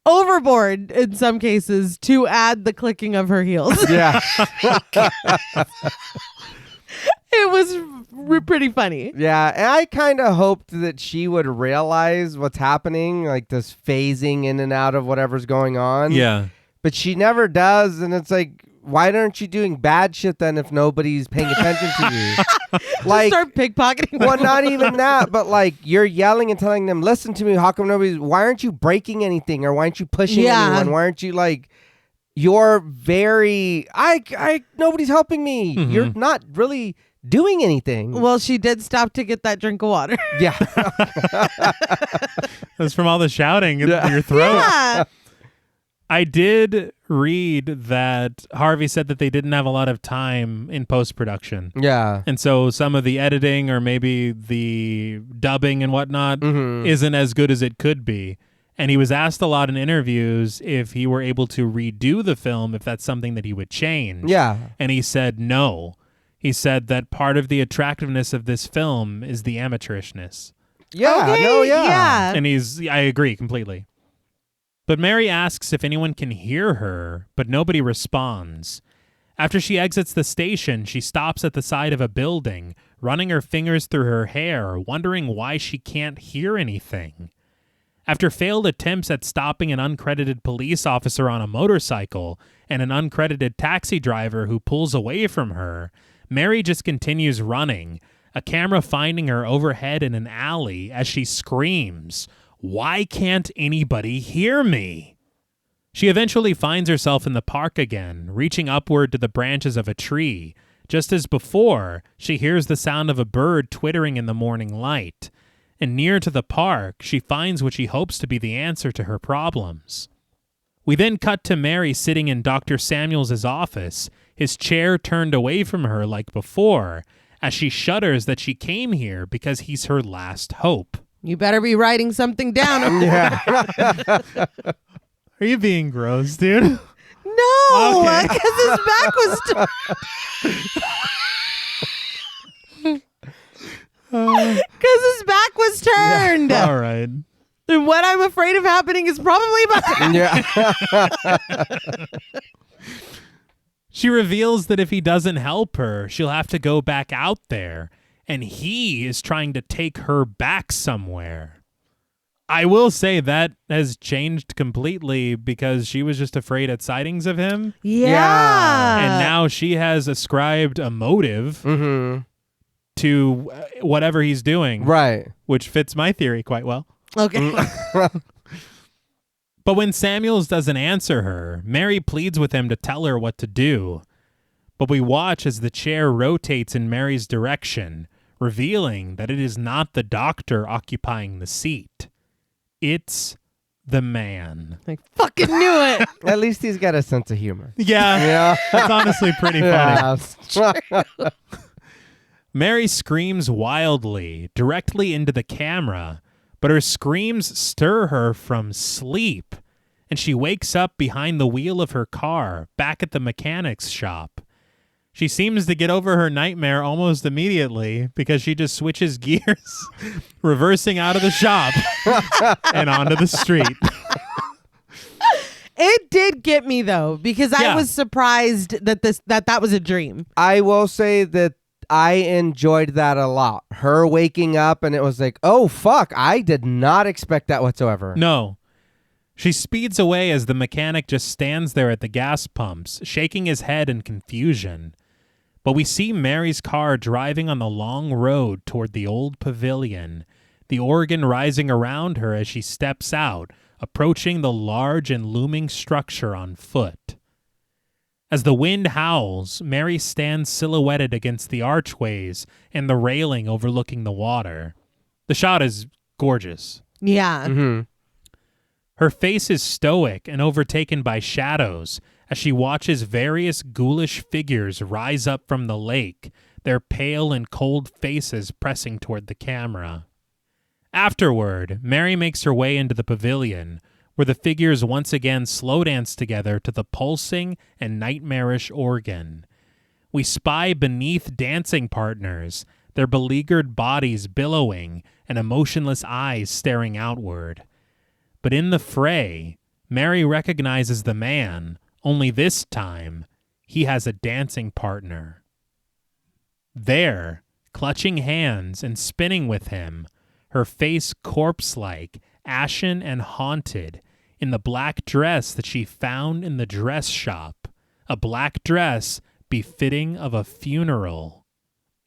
overboard in some cases to add the clicking of her heels. Yeah. It was pretty funny. Yeah, and I kind of hoped that she would realize what's happening, like this phasing in and out of whatever's going on. Yeah. But she never does, and it's like, why aren't you doing bad shit then if nobody's paying attention to you? Like, start pickpocketing. Well, not even that, but like you're yelling and telling them, listen to me, how come nobody's, why aren't you breaking anything, or why aren't you pushing anyone? Why aren't you you're very, nobody's helping me. Mm-hmm. You're not really doing anything. Well, she did stop to get that drink of water. Yeah. That's from all the shouting in your throat. Yeah. I did read that Harvey said that they didn't have a lot of time in post-production. Yeah. And so some of the editing or maybe the dubbing and whatnot isn't as good as it could be. And he was asked a lot in interviews if he were able to redo the film, if that's something that he would change. Yeah. And he said no. He said that part of the attractiveness of this film is the amateurishness. Yeah. Okay, No, yeah. yeah. And I agree completely. But Mary asks if anyone can hear her, but nobody responds. After she exits the station, she stops at the side of a building, running her fingers through her hair, wondering why she can't hear anything. After failed attempts at stopping an uncredited police officer on a motorcycle and an uncredited taxi driver who pulls away from her, Mary just continues running, a camera finding her overhead in an alley as she screams, "Why can't anybody hear me?" She eventually finds herself in the park again, reaching upward to the branches of a tree. Just as before, she hears the sound of a bird twittering in the morning light. And near to the park, she finds what she hopes to be the answer to her problems. We then cut to Mary sitting in Dr. Samuels' office, his chair turned away from her like before, as she shudders that she came here because he's her last hope. You better be writing something down. Yeah. Are you being gross, dude? No, Okay. because his back was turned. Yeah. All right. And what I'm afraid of happening is probably about to Yeah. She reveals that if he doesn't help her, she'll have to go back out there, and he is trying to take her back somewhere. I will say that has changed completely because she was just afraid at sightings of him. Yeah. And now she has ascribed a motive to whatever he's doing. Right. Which fits my theory quite well. Okay. But when Samuels doesn't answer her, Mary pleads with him to tell her what to do. But we watch as the chair rotates in Mary's direction, revealing that it is not the doctor occupying the seat. It's the man. I fucking knew it. At least he's got a sense of humor. Yeah, that's honestly pretty funny. Yeah. Mary screams wildly, directly into the camera, but her screams stir her from sleep, and she wakes up behind the wheel of her car, back at the mechanic's shop. She seems to get over her nightmare almost immediately because she just switches gears, reversing out of the shop and onto the street. It did get me though, because I Yeah. was surprised that was a dream. I will say that I enjoyed that a lot. Her waking up and it was like, oh, fuck. I did not expect that whatsoever. No. She speeds away as the mechanic just stands there at the gas pumps, shaking his head in confusion. But we see Mary's car driving on the long road toward the old pavilion, the organ rising around her as she steps out, approaching the large and looming structure on foot. As the wind howls, Mary stands silhouetted against the archways and the railing overlooking the water. The shot is gorgeous. Yeah. Mm-hmm. Her face is stoic and overtaken by shadows as she watches various ghoulish figures rise up from the lake, their pale and cold faces pressing toward the camera. Afterward, Mary makes her way into the pavilion, where the figures once again slow dance together to the pulsing and nightmarish organ. We spy beneath dancing partners, their beleaguered bodies billowing and emotionless eyes staring outward. But in the fray, Mary recognizes the man, only this time, he has a dancing partner. There, clutching hands and spinning with him, her face corpse-like, ashen and haunted, in the black dress that she found in the dress shop, a black dress befitting of a funeral,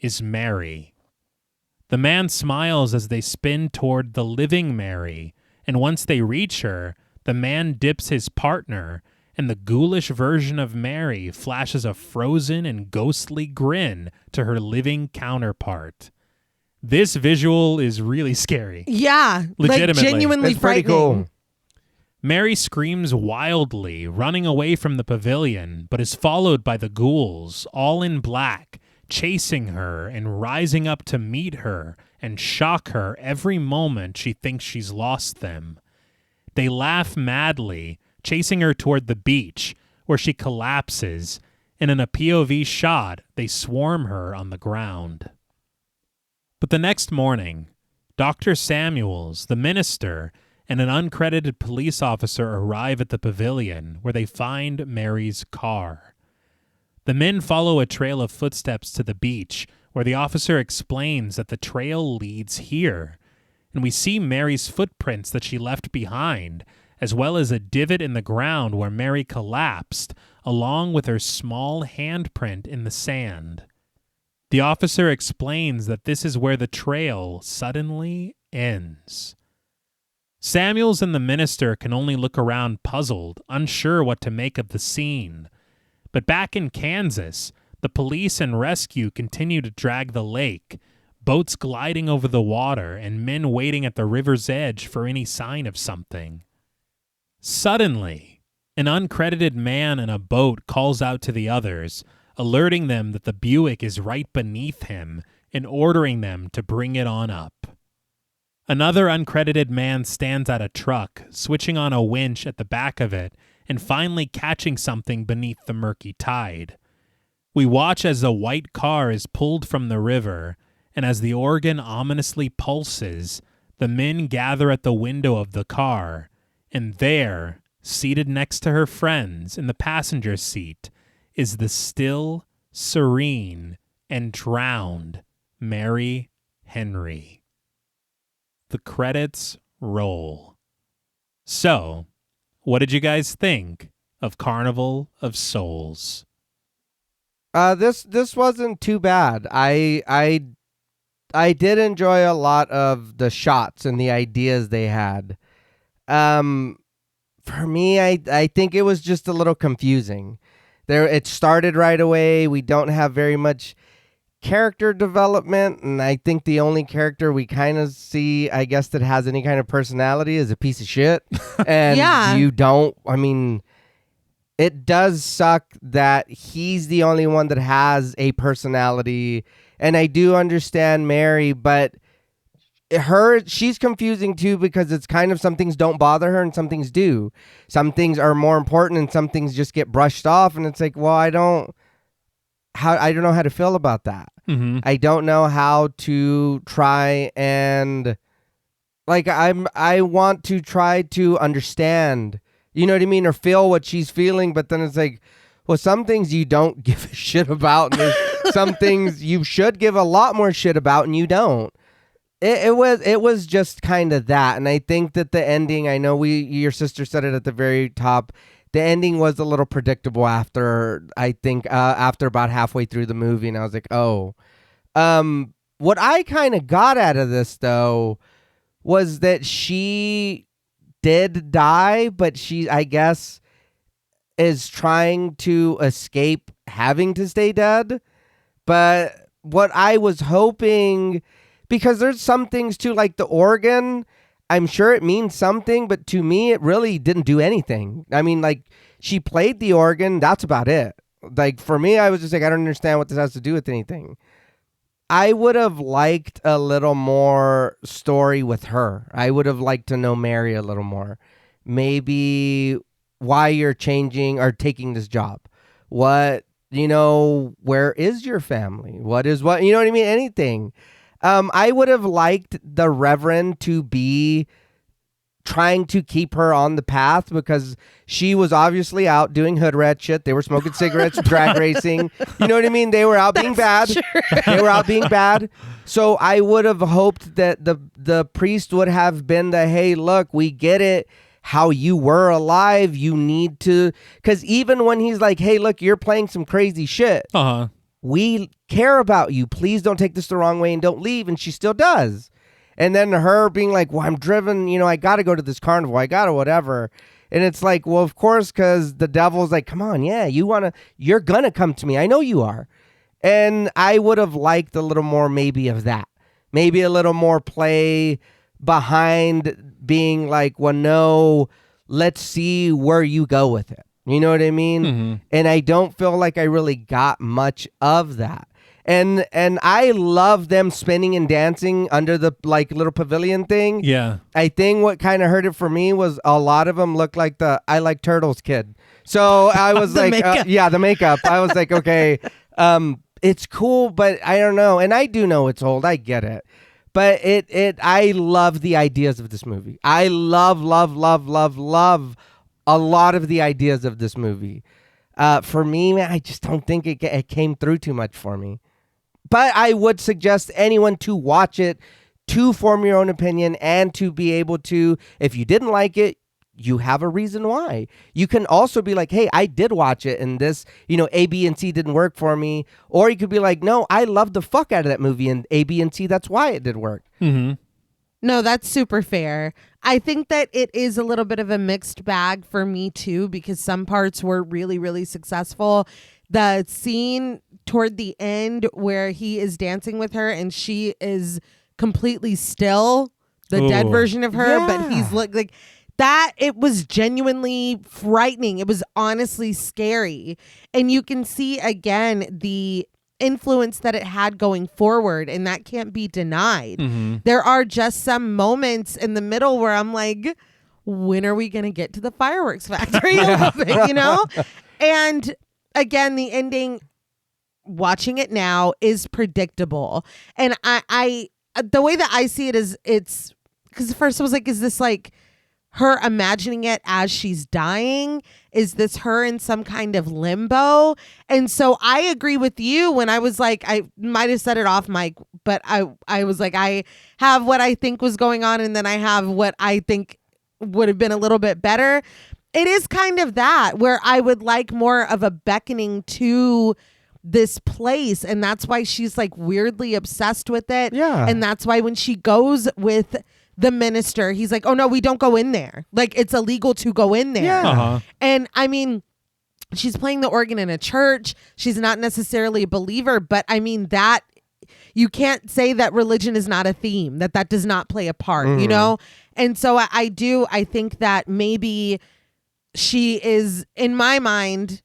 is Mary. The man smiles as they spin toward the living Mary, and once they reach her, the man dips his partner, and the ghoulish version of Mary flashes a frozen and ghostly grin to her living counterpart. This visual is really scary. Yeah. Legitimately. Like genuinely It's pretty frightening. cool. Mary screams wildly, running away from the pavilion, but is followed by the ghouls, all in black, chasing her and rising up to meet her and shock her every moment she thinks she's lost them. They laugh madly, chasing her toward the beach, where she collapses, and in a POV shot, they swarm her on the ground. But the next morning, Dr. Samuels, the minister, and an uncredited police officer arrive at the pavilion, where they find Mary's car. The men follow a trail of footsteps to the beach, where the officer explains that the trail leads here, and we see Mary's footprints that she left behind, as well as a divot in the ground where Mary collapsed, along with her small handprint in the sand. The officer explains that this is where the trail suddenly ends. Samuels and the minister can only look around puzzled, unsure what to make of the scene. But back in Kansas, the police and rescue continue to drag the lake, boats gliding over the water and men waiting at the river's edge for any sign of something. Suddenly, an uncredited man in a boat calls out to the others, alerting them that the Buick is right beneath him and ordering them to bring it on up. Another uncredited man stands at a truck, switching on a winch at the back of it and finally catching something beneath the murky tide. We watch as the white car is pulled from the river, and as the organ ominously pulses, the men gather at the window of the car, and there, seated next to her friends in the passenger seat, is the still, serene, and drowned Mary Henry. The credits roll. So, what did you guys think of Carnival of Souls? This wasn't too bad. I did enjoy a lot of the shots and the ideas they had. For me, I think it was just a little confusing. It started right away. We don't have very much character development, and I think the only character we kind of see, I guess, that has any kind of personality is a piece of shit. And you don't, I mean, it does suck that he's the only one that has a personality. And I do understand Mary, but she's confusing too, because it's kind of some things don't bother her and some things do. Some things are more important and some things just get brushed off. And it's like, well, I don't know how to feel about that. Mm-hmm. I don't know how to try and like, I want to try to understand, you know what I mean? Or feel what she's feeling. But then it's like, well, some things you don't give a shit about. And there's some things you should give a lot more shit about and you don't. It was just kind of that. And I think that the ending, I know your sister said it at the very top, the ending was a little predictable after about halfway through the movie. And I was like, oh. What I kind of got out of this, though, was that she did die, but she, I guess, is trying to escape having to stay dead. But what I was hoping, because there's some things too, like the organ, I'm sure it means something, but to me, it really didn't do anything. I mean, like, she played the organ, that's about it. Like, for me, I was just like, I don't understand what this has to do with anything. I would have liked a little more story with her. I would have liked to know Mary a little more. Maybe why you're changing or taking this job. What, where is your family? What, you know what I mean? Anything. I would have liked the Reverend to be trying to keep her on the path, because she was obviously out doing hood rat shit. They were smoking cigarettes, drag racing. You know what I mean? They were out being bad. They were out being bad. So I would have hoped that the priest would have been hey, look, we get it. How you were alive, you need to, because even when he's like, hey, look, you're playing some crazy shit. Uh-huh. We care about you. Please don't take this the wrong way and don't leave. And she still does. And then her being like, well, I'm driven, I got to go to this carnival. I got to whatever. And it's like, well, of course, because the devil's like, come on. Yeah, you're going to come to me. I know you are. And I would have liked a little more maybe of that. Maybe a little more play behind being like, well, no, let's see where you go with it. You know what I mean? Mm-hmm. And I don't feel like I really got much of that. And I love them spinning and dancing under the like little pavilion thing. Yeah. I think what kind of hurt it for me was a lot of them looked like the I Like Turtles kid. So I was The like, makeup. the makeup. I was like, okay, it's cool, but I don't know. And I do know it's old. I get it. But I love the ideas of this movie. I love a lot of the ideas of this movie. For me, man, I just don't think it came through too much for me. But I would suggest anyone to watch it, to form your own opinion, and to be able to, if you didn't like it, you have a reason why. You can also be like, hey, I did watch it, and this, A, B, and C didn't work for me. Or you could be like, no, I loved the fuck out of that movie, and A, B, and C, that's why it did work. Mm-hmm. No, that's super fair. I think that it is a little bit of a mixed bag for me too, because some parts were really, really successful. The scene toward the end where he is dancing with her and she is completely still, the dead version of her, but he's like that, it was genuinely frightening. It was honestly scary. And you can see again the influence that it had going forward, and that can't be denied. Mm-hmm. There are just some moments in the middle where I'm like, when are we going to get to the fireworks factory a little bit, And again, the ending, watching it now, is predictable. And I the way that I see it is, it's because at first I was like, is this like her imagining it as she's dying? Is this her in some kind of limbo? And so I agree with you when I was like, I might have said it off mic, but I was like, I have what I think was going on, and then I have what I think would have been a little bit better. It is kind of that, where I would like more of a beckoning to this place, and that's why she's like weirdly obsessed with it. Yeah. And that's why when she goes with the minister, he's like, oh no, we don't go in there. Like, it's illegal to go in there. Yeah. Uh-huh. And I mean, she's playing the organ in a church. She's not necessarily a believer, but I mean, that you can't say that religion is not a theme, that does not play a part, you know? And so I think that maybe she is, in my mind,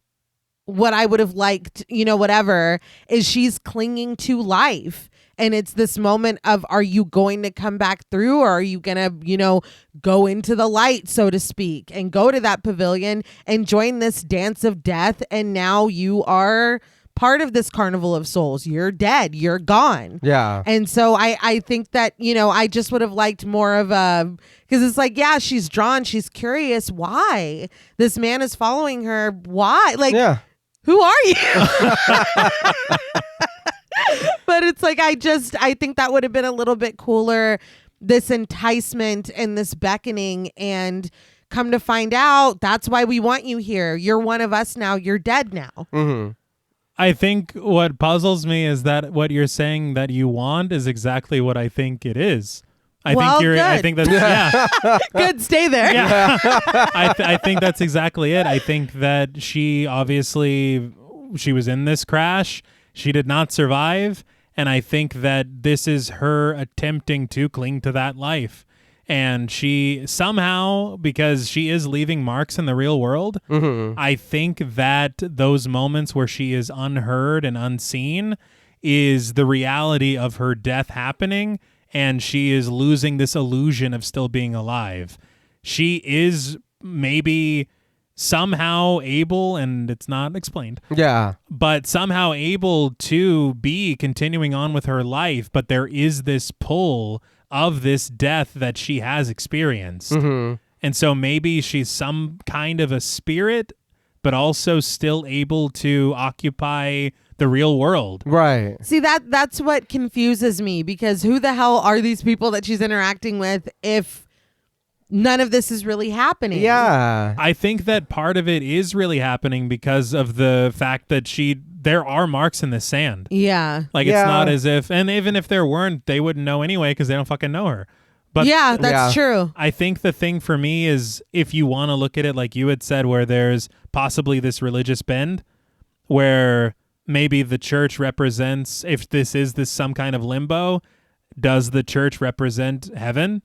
what I would have liked, you know, whatever, is she's clinging to life. And it's this moment of, are you going to come back through, or are you going to, you know, go into the light, so to speak, and go to that pavilion and join this dance of death? And now you are part of this Carnival of Souls. You're dead. You're gone. Yeah. And so I think that, you know, I just would have liked more of a, because it's like, yeah, she's drawn. She's curious. Why? This man is following her. Why? Like, who are you? But it's like, I think that would have been a little bit cooler, this enticement and this beckoning, and come to find out, that's why we want you here. You're one of us now. You're dead now. Mm-hmm. I think what puzzles me is that what you're saying that you want is exactly what I think it is. I think that's Good, stay there. Yeah. I think that's exactly it. I think that she was in this crash. She did not survive. And I think that this is her attempting to cling to that life. And she somehow, because she is leaving marks in the real world, I think that those moments where she is unheard and unseen is the reality of her death happening. And she is losing this illusion of still being alive. She is maybe somehow able, and it's not explained. Yeah. But somehow able to be continuing on with her life. But there is this pull of this death that she has experienced. And so maybe she's some kind of a spirit, but also still able to occupy the real world. Right. See, that's what confuses me, because who the hell are these people that she's interacting with if none of this is really happening? Yeah. I think that part of it is really happening because of the fact that there are marks in the sand. Yeah. Like, it's not as if, and even if there weren't, they wouldn't know anyway because they don't fucking know her. But yeah, that's true. I think the thing for me is, if you want to look at it like you had said, where there's possibly this religious bend where maybe the church represents, if this is some kind of limbo, does the church represent heaven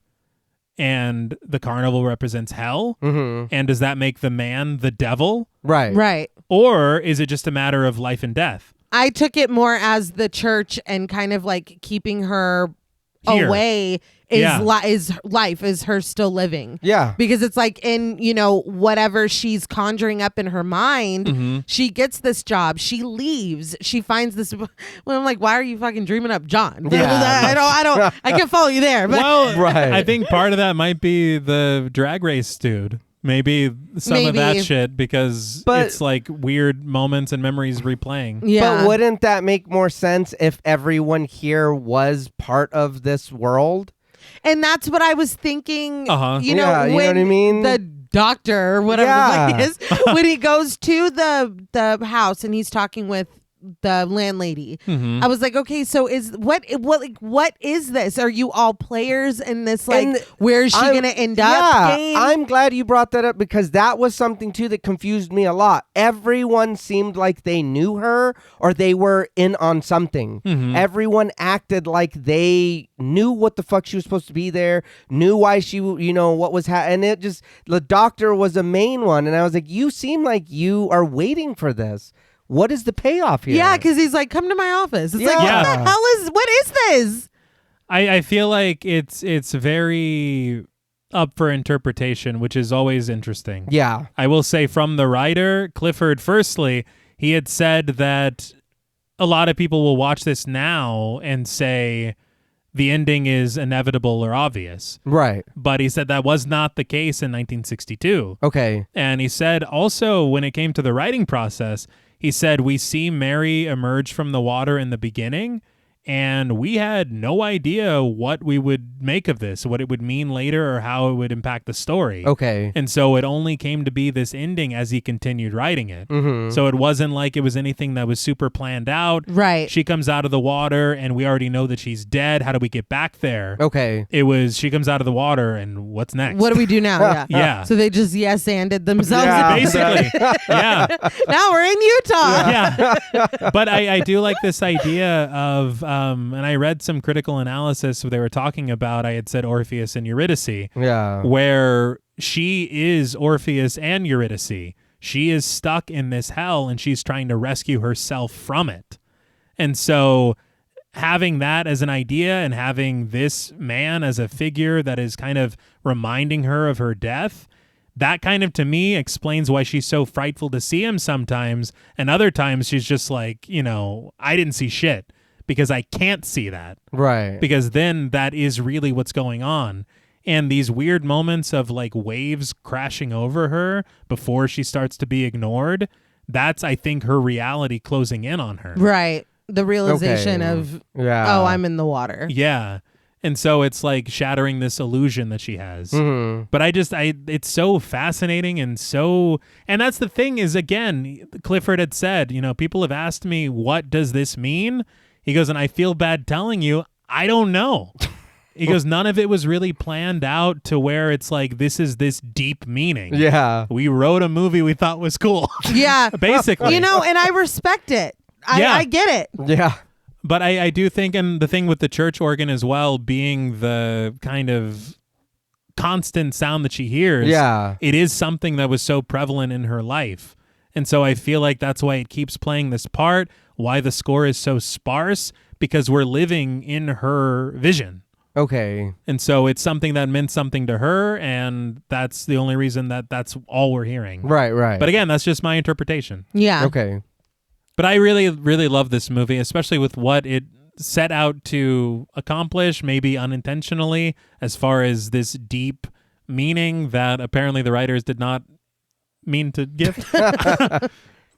and the carnival represents hell? And does that make the man the devil? Right. Or is it just a matter of life and death? I took it more as the church and kind of like keeping her Here. away is life, is her still living. Yeah. Because it's like, in, you know, whatever she's conjuring up in her mind, she gets this job, she leaves, she finds this. Well, I'm like, why are you fucking dreaming up John? Yeah. I can follow you there. But Well, Right. I think part of that might be the drag race dude. Maybe some of that shit, because it's like weird moments and memories replaying. yeah. But wouldn't that make more sense if everyone here was part of this world? And that's what I was thinking. You know, Yeah, you know when what I mean? the doctor or whatever Yeah. the fuck it is, when he goes to the house and he's talking with the landlady, I was like, okay, so what is this? Are you all players in this? Like, And where is she gonna end up? Game? I'm glad you brought that up, because that was something too that confused me a lot. Everyone seemed like they knew her, or they were in on something. Everyone acted like they knew what the fuck she was supposed to be there, knew why she, you know, what was and it just, the doctor was a main one, and I was like, you seem like you are waiting for this. What is the payoff here? Yeah, because he's like, come to my office. It's like, Yeah. what the hell what is this? I feel like it's very up for interpretation, which is always interesting. Yeah. I will say, from the writer, Clifford, firstly, he had said that a lot of people will watch this now and say the ending is inevitable or obvious. Right. But he said that was not the case in 1962. Okay. And he said also, when it came to the writing process, he said, we see Mary emerge from the water in the beginning, and we had no idea what we would make of this, what it would mean later, or how it would impact the story. Okay. And so it only came to be this ending as he continued writing it. So it wasn't like it was anything that was super planned out. Right. She comes out of the water, and we already know that she's dead. How do we get back there? Okay. It was, she comes out of the water, and what's next? What do we do now? Yeah. Yeah. So they just yes-anded themselves. Yeah. Basically. Yeah. Now we're in Utah. Yeah. But I do like this idea of and I read some critical analysis where they were talking about, I had said Orpheus and Eurydice, Yeah. where she is Orpheus and Eurydice. She is stuck in this hell and she's trying to rescue herself from it. And so having that as an idea and having this man as a figure that is kind of reminding her of her death, that kind of, to me, explains why she's so frightful to see him sometimes. And other times she's just like, I didn't see shit because I can't see that. Right. Because then that is really what's going on. And these weird moments of like waves crashing over her before she starts to be ignored, that's, I think, her reality closing in on her. Right. The realization of, Yeah. oh, I'm in the water. Yeah. And so it's like shattering this illusion that she has. Mhm. But it's so fascinating and that's the thing is, again, Clifford had said, people have asked me, what does this mean? He goes, and I feel bad telling you, I don't know. He goes, none of it was really planned out to where it's like, this is this deep meaning. Yeah. We wrote a movie we thought was cool. Yeah. Basically. And I respect it. I get it. Yeah. But I do think, and the thing with the church organ as well, being the kind of constant sound that she hears, it is something that was so prevalent in her life. And so I feel like that's why it keeps playing this part, why the score is so sparse, because we're living in her vision. Okay. And so it's something that meant something to her, and that's the only reason that's all we're hearing. Right. But again, that's just my interpretation. Yeah. Okay. But I really, really love this movie, especially with what it set out to accomplish, maybe unintentionally, as far as this deep meaning that apparently the writers did not mean to give.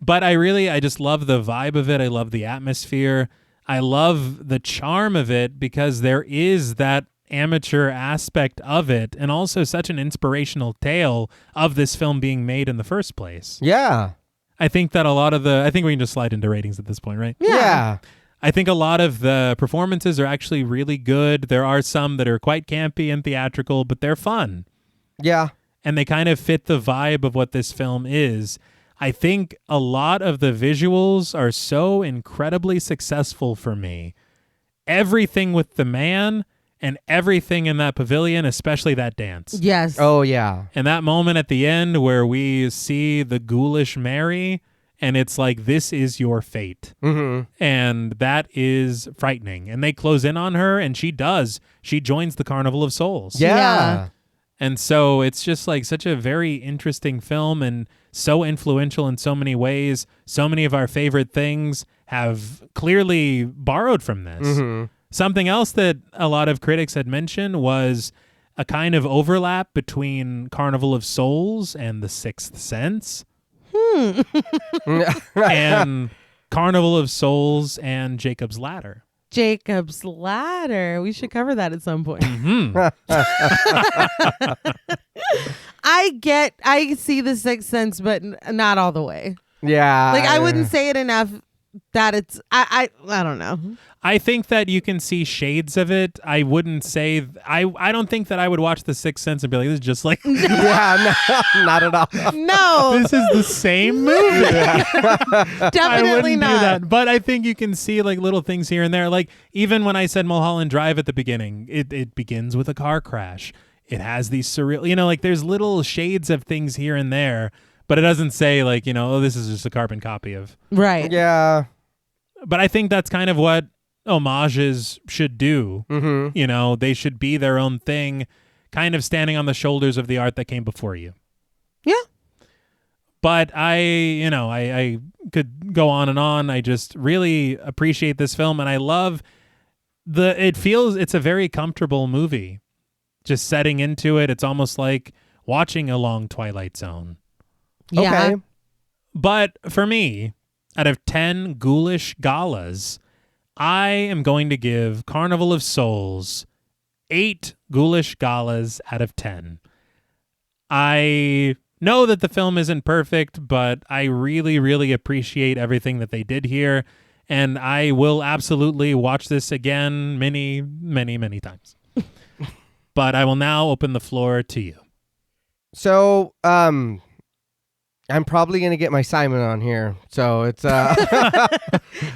But I just love the vibe of it. I love the atmosphere. I love the charm of it because there is that amateur aspect of it, and also such an inspirational tale of this film being made in the first place. Yeah. I think that I think we can just slide into ratings at this point, right? Yeah. I think a lot of the performances are actually really good. There are some that are quite campy and theatrical, but they're fun. Yeah. And they kind of fit the vibe of what this film is. I think a lot of the visuals are so incredibly successful for me. Everything with the man and everything in that pavilion, especially that dance. Yes. Oh, yeah. And that moment at the end where we see the ghoulish Mary, and it's like, this is your fate. Mm-hmm. And that is frightening. And they close in on her, and she does. She joins the Carnival of Souls. Yeah. And so it's just like such a very interesting film and so influential in so many ways. So many of our favorite things have clearly borrowed from this. Mm-hmm. Something else that a lot of critics had mentioned was a kind of overlap between Carnival of Souls and The Sixth Sense. And Carnival of Souls and Jacob's Ladder. Jacob's Ladder. We should cover that at some point. Mm-hmm. I see The Sixth Sense, but not all the way. Yeah. Like, I wouldn't say it enough that it's, I don't know. I think that you can see shades of it. I wouldn't say, I don't think that I would watch The Sixth Sense and be like, this is just like, Yeah, no, not at all. No. this is the same movie. I Definitely wouldn't not. do that. But I think you can see like little things here and there. Like even when I said Mulholland Drive at the beginning, it begins with a car crash. It has these surreal, like there's little shades of things here and there, but it doesn't say like, oh, this is just a carbon copy of. Right. Yeah. But I think that's kind of what homages should do. Mm-hmm. They should be their own thing, kind of standing on the shoulders of the art that came before you. Yeah. But I could go on and on. I just really appreciate this film, and I love it's a very comfortable movie. Just setting into it, it's almost like watching a long Twilight Zone. Yeah. Okay. But for me, out of 10 ghoulish galas, I am going to give Carnival of Souls 8 ghoulish galas out of 10. I know that the film isn't perfect, but I really, really appreciate everything that they did here, and I will absolutely watch this again many, many, many times. But I will now open the floor to you. So, I'm probably going to get my Simon on here. So it's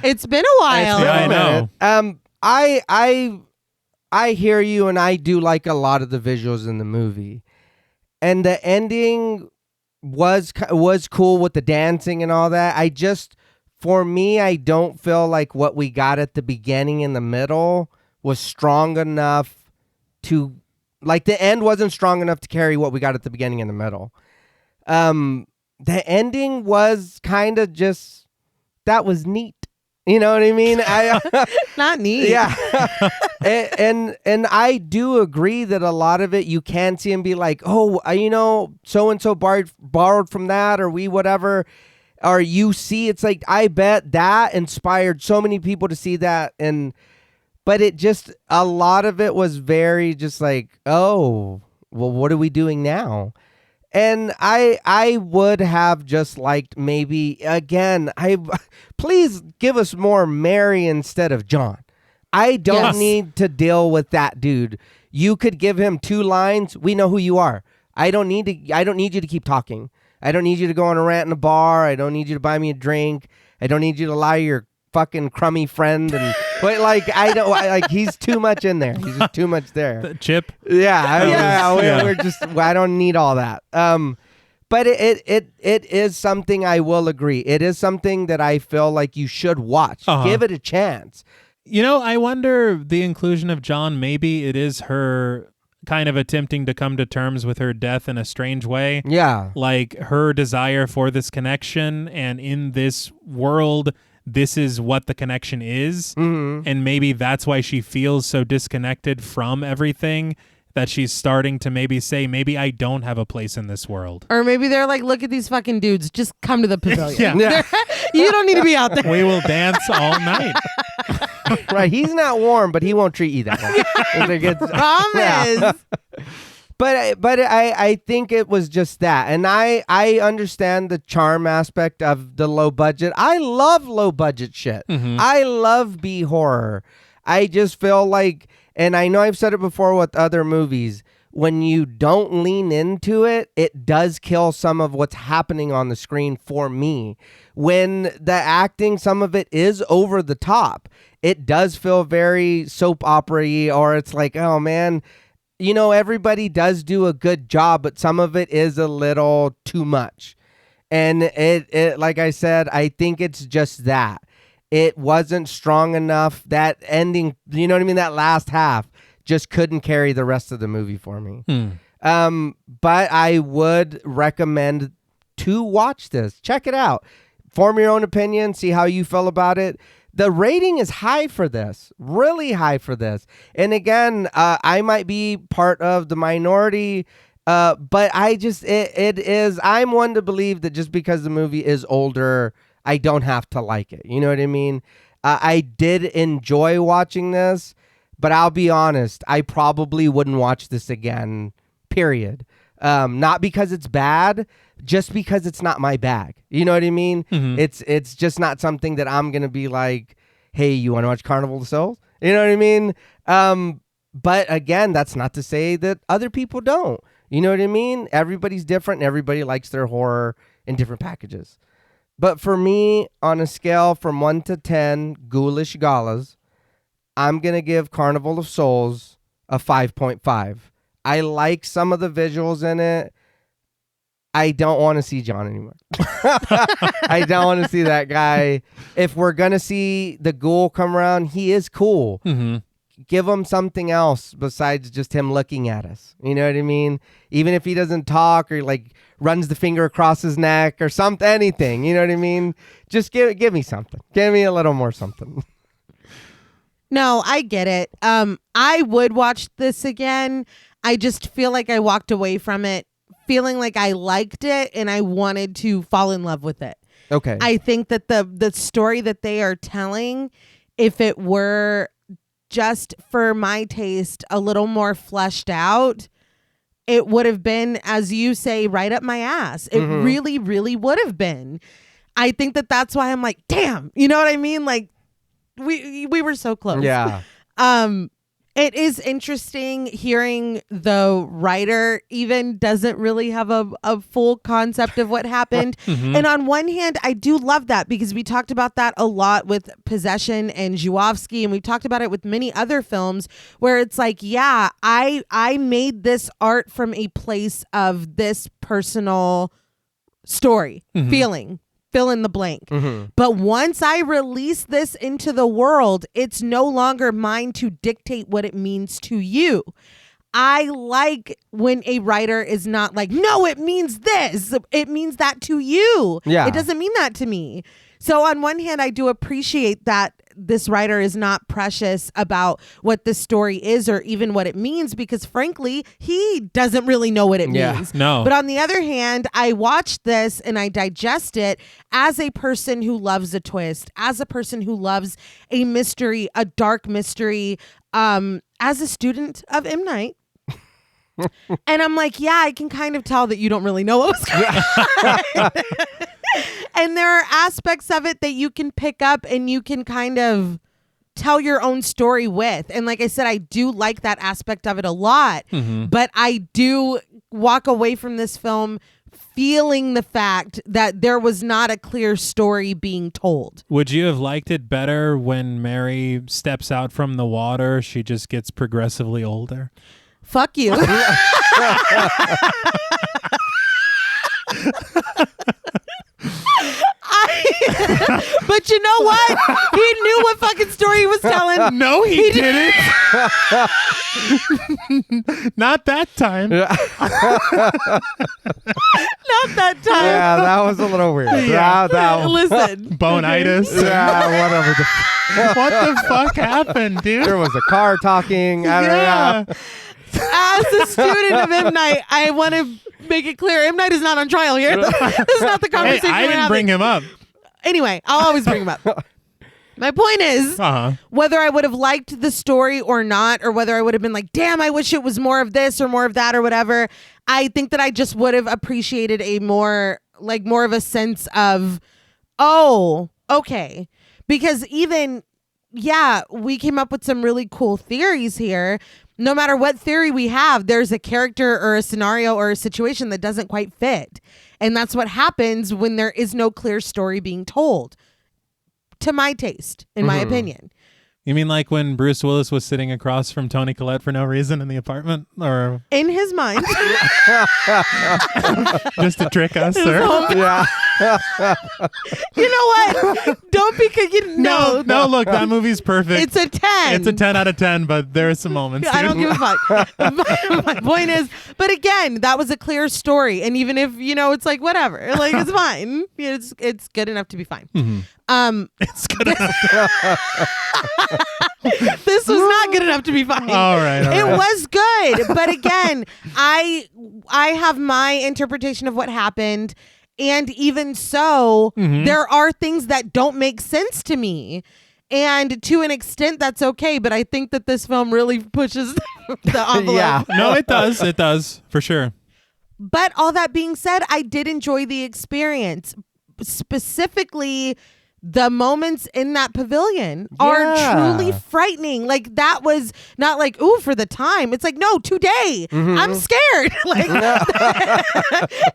It's been a while. Yeah, I know. I hear you, and I do like a lot of the visuals in the movie, and the ending was cool with the dancing and all that. For me, I don't feel like what we got at the beginning and the middle was strong enough to, like, the end wasn't strong enough to carry what we got at the beginning and the middle. The ending was kind of just, that was neat. You know what I mean? Not neat. Yeah. and I do agree that a lot of it you can see and be like, oh, so-and-so borrowed from that, or we whatever. Or you see, it's like, I bet that inspired so many people to see that. But it just, a lot of it was very just like, oh, well, what are we doing now? And I would have just liked maybe, again, please give us more Mary instead of John. I don't need to deal with that dude. You could give him 2 lines. We know who you are. I don't need you to keep talking. I don't need you to go on a rant in a bar. I don't need you to buy me a drink. I don't need you to lie to your fucking crummy friend. But like, he's too much in there. He's just too much there. The Chip. Yeah. I don't need all that. But it is something I will agree. It is something that I feel like you should watch. Give it a chance. I wonder the inclusion of John, maybe it is her kind of attempting to come to terms with her death in a strange way. Yeah. Like her desire for this connection, and in this world, this is what the connection is. Mm-hmm. And maybe that's why she feels so disconnected from everything, that she's starting to maybe say, maybe I don't have a place in this world. Or maybe they're like, look at these fucking dudes. Just come to the pavilion. Yeah. You don't need to be out there. We will dance all night. Right. He's not warm, but he won't treat you that way. Promise. But I think it was just that. And I understand the charm aspect of the low budget. I love low budget shit. Mm-hmm. I love B horror. I just feel like, and I know I've said it before with other movies, when you don't lean into it, it does kill some of what's happening on the screen for me. When the acting, some of it is over the top, it does feel very soap opera-y, or it's like, oh man, everybody does do a good job, but some of it is a little too much. And it like I said, I think it's just that. It wasn't strong enough. That ending, you know what I mean? That last half just couldn't carry the rest of the movie for me. But I would recommend to watch this. Check it out. Form your own opinion. See how you feel about it. The rating is high for this, really high for this. And again, I might be part of the minority, but I'm one to believe that just because the movie is older, I don't have to like it. You know what I mean? I did enjoy watching this, but I'll be honest, I probably wouldn't watch this again, period. Not because it's bad, just because it's not my bag. You know what I mean? Mm-hmm. It's just not something that I'm going to be like, hey, you want to watch Carnival of Souls? You know what I mean? But again, that's not to say that other people don't. You know what I mean? Everybody's different and everybody likes their horror in different packages. But for me, on a scale from 1 to 10 ghoulish galas, I'm going to give Carnival of Souls a 5.5. I like some of the visuals in it. I don't want to see John anymore. I don't want to see that guy. If we're going to see the ghoul come around, he is cool. Mm-hmm. Give him something else besides just him looking at us. You know what I mean? Even if he doesn't talk or like runs the finger across his neck or something, anything. You know what I mean? Just give me something. Give me a little more something. No, I get it. I would watch this again. I just feel like I walked away from it feeling like I liked it and I wanted to fall in love with it. Okay. I think that the story that they are telling, if it were just for my taste a little more fleshed out, it would have been, as you say, right up my ass. It really, really would have been. I think that that's why I'm like, damn, you know what I mean? Like we were so close. Yeah. It is interesting hearing the writer even doesn't really have a full concept of what happened. And on one hand, I do love that because we talked about that a lot with Possession and Zhuovsky, and we've talked about it with many other films where it's like, yeah, I made this art from a place of this personal story, feeling. Fill in the blank. But once I release this into the world, it's no longer mine to dictate what it means to you. I like when a writer is not like, no, it means this. It means that to you. Yeah. It doesn't mean that to me. So on one hand, I do appreciate that this writer is not precious about what this story is or even what it means, because frankly, he doesn't really know what it means. No. But on the other hand, I watch this and I digest it as a person who loves a twist, as a person who loves a mystery, a dark mystery, as a student of M. Night. And I'm like, yeah, I can kind of tell that you don't really know what was going on. And there are aspects of it that you can pick up and you can kind of tell your own story with. And like I said, I do like that aspect of it a lot. But I do walk away from this film feeling the fact that there was not a clear story being told. Would you have liked it better when Mary steps out from the water? She just gets progressively older. Fuck you. But you know what? He knew what fucking story he was telling. No, he didn't. Not that time. Not that time. Yeah, that was a little weird. Yeah. That Listen. Bonitis. yeah, whatever. What the fuck happened, dude? There was a car talking. I don't know. As a student of M. Night, I want to make it clear M. Night is not on trial here. This is not the Hey, conversation I we're didn't having. bring him up. Anyway, I'll always bring him up. My point is, whether I would have liked the story or not, or whether I would have been like, damn, I wish it was more of this or more of that or whatever, I think that I just would have appreciated a more of a sense of, oh, okay. Because even, yeah, we came up with some really cool theories here. No matter what theory we have, there's a character or a scenario or a situation that doesn't quite fit. And that's what happens when there is no clear story being told, to my taste, in my opinion. You mean like when Bruce Willis was sitting across from Toni Collette for no reason in the apartment? Or In his mind. just to trick us, sir? Yeah. You know what? Don't be... No, look, that movie's perfect. It's a 10. It's a 10 out of 10, but there are some moments. I don't give a fuck. My point is, but again, that was a clear story. And even if, it's like, whatever, like, it's fine. It's good enough to be fine. It's good enough. This was not good enough to be fine. All right. It was good. But again, I have my interpretation of what happened. And even so, there are things that don't make sense to me. And to an extent, that's okay. But I think that this film really pushes the envelope. Yeah. No, it does. It does, for sure. But all that being said, I did enjoy the experience. Specifically, the moments in that pavilion are truly frightening. Like, that was not like, ooh, for the time. It's like, no, today. I'm scared. Like,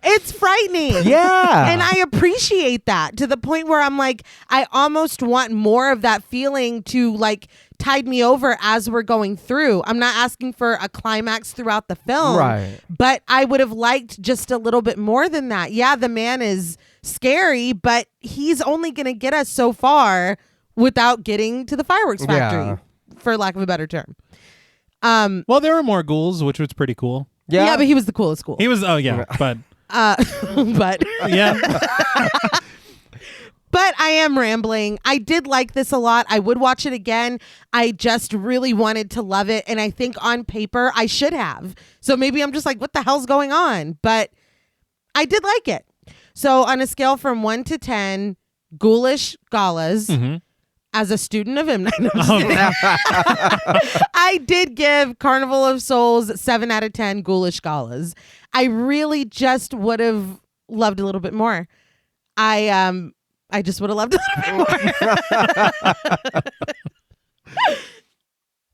it's frightening. Yeah. And I appreciate that to the point where I'm like, I almost want more of that feeling to like tide me over as we're going through. I'm not asking for a climax throughout the film. Right. But I would have liked just a little bit more than that. Yeah, the man is scary, but he's only going to get us so far without getting to the fireworks factory, for lack of a better term. Well, there were more ghouls, which was pretty cool. Yeah, but he was the coolest ghoul. He was, but but yeah. But I am rambling. I did like this a lot. I would watch it again. I just really wanted to love it. And I think on paper, I should have. So maybe I'm just like, what the hell's going on? But I did like it. So on a scale from 1 to 10, ghoulish galas, as a student of M. Night, no, I'm just kidding. I did give Carnival of Souls 7 out of 10 ghoulish galas. I really just would have loved a little bit more. I just would have loved a little bit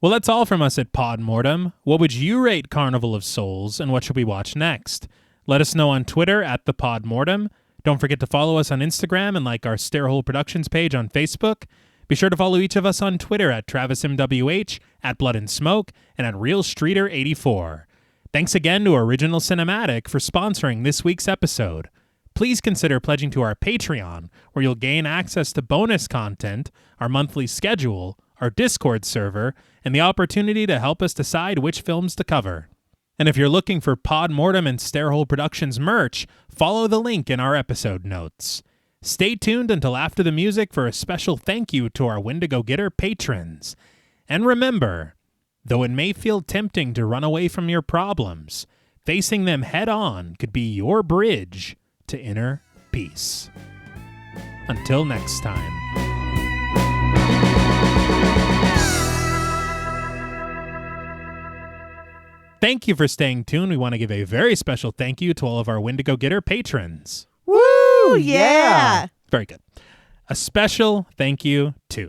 more. Well, that's all from us at Pod Mortem. What would you rate Carnival of Souls, and what should we watch next? Let us know on Twitter at the Pod Mortem. Don't forget to follow us on Instagram and like our Stairhole Productions page on Facebook. Be sure to follow each of us on Twitter at TravisMWH, at Blood and Smoke, and at RealStreeter84. Thanks again to Original Cinematic for sponsoring this week's episode. Please consider pledging to our Patreon, where you'll gain access to bonus content, our monthly schedule, our Discord server, and the opportunity to help us decide which films to cover. And if you're looking for Pod Mortem and Stairhole Productions merch, follow the link in our episode notes. Stay tuned until after the music for a special thank you to our Wendigo Getter patrons. And remember, though it may feel tempting to run away from your problems, facing them head on could be your bridge to inner peace. Until next time. Thank you for staying tuned. We want to give a very special thank you to all of our Wendigo Getter patrons. Woo! Yeah! Very good. A special thank you to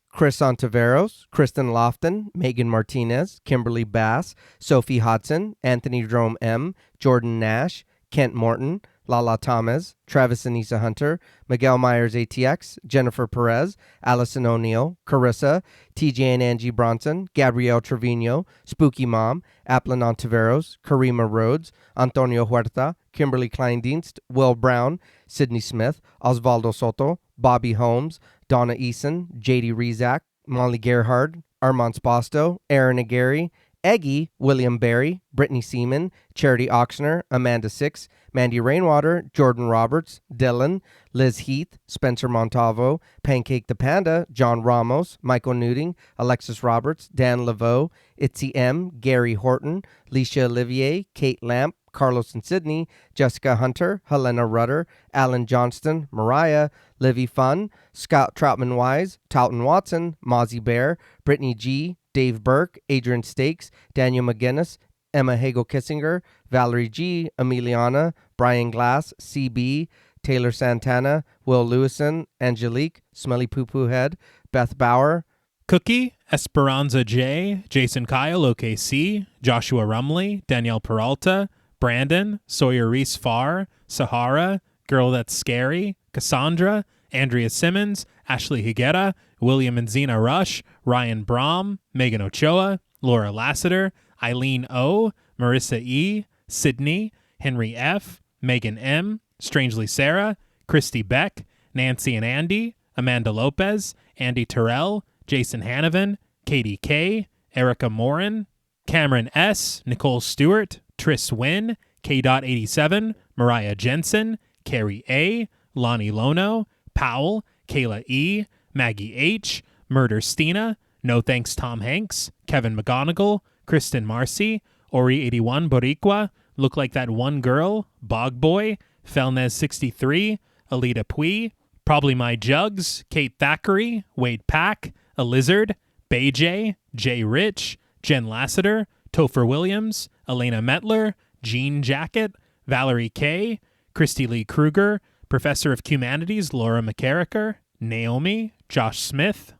Chris Ontiveros, Kristen Lofton, Megan Martinez, Kimberly Bass, Sophie Hodson, Anthony Drome M., Jordan Nash, Kent Morton, Lala Thomas, Travis Anissa Hunter, Miguel Myers ATX, Jennifer Perez, Allison O'Neill, Carissa, TJ and Angie Bronson, Gabrielle Trevino, Spooky Mom, Applin Ontiveros, Karima Rhodes, Antonio Huerta, Kimberly Kleindienst, Will Brown, Sydney Smith, Osvaldo Soto, Bobby Holmes, Donna Eason, JD Rezak, Molly Gerhard, Armand Spasto, Aaron Aguirre, Eggy, William Barry, Brittany Seaman, Charity Oxner, Amanda Six, Mandy Rainwater, Jordan Roberts, Dylan, Liz Heath, Spencer Montavo, Pancake the Panda, John Ramos, Michael Newting, Alexis Roberts, Dan Laveau, Itzy M, Gary Horton, Leisha Olivier, Kate Lamp, Carlos and Sydney, Jessica Hunter, Helena Rudder, Alan Johnston, Mariah, Livy Fun, Scott Troutman Wise, Talton Watson, Mozzie Bear, Brittany G, Dave Burke, Adrian Stakes, Daniel McGinnis, Emma Hagel-Kissinger, Valerie G, Emiliana, Brian Glass, CB, Taylor Santana, Will Lewison, Angelique, Smelly Poo Poo Head, Beth Bauer, Cookie, Esperanza J, Jason Kyle, OKC, Joshua Rumley, Danielle Peralta, Brandon, Sawyer Reese Farr, Sahara, Girl That's Scary, Cassandra, Andrea Simmons, Ashley Higuera, William and Xxena Rush, Ryan Brom, Megan Ochoa, Laura Lassiter, Eileen O, Marissa E, Sydney, Henry F, Megan M, Strangely Sarah, Christy Beck, Nancy and Andy, Amanda Lopez, Andy Terrell, Jason Hanovan, Katie K, Erica Morin, Cameron S, Nicole Stewart, Tris Wynn, K.87, Mariah Jensen, Carrie A, Lonnie Lono, Powell, Kayla E, Maggie H, Murder Stina, No Thanks Tom Hanks, Kevin McGonigal, Kristen Marcy, Ori81 Boricua, Look Like That One Girl, Bog Boy, Felnez63, Alita Pui, Probably My Jugs, Kate Thackeray, Wade Pack, A Lizard, Bay J, Jay Rich, Jen Lassiter, Topher Williams, Elena Metler, Jean Jacket, Valerie K, Christy Lee Kruger, Professor of Humanities Laura McCarricker, Naomi, Josh Smith,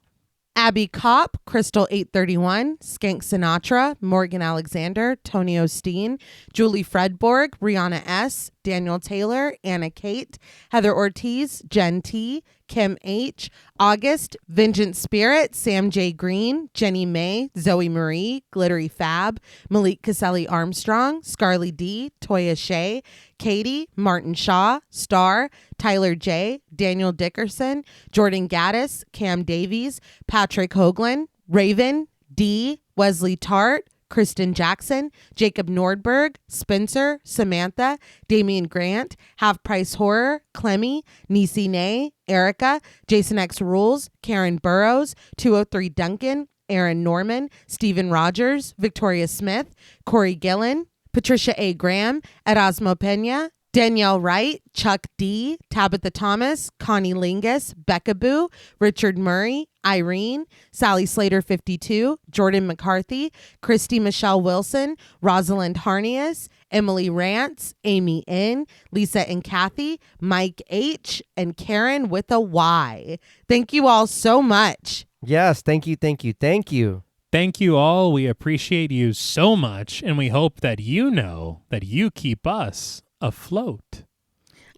Abby Kopp, Crystal 831, Skank Sinatra, Morgan Alexander, Tony Osteen, Julie Fredborg, Rihanna S, Daniel Taylor, Anna Kate, Heather Ortiz, Jen T, Kim H, August, Vengeance Spirit, Sam J. Green, Jenny May, Zoe Marie, Glittery Fab, Malik Caselli Armstrong, Scarly D, Toya Shea, Katie, Martin Shaw, Star, Tyler J, Daniel Dickerson, Jordan Gaddis, Cam Davies, Patrick Hoagland, Raven, D, Wesley Tart, Kristen Jackson, Jacob Nordberg, Spencer, Samantha, Damian Grant, Half Price Horror, Clemmy, Nisi Nay, Erica, Jason X Rules, Karen Burrows, 203 Duncan, Aaron Norman, Stephen Rogers, Victoria Smith, Corey Gillen, Patricia A. Graham, Erasmo Pena, Danielle Wright, Chuck D, Tabitha Thomas, Connie Lingus, Becca Boo, Richard Murray, Irene, Sally Slater 52, Jordan McCarthy, Christy Michelle Wilson, Rosalind Harnias, Emily Rance, Amy N, Lisa and Kathy, Mike H, and Karen with a Y. Thank you all so much. Yes, thank you, thank you, thank you. Thank you all. We appreciate you so much, and we hope that you know that you keep us afloat.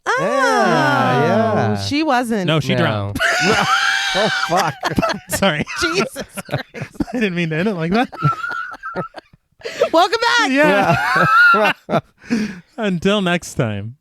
Oh, Yeah. she wasn't. No, she drowned. Oh, fuck. Sorry. Jesus Christ. I didn't mean to end it like that. Welcome back. Yeah. Until next time.